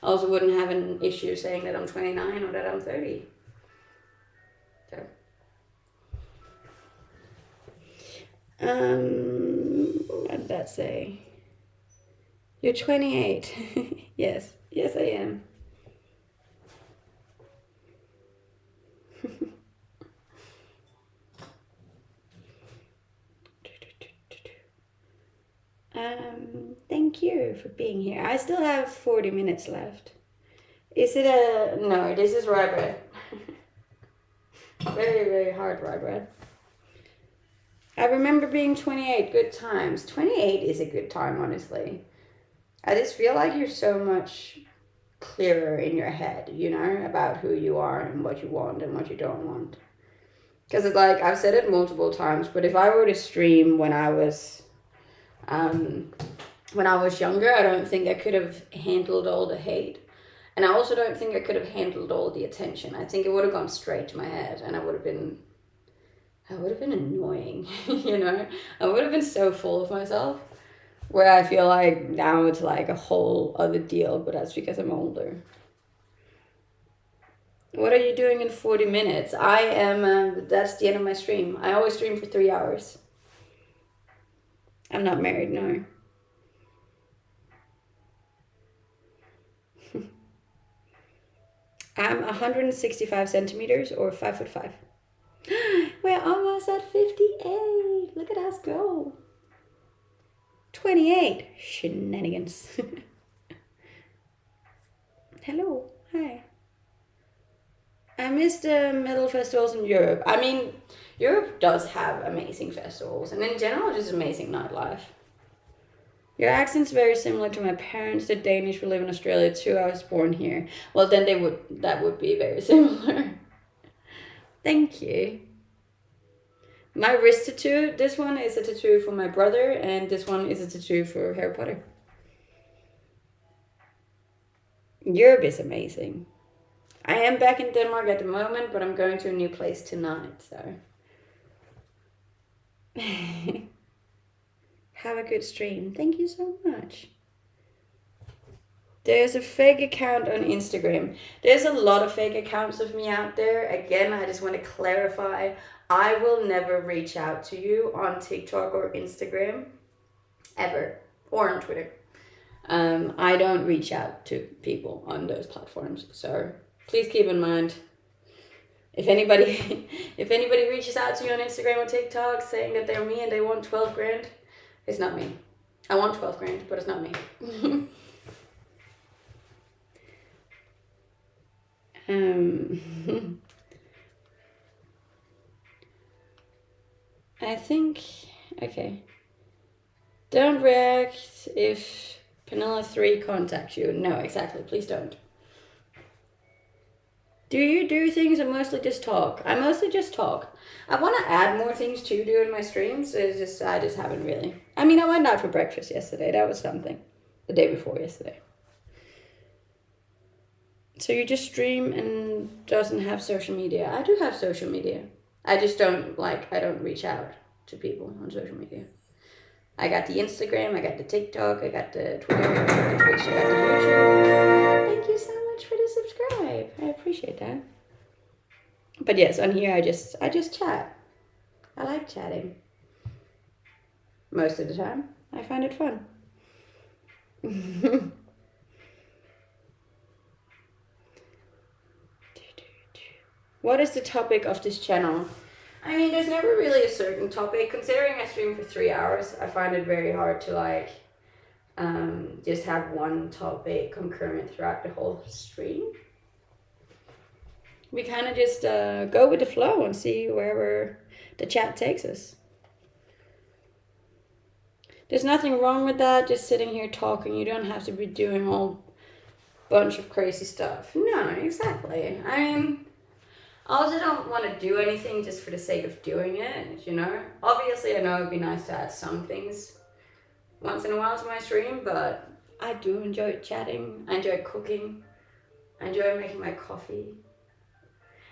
S1: I also wouldn't have an issue saying that I'm 29 or that I'm 30. So. What did that say? You're 28. Yes. Yes, I am. Thank you for being here. I still have 40 minutes left. Is it a... No, this is rye bread. Very, very hard rye bread. I remember being 28, good times. 28 is a good time, honestly. I just feel like you're so much clearer in your head, you know, about who you are and what you want and what you don't want. Because it's like, I've said it multiple times, but if I were to stream when I was younger, I don't think I could have handled all the hate. And I also don't think I could have handled all the attention. I think it would have gone straight to my head and I would have been annoying, you know? I would have been so full of myself, where I feel like now it's like a whole other deal, but that's because I'm older. What are you doing in 40 minutes? I am, that's the end of my stream. I always stream for 3 hours. I'm not married, no. I'm 165 centimeters or 5'5". We're almost at 58. Look at us go. 28. Shenanigans. Hello. Hi. I miss the metal festivals in Europe. I mean, Europe does have amazing festivals, and in general, just amazing nightlife. Your accent's very similar to my parents. They're Danish, who live in Australia too. I was born here. Well, then that would be very similar. Thank you. My wrist tattoo, this one is a tattoo for my brother, and this one is a tattoo for Harry Potter. Europe is amazing. I am back in Denmark at the moment, but I'm going to a new place tonight, so. Have a good stream. Thank you so much. There's a fake account on Instagram. There's a lot of fake accounts of me out there. Again, I just want to clarify, I will never reach out to you on TikTok or Instagram, ever, or on Twitter. I don't reach out to people on those platforms, so please keep in mind. If anybody reaches out to you on Instagram or TikTok saying that they're me and they want 12 grand, it's not me. I want 12 grand, but it's not me. I think, okay. Don't react if Panilla 3 contacts you. No, exactly. Please don't. Do you do things or mostly just talk? I mostly just talk. I want to add more things to do in my streams. I just haven't really. I mean, I went out for breakfast yesterday. That was something. The day before yesterday. So you just stream and doesn't have social media. I do have social media. I just don't I don't reach out to people on social media. I got the Instagram, I got the TikTok, I got the Twitter, I got the Twitch, I got the YouTube. Thank you so much for the subscribe. I appreciate that. But yes, on here I just chat. I like chatting. Most of the time. I find it fun. What is the topic of this channel? I mean, there's never really a certain topic. Considering I stream for 3 hours, I find it very hard to just have one topic concurrent throughout the whole stream. We kind of just go with the flow and see wherever the chat takes us. There's nothing wrong with that, just sitting here talking. You don't have to be doing all bunch of crazy stuff. No, exactly. I mean, I also don't want to do anything just for the sake of doing it, you know? Obviously, I know it'd be nice to add some things once in a while to my stream, but I do enjoy chatting. I enjoy cooking. I enjoy making my coffee.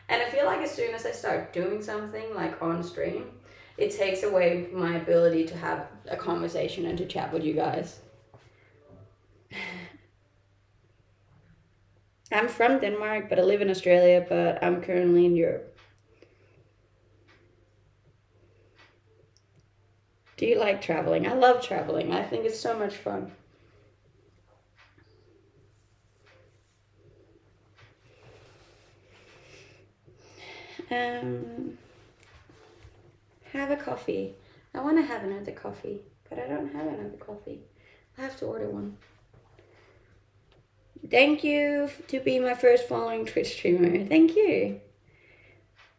S1: And I feel like as soon as I start doing something on stream, it takes away my ability to have a conversation and to chat with you guys. I'm from Denmark, but I live in Australia, but I'm currently in Europe. Do you like traveling? I love traveling. I think it's so much fun. Have a coffee. I want to have another coffee, but I don't have another coffee. I have to order one. Thank you to be my first following Twitch streamer. Thank you.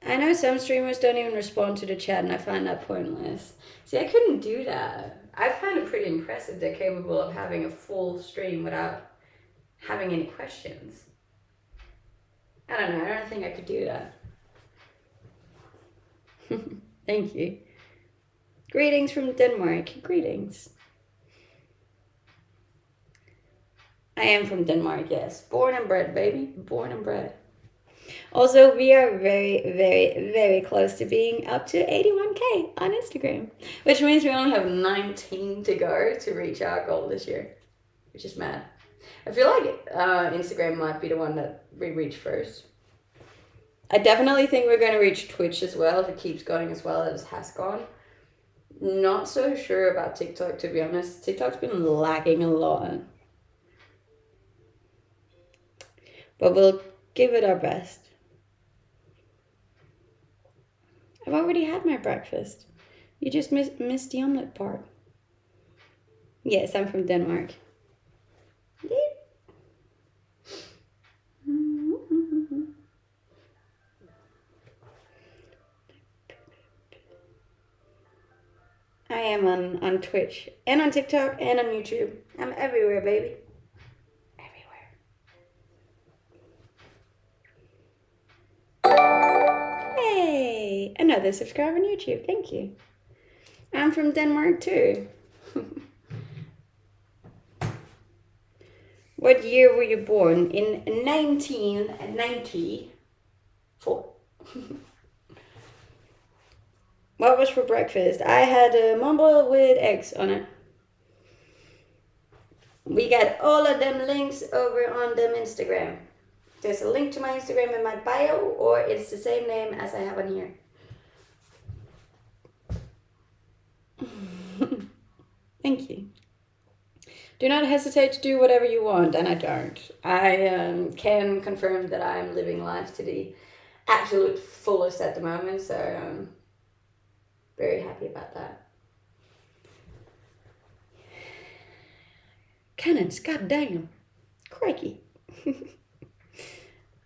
S1: I know some streamers don't even respond to the chat, and I find that pointless. See, I couldn't do that. I find it pretty impressive they're capable of having a full stream without having any questions. I don't know. I don't think I could do that. Thank you. Greetings from Denmark. Greetings. I am from Denmark, yes. Born and bred, baby. Born and bred. Also, we are very, very, very close to being up to 81K on Instagram, which means we only have 19 to go to reach our goal this year, which is mad. I feel like Instagram might be the one that we reach first. I definitely think we're going to reach Twitch as well if it keeps going as well as it has gone. Not so sure about TikTok, to be honest. TikTok's been lagging a lot. But we'll give it our best. I've already had my breakfast. You just missed the omelette part. Yes, I'm from Denmark. I am on Twitch and on TikTok and on YouTube. I'm everywhere, baby. Hey, another subscriber on YouTube. Thank you. I'm from Denmark too. What year were you born? In 1994. What was for breakfast? I had a mumble with eggs on it. We got all of them links over on them Instagram. There's a link to my Instagram in my bio, or it's the same name as I have on here. Thank you. Do not hesitate to do whatever you want, and I don't. I can confirm that I'm living life to the absolute fullest at the moment, so I'm very happy about that. Cannons, goddamn. Crikey.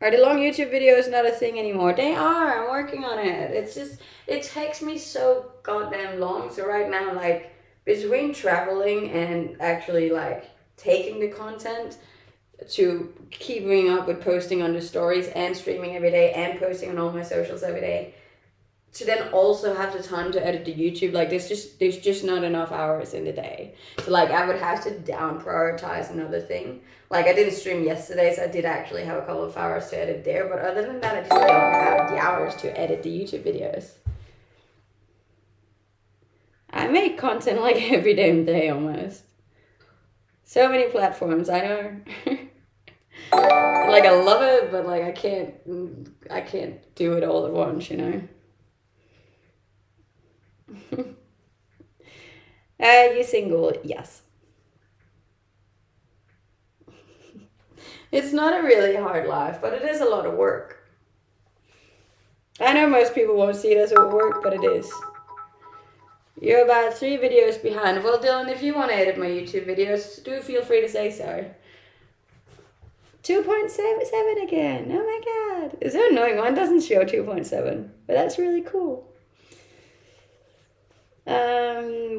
S1: Are the long YouTube videos not a thing anymore? They are, I'm working on it. It's just, it takes me so goddamn long. So right now, like, between traveling and actually, like, taking the content to keeping up with posting on the stories and streaming every day and posting on all my socials every day, to then also have the time to edit the YouTube, like there's just not enough hours in the day. So like I would have to down prioritize another thing. Like I didn't stream yesterday, so I did actually have a couple of hours to edit there, but other than that I just don't have the hours to edit the YouTube videos. I make content like every damn day almost. So many platforms, I know. Like I love it, but like I can't do it all at once, you know. You single? Yes. It's not a really hard life, but it is a lot of work. I know most people won't see it as work, but it is. You're about 3 videos behind. Well, Dylan, if you want to edit my YouTube videos, do feel free to say so. 2.77 again. Oh my god. It's so annoying. Mine doesn't show 2.7, but that's really cool.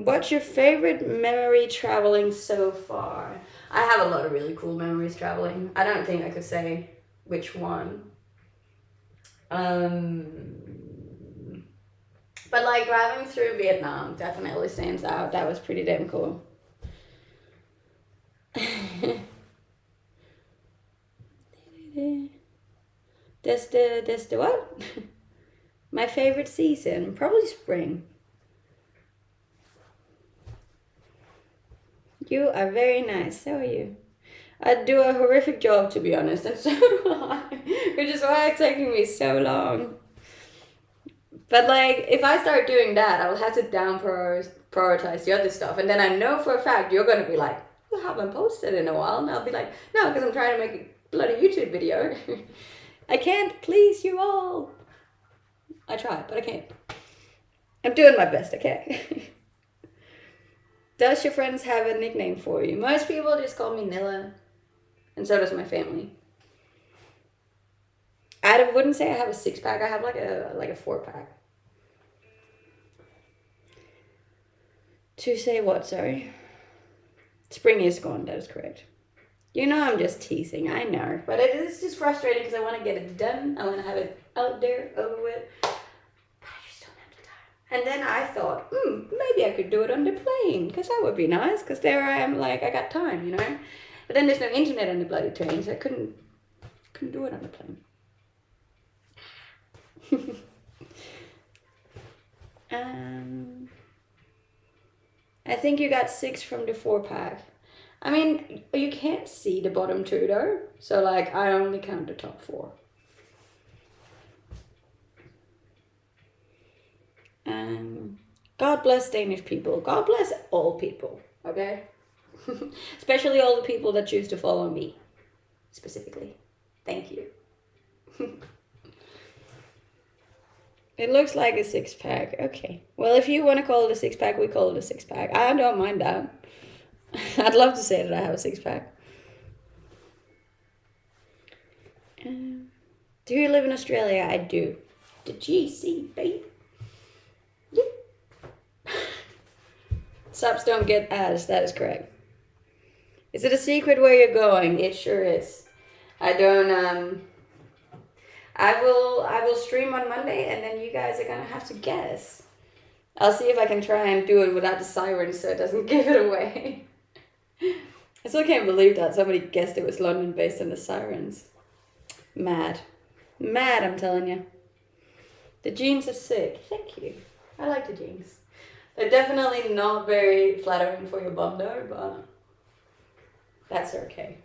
S1: What's your favorite memory traveling so far? I have a lot of really cool memories traveling. I don't think I could say which one. But like driving through Vietnam definitely stands out. That was pretty damn cool. That's the what? My favorite season, probably spring. You are very nice, so are you. I do a horrific job, to be honest, and so do I, which is why it's taking me so long. But like, if I start doing that, I'll have to down prioritize the other stuff, and then I know for a fact you're gonna be like, you haven't posted in a while, and I'll be like, no, because I'm trying to make a bloody YouTube video. I can't please you all. I try, but I can't. I'm doing my best, okay? Does your friends have a nickname for you? Most people just call me Nilla, and so does my family. I wouldn't say I have a 6-pack. I have like a 4-pack. To say what, sorry? Spring is gone, that is correct. You know I'm just teasing, I know. But it is just frustrating because I want to get it done. I want to have it out there, over with. And then I thought, maybe I could do it on the plane, because that would be nice, because there I am, like, I got time, you know? But then there's no internet on the bloody train, so I couldn't do it on the plane. I think you got 6 from the 4-pack. I mean, you can't see the bottom 2, though, so, like, I only count the top 4. God bless Danish people. God bless all people, okay? Especially all the people that choose to follow me, specifically. Thank you. It looks like a 6-pack. Okay. Well, if you want to call it a 6-pack, we call it a 6-pack. I don't mind that. I'd love to say that I have a 6-pack. Do you live in Australia? I do. The GC, babe. Subs don't get ads, that is correct. Is it a secret where you're going? It sure is. I I will stream on Monday, and then you guys are gonna have to guess. I'll see if I can try and do it without the sirens so it doesn't give it away. I still can't believe that somebody guessed it was London based on the sirens. Mad. Mad, I'm telling you. The jeans are sick. Thank you. I like the jeans. They're definitely not very flattering for your bum though, but that's okay.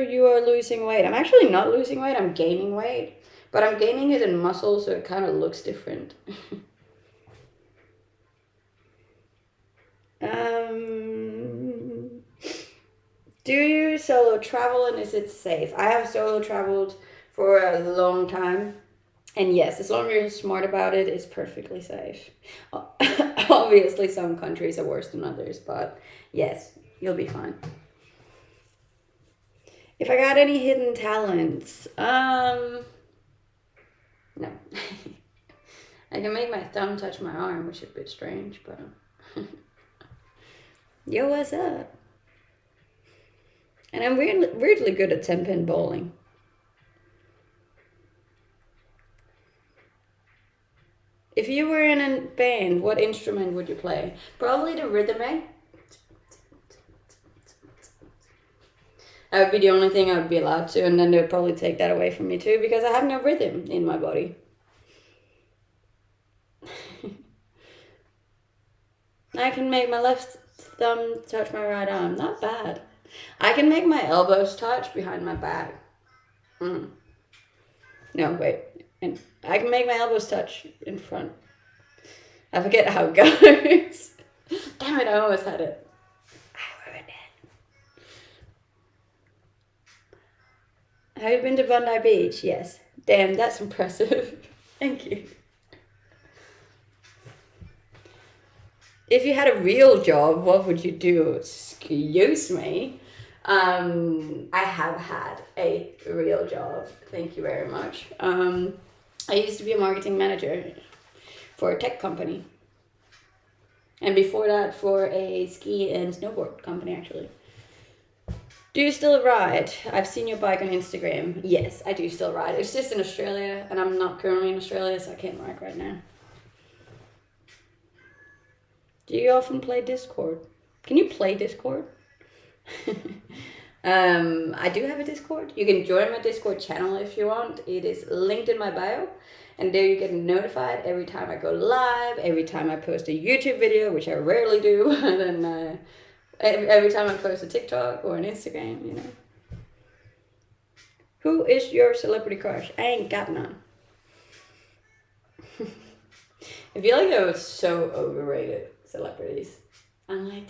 S1: You are losing weight. I'm actually not losing weight, I'm gaining weight. But I'm gaining it in muscle, so it kind of looks different. Do you solo travel and is it safe? I have solo traveled for a long time. And yes, as long as you're smart about it, it's perfectly safe. Obviously, some countries are worse than others, but yes, you'll be fine. If I got any hidden talents, no. I can make my thumb touch my arm, which is a bit strange, but yo, what's up? And I'm weirdly good at 10-pin bowling. If you were in a band, what instrument would you play? Probably the rhythm, eh? That would be the only thing I would be allowed to, and then they would probably take that away from me too, because I have no rhythm in my body. I can make my left thumb touch my right arm. Not bad. I can make my elbows touch behind my back. No, wait. And I can make my elbows touch in front. I forget how it goes. Damn it, I almost had it. I ruined it. Have you been to Bondi Beach? Yes. Damn, that's impressive. Thank you. If you had a real job, what would you do? Excuse me. I have had a real job. Thank you very much. I used to be a marketing manager for a tech company. And before that, for a ski and snowboard company, actually. Do you still ride? I've seen your bike on Instagram. Yes, I do still ride. It's just in Australia, and I'm not currently in Australia, so I can't ride right now. Do you often play Discord? Can you play Discord? I do have a Discord. You can join my Discord channel if you want. It is linked in my bio. And there you get notified every time I go live, every time I post a YouTube video, which I rarely do. And then every time I post a TikTok or an Instagram, you know. Who is your celebrity crush? I ain't got none. I feel like they're so overrated, celebrities. I'm like,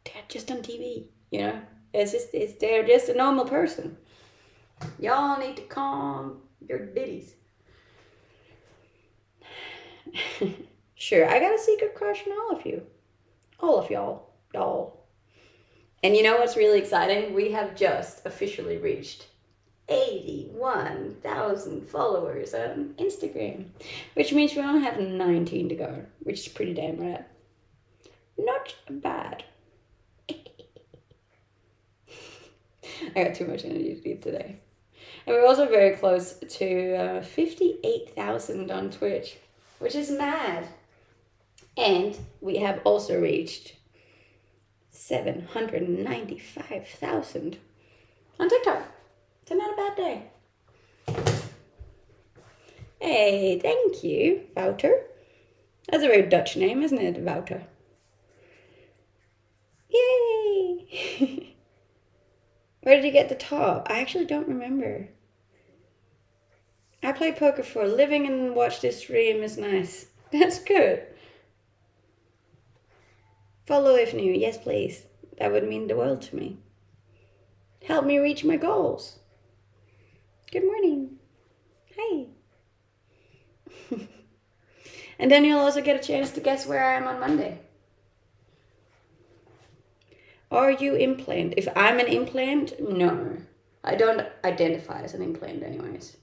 S1: they're just on TV, you know? They're just a normal person. Y'all need to calm your ditties. Sure, I got a secret crush on all of you. All of y'all. And you know what's really exciting? We have just officially reached 81,000 followers on Instagram, which means we only have 19 to go, which is pretty damn rad. Not bad. I got too much energy to eat today. And we're also very close to 58,000 on Twitch, which is mad. And we have also reached 795,000 on TikTok. So not a bad day. Hey, thank you, Wouter. That's a very Dutch name, isn't it, Wouter? Yay! Where did you get the top? I actually don't remember. I play poker for a living and watch this stream is nice. That's good. Follow if new. Yes, please. That would mean the world to me. Help me reach my goals. Good morning. Hi. And then you'll also get a chance to guess where I am on Monday. Are you implant? If I'm an implant, no. I don't identify as an implant anyways.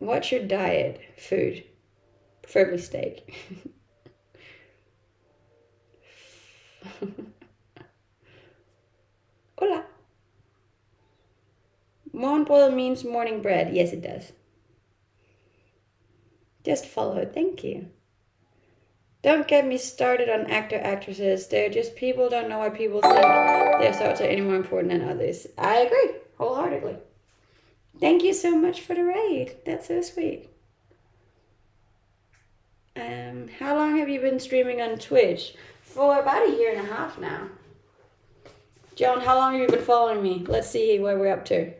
S1: What's your diet? Food. Preferably steak. Hola. Morgenbrod means morning bread. Yes, it does. Just follow. Thank you. Don't get me started on actresses. They're just people. Don't know why people think their thoughts are any more important than others. I agree wholeheartedly. Thank you so much for the raid. That's so sweet. How long have you been streaming on Twitch? For about 1.5 years now. John, how long have you been following me? Let's see where we're up to.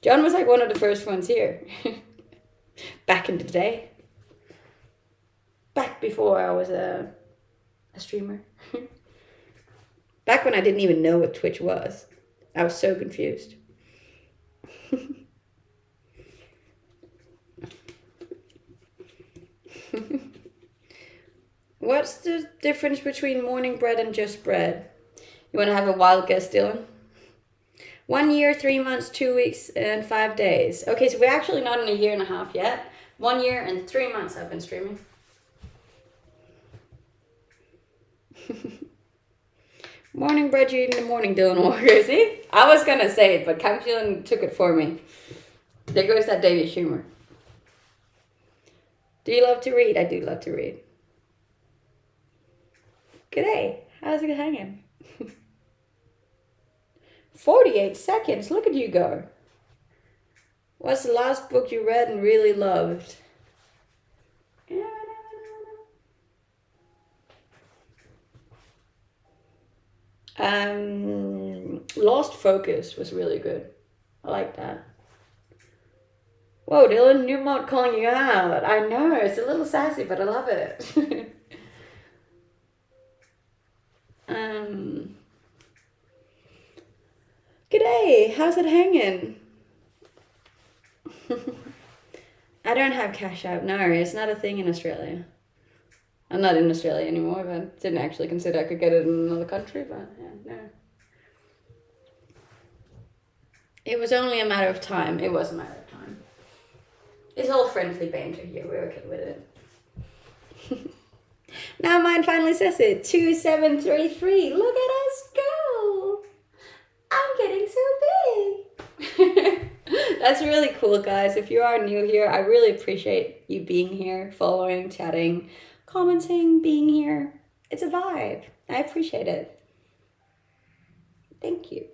S1: John was like one of the first ones here. Back in the day. Back before I was a streamer. Back when I didn't even know what Twitch was. I was so confused. What's the difference between morning bread and just bread? You want to have a wild guess, Dylan? 1 year, 3 months, 2 weeks, and 5 days. Okay, so we're actually not in 1.5 years yet. 1 year and 3 months I've been streaming. Morning bread you eat in the morning, Dylan Walker. See? I was going to say it, but Campion took it for me. There goes that Danish humor. Do you love to read? I do love to read. G'day. How's it hanging? 48 seconds. Look at you go. What's the last book you read and really loved? Lost Focus was really good. I like that. Whoa, Dylan, new mod calling you out. I know, it's a little sassy, but I love it. G'day, how's it hanging? I don't have Cash App. No, it's not a thing in Australia. I'm not in Australia anymore, but didn't actually consider I could get it in another country, but yeah, no. It was only a matter of time. It was a matter of time. It's all friendly banter here. We're okay with it. Now mine finally says it. 2733. Look at us go. I'm getting so big. That's really cool, guys. If you are new here, I really appreciate you being here, following, chatting, commenting, being here. It's a vibe. I appreciate it. Thank you.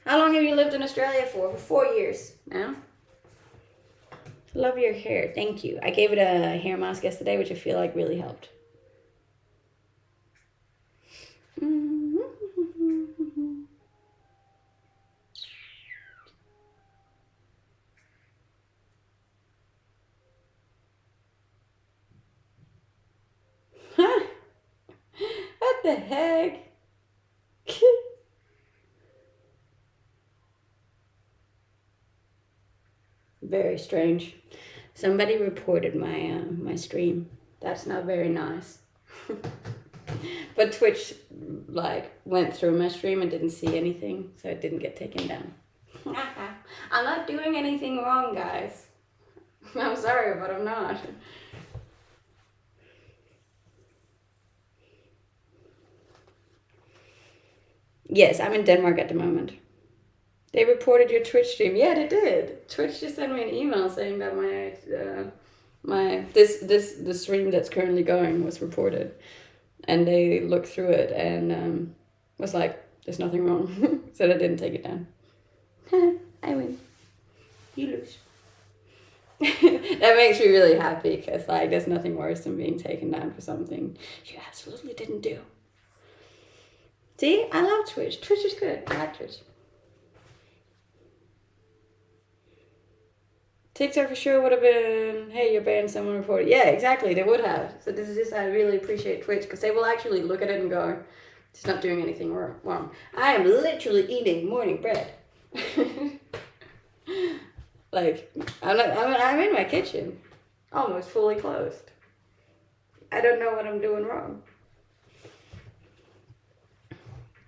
S1: How long have you lived in Australia for? For 4 years now. Love your hair. Thank you. I gave it a hair mask yesterday, which I feel like really helped. What the heck? Very strange. Somebody reported my my stream. That's not very nice. But Twitch like went through my stream and didn't see anything, so it didn't get taken down. I'm not doing anything wrong, guys. I'm sorry, but I'm not. Yes, I'm in Denmark at the moment. They reported your Twitch stream. Yeah, they did. Twitch just sent me an email saying that the stream that's currently going was reported, and they looked through it and was like, "There's nothing wrong," so they didn't take it down. I win. You lose. That makes me really happy because like there's nothing worse than being taken down for something you absolutely didn't do. See, I love Twitch. Twitch is good. I like Twitch. TikTok for sure would have been, hey, you're banned, someone reported. Yeah, exactly, they would have. So this is just, I really appreciate Twitch because they will actually look at it and go, it's not doing anything wrong. I am literally eating morning bread. Like, I'm in my kitchen, almost fully closed. I don't know what I'm doing wrong.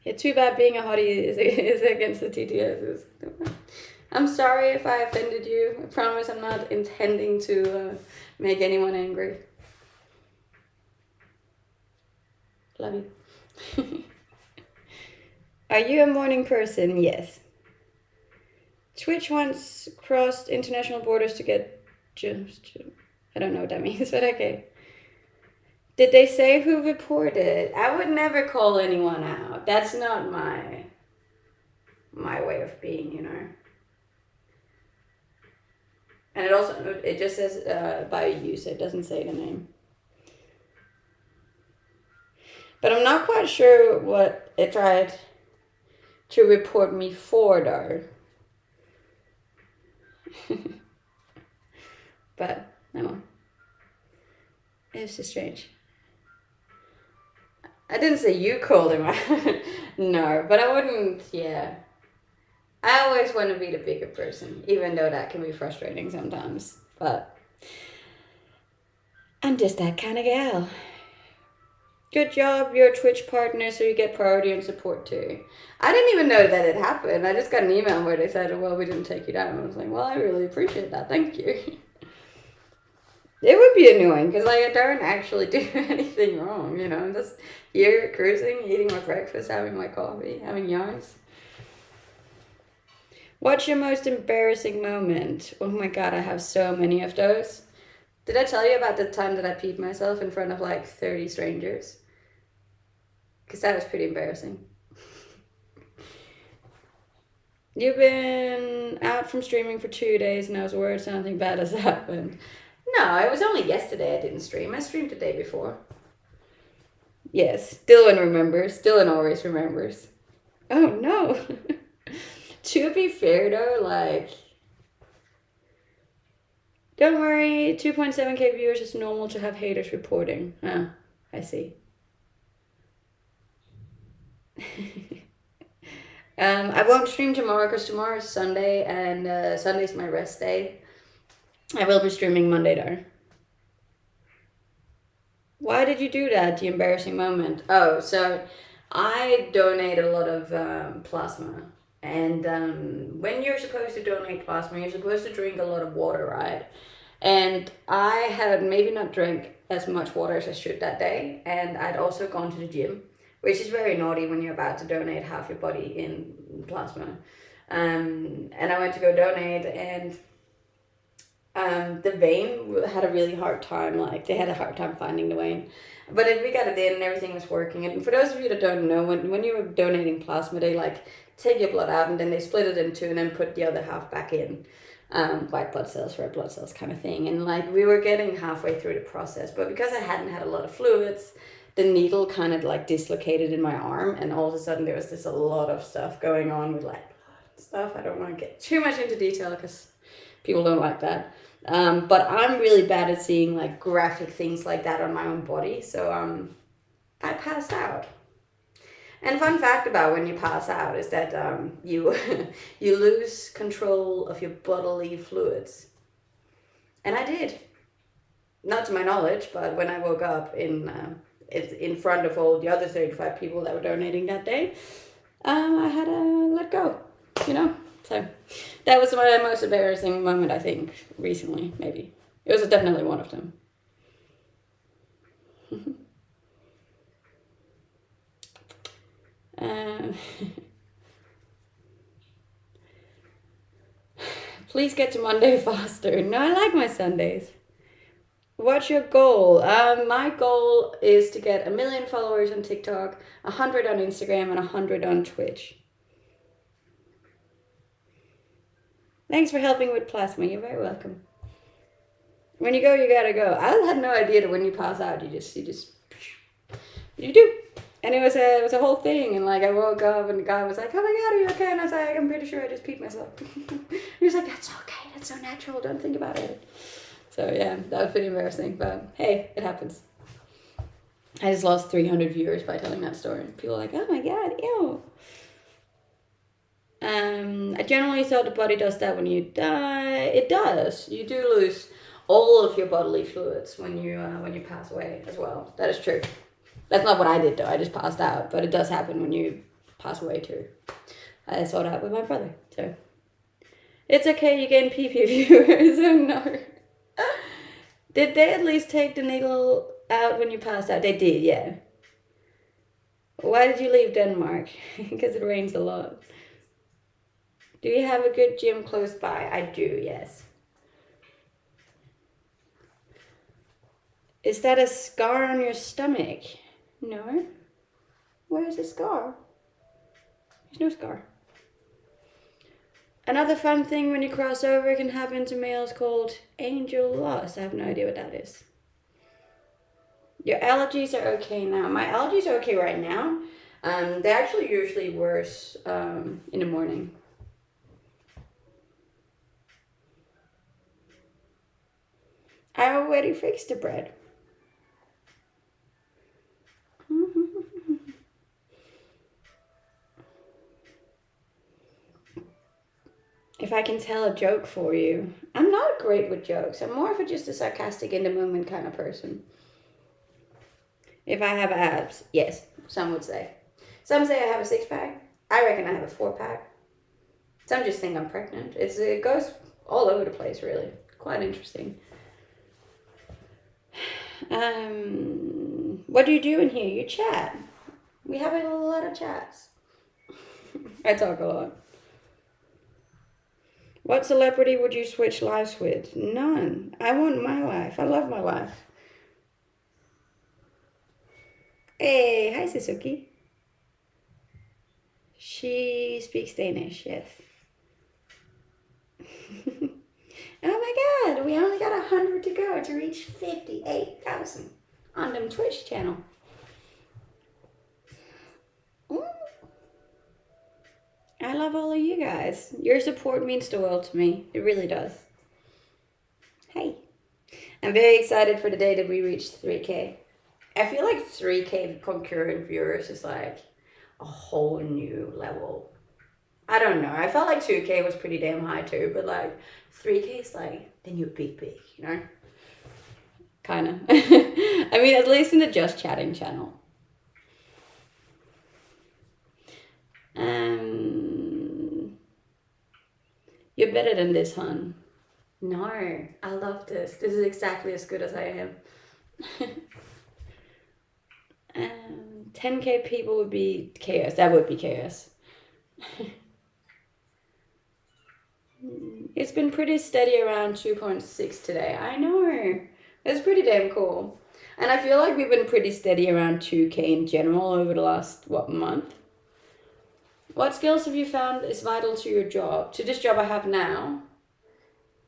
S1: Yeah, too bad being a hottie is against the TTS. I'm sorry if I offended you. I promise I'm not intending to make anyone angry. Love you. Are you a morning person? Yes. Twitch once crossed international borders to get just. I don't know what that means, but okay. Did they say who reported? I would never call anyone out. That's not my way of being, you know. And it just says by user. It doesn't say the name. But I'm not quite sure what it tried to report me for, though. But no, it's just strange. I didn't say you called him out. No, but I wouldn't, yeah. I always want to be the bigger person, even though that can be frustrating sometimes. But I'm just that kind of gal. Good job, you're a Twitch partner, so you get priority and support too. I didn't even know that it happened. I just got an email where they said, well, we didn't take you down. I was like, well, I really appreciate that. Thank you. It would be annoying because like I don't actually do anything wrong, you know. I'm just here cruising, eating my breakfast, having my coffee, having yarns. What's your most embarrassing moment? Oh my god, I have so many of those. Did I tell you about the time that I peed myself in front of like 30 strangers? Because that was pretty embarrassing. You've been out from streaming for 2 days and I was worried something bad has happened. No, it was only yesterday I didn't stream. I streamed the day before. Yes, Dylan remembers. Dylan always remembers. Oh no. To be fair though, like, don't worry, 2.7k viewers is normal to have haters reporting. I see. I won't stream tomorrow because tomorrow is Sunday and Sunday's my rest day. I will be streaming Monday though. Why did you do that? The embarrassing moment. Oh, so I donate a lot of plasma. And when you're supposed to donate plasma, you're supposed to drink a lot of water, right? And I had maybe not drank as much water as I should that day. And I'd also gone to the gym, which is very naughty when you're about to donate half your body in plasma. And I went to go donate and the vein had a really hard time, like they had a hard time finding the vein. But we got it in and everything was working. And for those of you that don't know, when you're donating plasma, they like take your blood out and then they split it in two and then put the other half back in. White blood cells, red blood cells kind of thing. And like we were getting halfway through the process, but because I hadn't had a lot of fluids, the needle kind of like dislocated in my arm and all of a sudden there was just a lot of stuff going on with like stuff. I don't want to get too much into detail because people don't like that. But I'm really bad at seeing like graphic things like that on my own body. So I passed out. And fun fact about when you pass out is that you you lose control of your bodily fluids. And I did. Not to my knowledge, but when I woke up in front of all the other 35 people that were donating that day, I had to let go, you know? So that was my most embarrassing moment, I think, recently, maybe. It was definitely one of them. Please get to Monday faster. No, I like my Sundays. What's your goal? My goal is to get 1 million followers on TikTok, 100 on Instagram, and 100 on Twitch. Thanks for helping with plasma. You're very welcome. When you go, you gotta go. I had no idea that when you pass out, you do. And it was a whole thing. And like I woke up and the guy was like, "Oh my god, are you okay?" And I was like, "I'm pretty sure I just peed myself." He was like, "That's okay. That's so natural. Don't think about it." So yeah, that was pretty embarrassing. But hey, it happens. I just lost 300 viewers by telling that story. People are like, "Oh my god, ew." I generally thought the body does that when you die. It does. You do lose all of your bodily fluids when you pass away as well. That is true. That's not what I did though. I just passed out. But it does happen when you pass away too. I saw that with my brother. So it's okay. You gain PP viewers. Oh no. Did they at least take the needle out when you passed out? They did, yeah. Why did you leave Denmark? Because it rains a lot. Do you have a good gym close by? I do, yes. Is that a scar on your stomach? No. Where's the scar? There's no scar. Another fun thing when you cross over can happen to males called angel loss. I have no idea what that is. Your allergies are okay now. My allergies are okay right now. They're actually usually worse in the morning. I already fixed the bread. If I can tell a joke for you. I'm not great with jokes. I'm more of just a sarcastic in the moment kind of person. If I have abs, yes, some would say. Some say I have a 6-pack. I reckon I have a 4-pack. Some just think I'm pregnant. It goes all over the place, really. Quite interesting. What do you do in here? You chat. We have a lot of chats. I talk a lot. What celebrity would you switch lives with? None. I want my life. I love my life. Hey, hi Suzuki. She speaks Danish, yes. Oh my god, we only got 100 to go to reach 58,000 on them Twitch channel. I love all of you guys. Your support means the world to me. It really does. Hey. I'm very excited for the day that we reach 3K. I feel like 3K concurrent viewers is like a whole new level. I don't know. I felt like 2K was pretty damn high too, but like 3K is like, then you're big, you know? Kinda. I mean, at least in the Just Chatting channel. You're better than this, hon. No, I love this. This is exactly as good as I am. 10K people would be chaos. That would be chaos. It's been pretty steady around 2.6 today. I know. It's pretty damn cool. And I feel like we've been pretty steady around 2K in general over the last, month? What skills have you found is vital to your job? To this job I have now?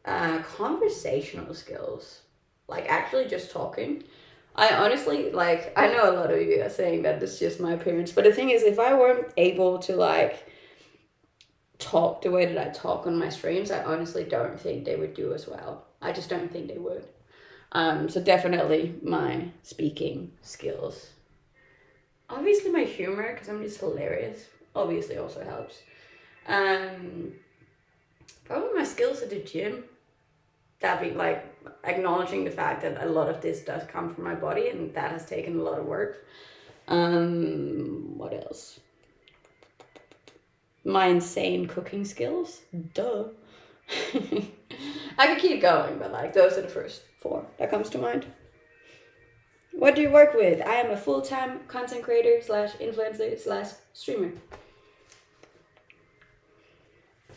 S1: Conversational skills. Like actually just talking. I honestly, I know a lot of you are saying that it's just my appearance, but the thing is, if I weren't able to, talk the way that I talk on my streams, I honestly don't think they would do as well. I just don't think they would. So definitely my speaking skills. Obviously my humor, because I'm just hilarious, obviously also helps. Probably my skills at the gym. That'd be acknowledging the fact that a lot of this does come from my body, and that has taken a lot of work. What else? My insane cooking skills. Duh. I could keep going, but those are the first 4 that comes to mind. What do you work with? I am a full-time content creator / influencer / streamer.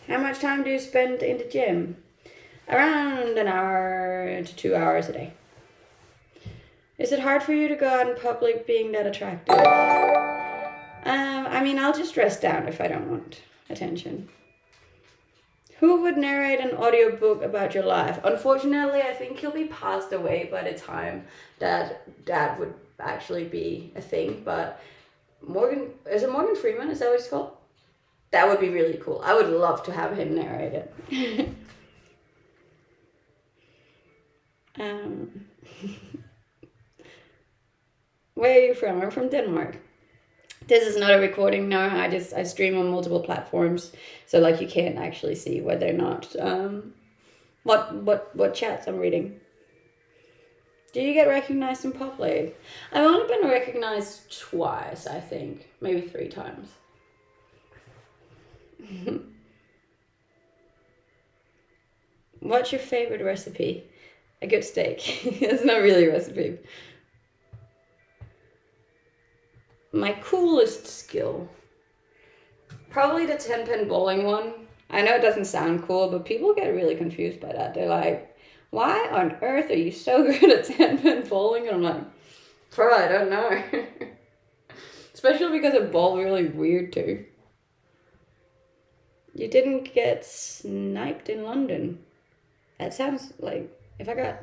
S1: How much time do you spend in the gym? Around an hour to 2 hours a day. Is it hard for you to go out in public being that attractive? I mean, I'll just dress down if I don't want attention. Who would narrate an audiobook about your life? Unfortunately, I think he'll be passed away by the time that would actually be a thing. But is it Morgan Freeman? Is that what it's called? That would be really cool. I would love to have him narrate it. Where are you from? I'm from Denmark. This is not a recording, no. I stream on multiple platforms, so you can't actually see whether or not what chats I'm reading. Do you get recognized in public? I've only been recognized twice, I think, maybe 3 times. What's your favorite recipe? A good steak. It's not really a recipe. My coolest skill. Probably the 10-pin bowling one. I know it doesn't sound cool, but people get really confused by that. They're like, why on earth are you so good at 10-pin bowling? And I'm like, bro, I don't know. Especially because it bowled really weird too. You didn't get sniped in London. That sounds like, if I got,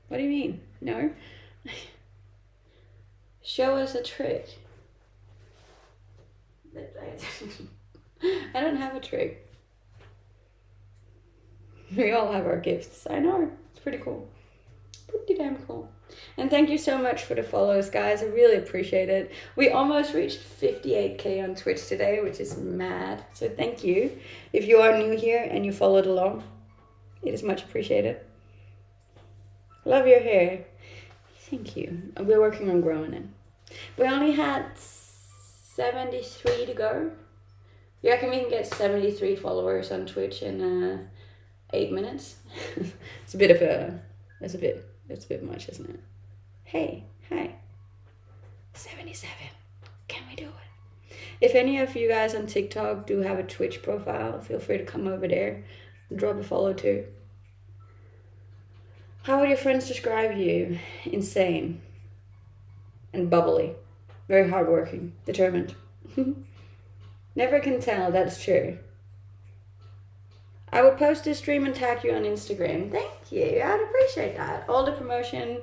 S1: what do you mean? No? Show us a trick. I don't have a trick. We all have our gifts. I know. It's pretty cool. Pretty damn cool. And thank you so much for the follows, guys. I really appreciate it. We almost reached 58k on Twitch today, which is mad. So thank you. If you are new here and you followed along, it is much appreciated. Love your hair. Thank you. We're working on growing it. We only had 73 to go. You reckon we can get 73 followers on Twitch in 8 minutes? It's a bit much, isn't it? Hey, hi. 77. Can we do it? If any of you guys on TikTok do have a Twitch profile, feel free to come over there and drop a follow too. How would your friends describe you? Insane. And bubbly. Very hardworking. Determined. Never can tell, that's true. I would post this stream and tag you on Instagram. Thank you, I'd appreciate that. All the promotion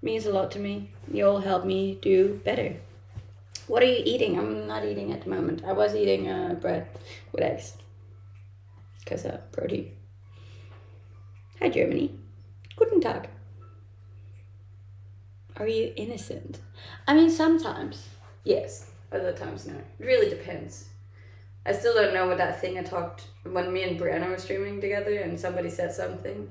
S1: means a lot to me. You all help me do better. What are you eating? I'm not eating at the moment. I was eating bread with eggs. Because protein. Hi Germany. Guten Tag. Are you innocent? I mean, sometimes, yes. Other times, no. It really depends. I still don't know what that thing I talked, when me and Brianna were streaming together and somebody said something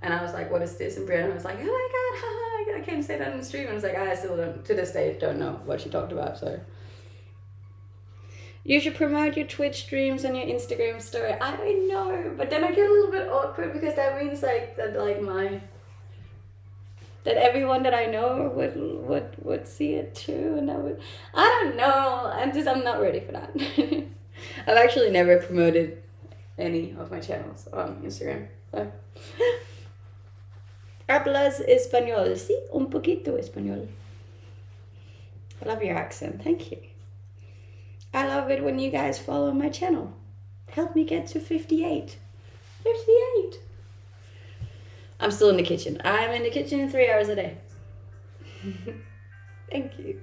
S1: and I was like, what is this? And Brianna was like, oh my god, haha, I can't say that on the stream. And I was like, I still don't, to this day, don't know what she talked about, so. You should promote your Twitch streams and your Instagram story. I know, but then I get a little bit awkward because that means like that that everyone that I know would see it too, and I don't know. I'm not ready for that. I've actually never promoted any of my channels on Instagram. So. Hablas español? Sí, un poquito español. I love your accent. Thank you. I love it when you guys follow my channel. Help me get to 58. 58. I'm still in the kitchen. I'm in the kitchen 3 hours a day. Thank you.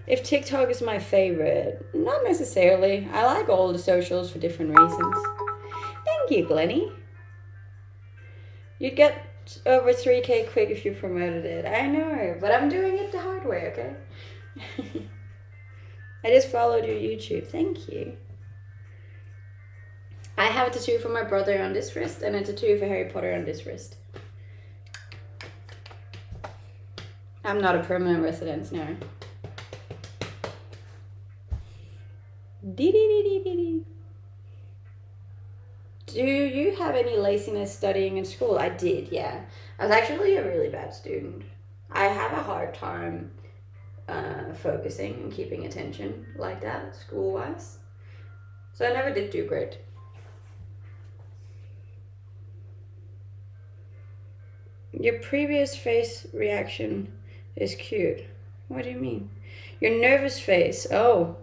S1: If TikTok is my favorite, not necessarily. I like all the socials for different reasons. Thank you, Glennie. You'd get over 3k quick if you promoted it. I know, but I'm doing it the hard way, okay? I just followed your YouTube. Thank you. I have a tattoo for my brother on this wrist and a tattoo for Harry Potter on this wrist. I'm not a permanent resident, no. Do you have any laziness studying in school? I did, yeah. I was actually a really bad student. I have a hard time focusing and keeping attention like that, school-wise. So I never did do great. Your previous face reaction is cute. What do you mean? Your nervous face. Oh.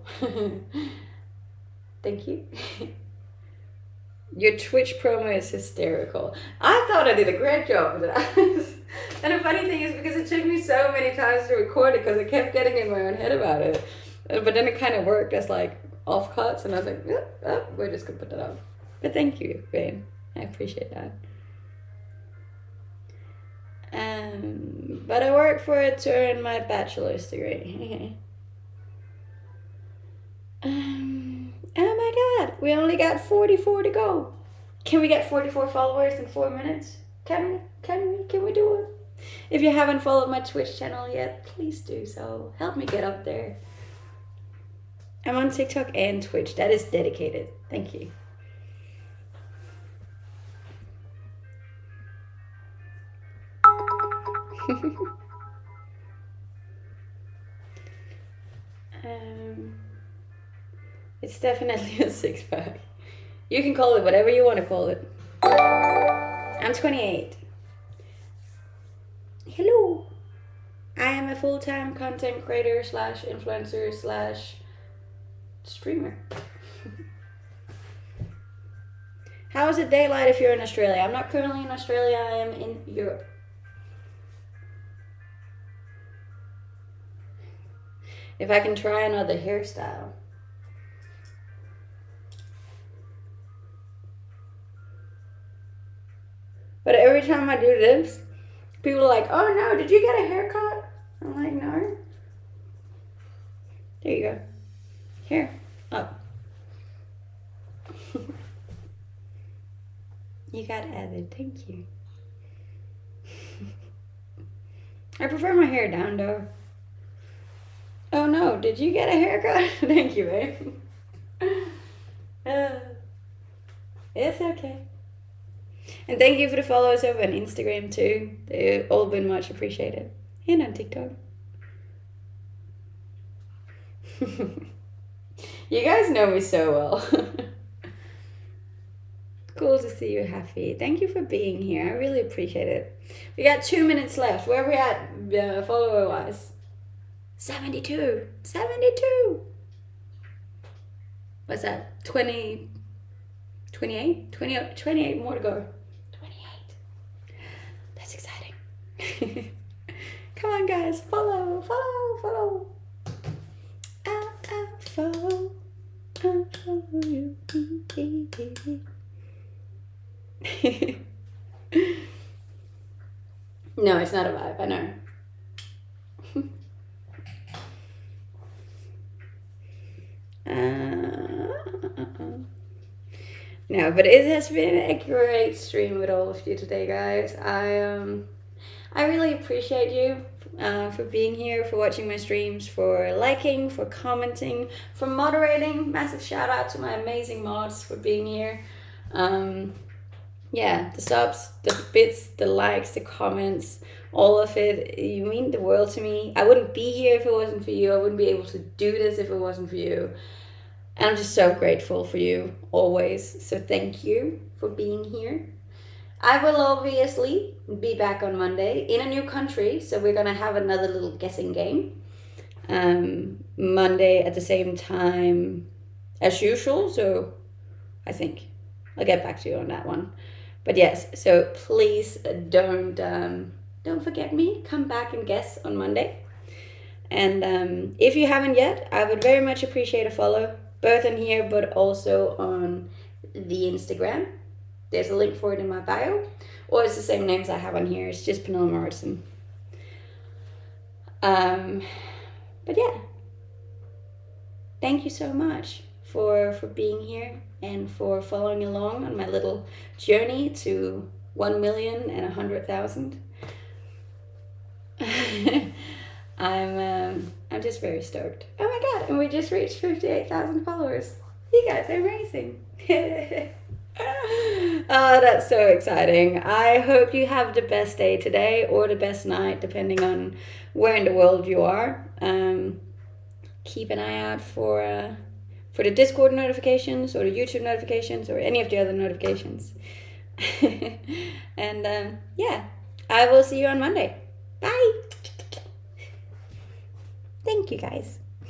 S1: Thank you. Your Twitch promo is hysterical. I thought I did a great job with that. And the funny thing is because it took me so many times to record it because I kept getting in my own head about it. But then it kind of worked as like off cuts and I was like, we're just gonna put that up. But thank you, Vane. I appreciate that. But I work for it to earn my bachelor's degree. Oh my god, we only got 44 to go. Can we get 44 followers in 4 minutes? Can we do it? If you haven't followed my Twitch channel yet, please do so. Help me get up there. I'm on TikTok and Twitch. That is dedicated. Thank you. It's definitely a six-pack. You can call it whatever you want to call it. I'm 28. Hello. I am a full-time content creator slash influencer slash streamer. How is it daylight if you're in Australia? I'm not currently in Australia. I am in Europe. If I can try another hairstyle. But every time I do this, people are like, oh no, did you get a haircut? I'm like, no. There you go. Here. Up. You got added. Thank you. I prefer my hair down though. Oh no, did you get a haircut? Thank you, babe. It's okay. And thank you for the follows over on Instagram too. They've all been much appreciated. And on TikTok. You guys know me so well. Cool to see you happy. Thank you for being here. I really appreciate it. We got 2 minutes left. Where are we at follower wise? 72. 72. What's that? 20, 28? 28 more to go. 28. That's exciting. Come on, guys. Follow. I follow you. No, it's not a vibe. I know. No, but it has been a great stream with all of you today, guys. I really appreciate you for being here, for watching my streams, for liking, for commenting, for moderating. Massive shout out to my amazing mods for being here. Yeah, the subs, the bits, the likes, the comments, all of it. You mean the world to me. I wouldn't be here if it wasn't for you. I wouldn't be able to do this if it wasn't for you. And I'm just so grateful for you always. So thank you for being here. I will obviously be back on Monday in a new country. So we're going to have another little guessing game. Monday at the same time as usual. So I think I'll get back to you on that one. But yes, so please don't forget me. Come back and guess on Monday. And if you haven't yet, I would very much appreciate a follow. Both on here, but also on the Instagram. There's a link for it in my bio. Or it's the same names I have on here. It's just Pernille Morrison. But yeah. Thank you so much for being here and for following along on my little journey to 1,100,000. I'm just very stoked. Oh my god, and we just reached 58,000 followers. You guys are amazing. Oh, that's so exciting. I hope you have the best day today or the best night, depending on where in the world you are. Keep an eye out for the Discord notifications or the YouTube notifications or any of the other notifications. And yeah, I will see you on Monday. Bye. Thank you, guys.